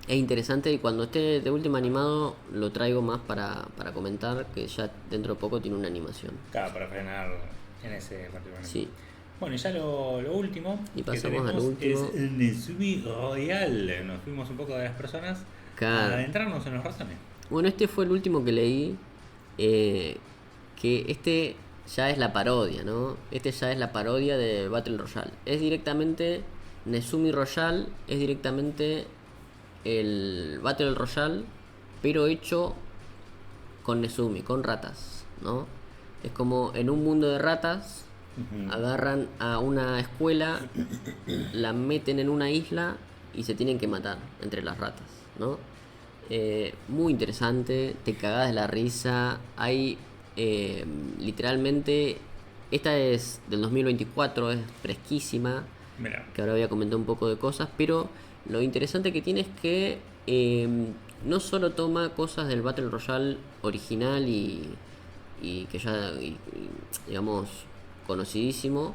es interesante, y cuando esté de último animado lo traigo más para comentar, que ya dentro de poco tiene una animación. Claro, para frenar en ese particular. Sí. Bueno, y ya lo último Y que pasamos tenemos al último. es el Nezumi Royal. Nos fuimos un poco de las personas a adentrarnos en los razones. Bueno, este fue el último que leí, que este ya es la parodia, ¿no? Este ya es la parodia de Battle Royale. Es directamente Nezumi Royale, es directamente el Battle Royale, pero hecho con Nezumi, con ratas, ¿no? Es como en un mundo de ratas, agarran a una escuela, la meten en una isla y se tienen que matar entre las ratas, ¿no? Muy interesante, te cagás de la risa. Hay literalmente, esta es del 2024, es fresquísima. Mira. Que ahora voy a comentar un poco de cosas, pero lo interesante que tiene es que no solo toma cosas del Battle Royale original y que ya, digamos, conocidísimo,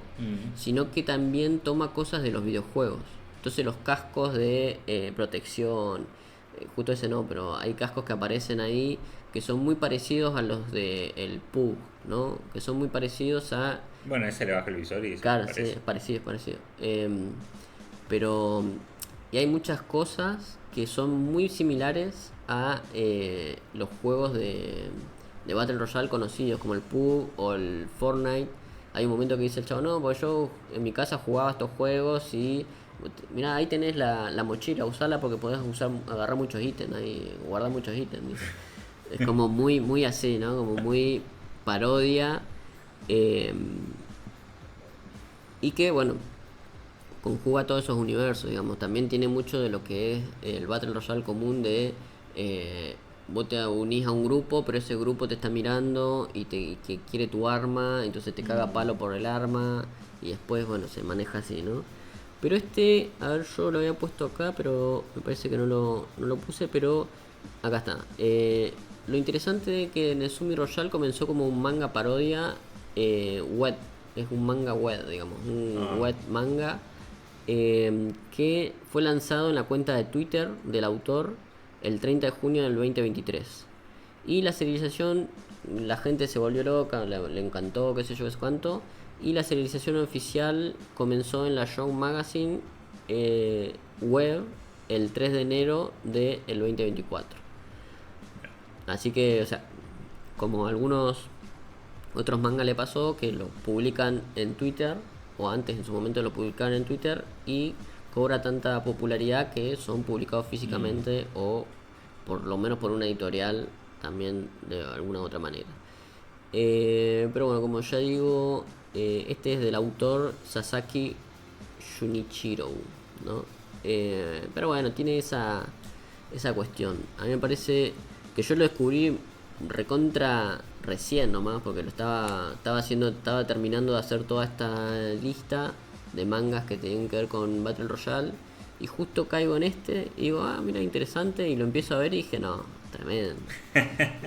sino que también toma cosas de los videojuegos. Entonces los cascos de protección, justo ese no, pero hay cascos que aparecen ahí que son muy parecidos a los de el PUG, ¿no? Que son muy parecidos a... Bueno, ese le baja el visor y claro, sí, es parecido. Pero... Y hay muchas cosas que son muy similares a los juegos de Battle Royale conocidos, como el PUBG o el Fortnite. Hay un momento que dice el chavo, no, porque yo en mi casa jugaba estos juegos y... Mirá, ahí tenés la mochila, usala porque podés agarrar muchos ítems, ahí, guardar muchos ítems. Dice. Es como muy, muy así, ¿no? Como muy parodia. Y que, bueno, conjuga todos esos universos, digamos. También tiene mucho de lo que es el Battle Royale común de vos te unís a un grupo, pero ese grupo te está mirando y que quiere tu arma, entonces te caga a palo por el arma y después, bueno, se maneja así, ¿no? Pero a ver, yo lo había puesto acá, pero me parece que no lo puse, pero acá está. Lo interesante es que Nezumi Royal comenzó como un manga parodia web, es un manga web, digamos, un Ah, web manga que fue lanzado en la cuenta de Twitter del autor el 30 de junio del 2023. Y la serialización, la gente se volvió loca, le encantó, qué sé yo, qué sé cuánto. Y la serialización oficial comenzó en la Young Magazine web el 3 de enero del 2024. Así que, o sea, como algunos otros mangas le pasó, que lo publican en Twitter, o antes en su momento lo publicaron en Twitter, y cobra tanta popularidad que son publicados físicamente o por lo menos por una editorial también de alguna otra manera. Pero bueno, como ya digo, este es del autor Sasaki Shunichiro, ¿no? Pero bueno, tiene esa cuestión. A mí me parece que yo lo descubrí recontra recién nomás, porque estaba terminando de hacer toda esta lista de mangas que tenían que ver con Battle Royale. Y justo caigo en este y digo, mira, interesante. Y lo empiezo a ver y dije, no, tremendo.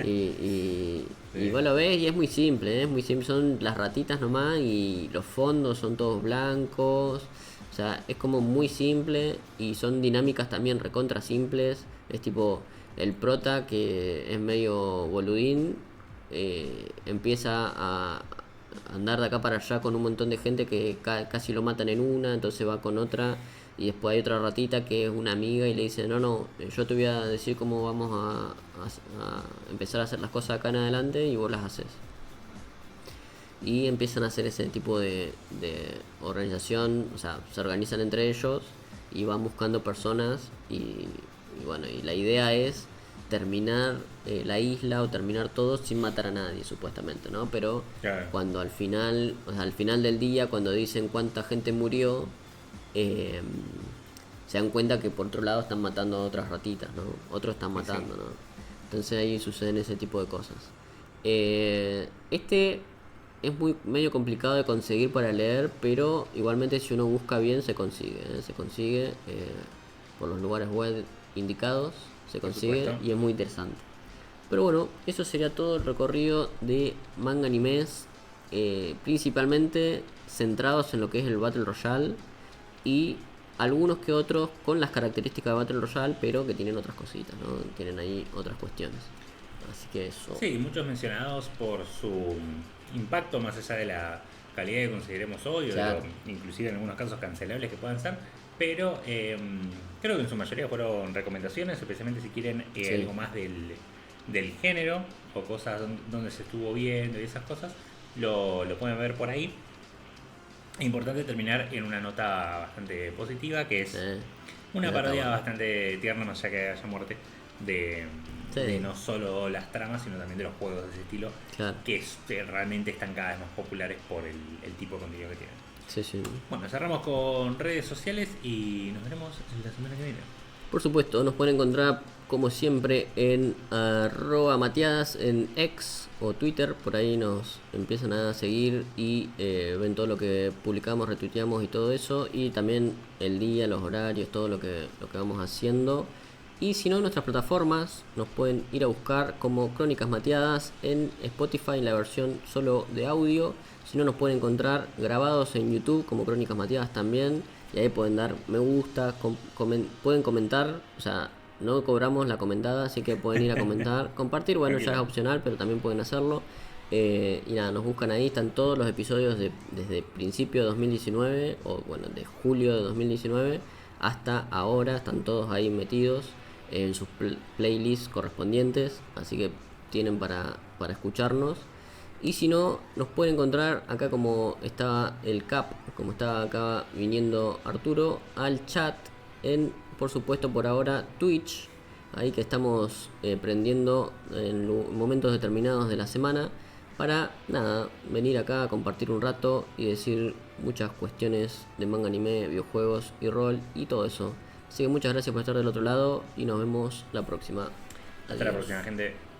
Y sí. vos lo ves y es muy simple, es muy simple. Son las ratitas nomás y los fondos son todos blancos. O sea, es como muy simple y son dinámicas también recontra simples. Es tipo el prota que es medio boludín, empieza a andar de acá para allá con un montón de gente que casi lo matan en una, entonces va con otra y después hay otra ratita que es una amiga y le dice, no, yo te voy a decir cómo vamos a empezar a hacer las cosas acá en adelante y vos las haces. Y empiezan a hacer ese tipo de organización, o sea, se organizan entre ellos y van buscando personas y bueno, y la idea es terminar la isla o terminar todo sin matar a nadie, supuestamente, ¿no? Pero Claro. cuando al final, o sea, al final del día, cuando dicen cuánta gente murió, eh, se dan cuenta que por otro lado están matando a otras ratitas, ¿no? Otros están Y sí. matando, ¿no? Entonces ahí suceden ese tipo de cosas. Este es muy medio complicado de conseguir para leer, pero igualmente si uno busca bien se consigue por los lugares web indicados, se Por consigue supuesto. y es muy interesante. Pero bueno, eso sería todo el recorrido de manga animes, principalmente centrados en lo que es el Battle Royale y algunos que otros con las características de Battle Royale, pero que tienen otras cositas, ¿no? Tienen ahí otras cuestiones. Así que eso. Sí, muchos mencionados por su impacto más allá de la calidad que consideremos hoy o de Claro. lo inclusive en algunos casos cancelables que puedan ser, pero creo que en su mayoría fueron recomendaciones, especialmente si quieren Sí. algo más del género o cosas donde se estuvo viendo y esas cosas, lo pueden ver por ahí. Importante terminar en una nota bastante positiva, que Sí. es una Eso está parodia bueno. bastante tierna, más allá que haya muerte, de, de Sí. no solo las tramas, sino también de los juegos de ese estilo, Claro. realmente están cada vez más populares por el tipo de contenido que tienen. Sí, sí. Bueno, cerramos con redes sociales y nos veremos la semana que viene. Por supuesto, nos pueden encontrar como siempre en @Matiadas en X o Twitter. Por ahí nos empiezan a seguir y ven todo lo que publicamos, retuiteamos y todo eso. Y también el día, los horarios, todo lo que vamos haciendo. Y si no, en nuestras plataformas nos pueden ir a buscar como Crónicas Mateadas en Spotify en la versión solo de audio. Si no, nos pueden encontrar grabados en YouTube como Crónicas Mateadas también. Y ahí pueden dar me gusta, pueden comentar. O sea, no cobramos la comentada, así que pueden ir a comentar. Compartir, bueno, ya es Tranquilo. opcional, pero también pueden hacerlo. Y nada, nos buscan ahí, están todos los episodios desde principio de 2019, o bueno, de julio de 2019 hasta ahora, están todos ahí metidos en sus playlists correspondientes, así que tienen para escucharnos. Y si no, nos pueden encontrar acá como está el Cap, como está acá viniendo Arturo, al chat en, por supuesto por ahora, Twitch, ahí que estamos prendiendo en momentos determinados de la semana para nada, venir acá a compartir un rato y decir muchas cuestiones de manga, anime, videojuegos y rol y todo eso. Así que muchas gracias por estar del otro lado y nos vemos la próxima. Hasta la Adiós. próxima, gente.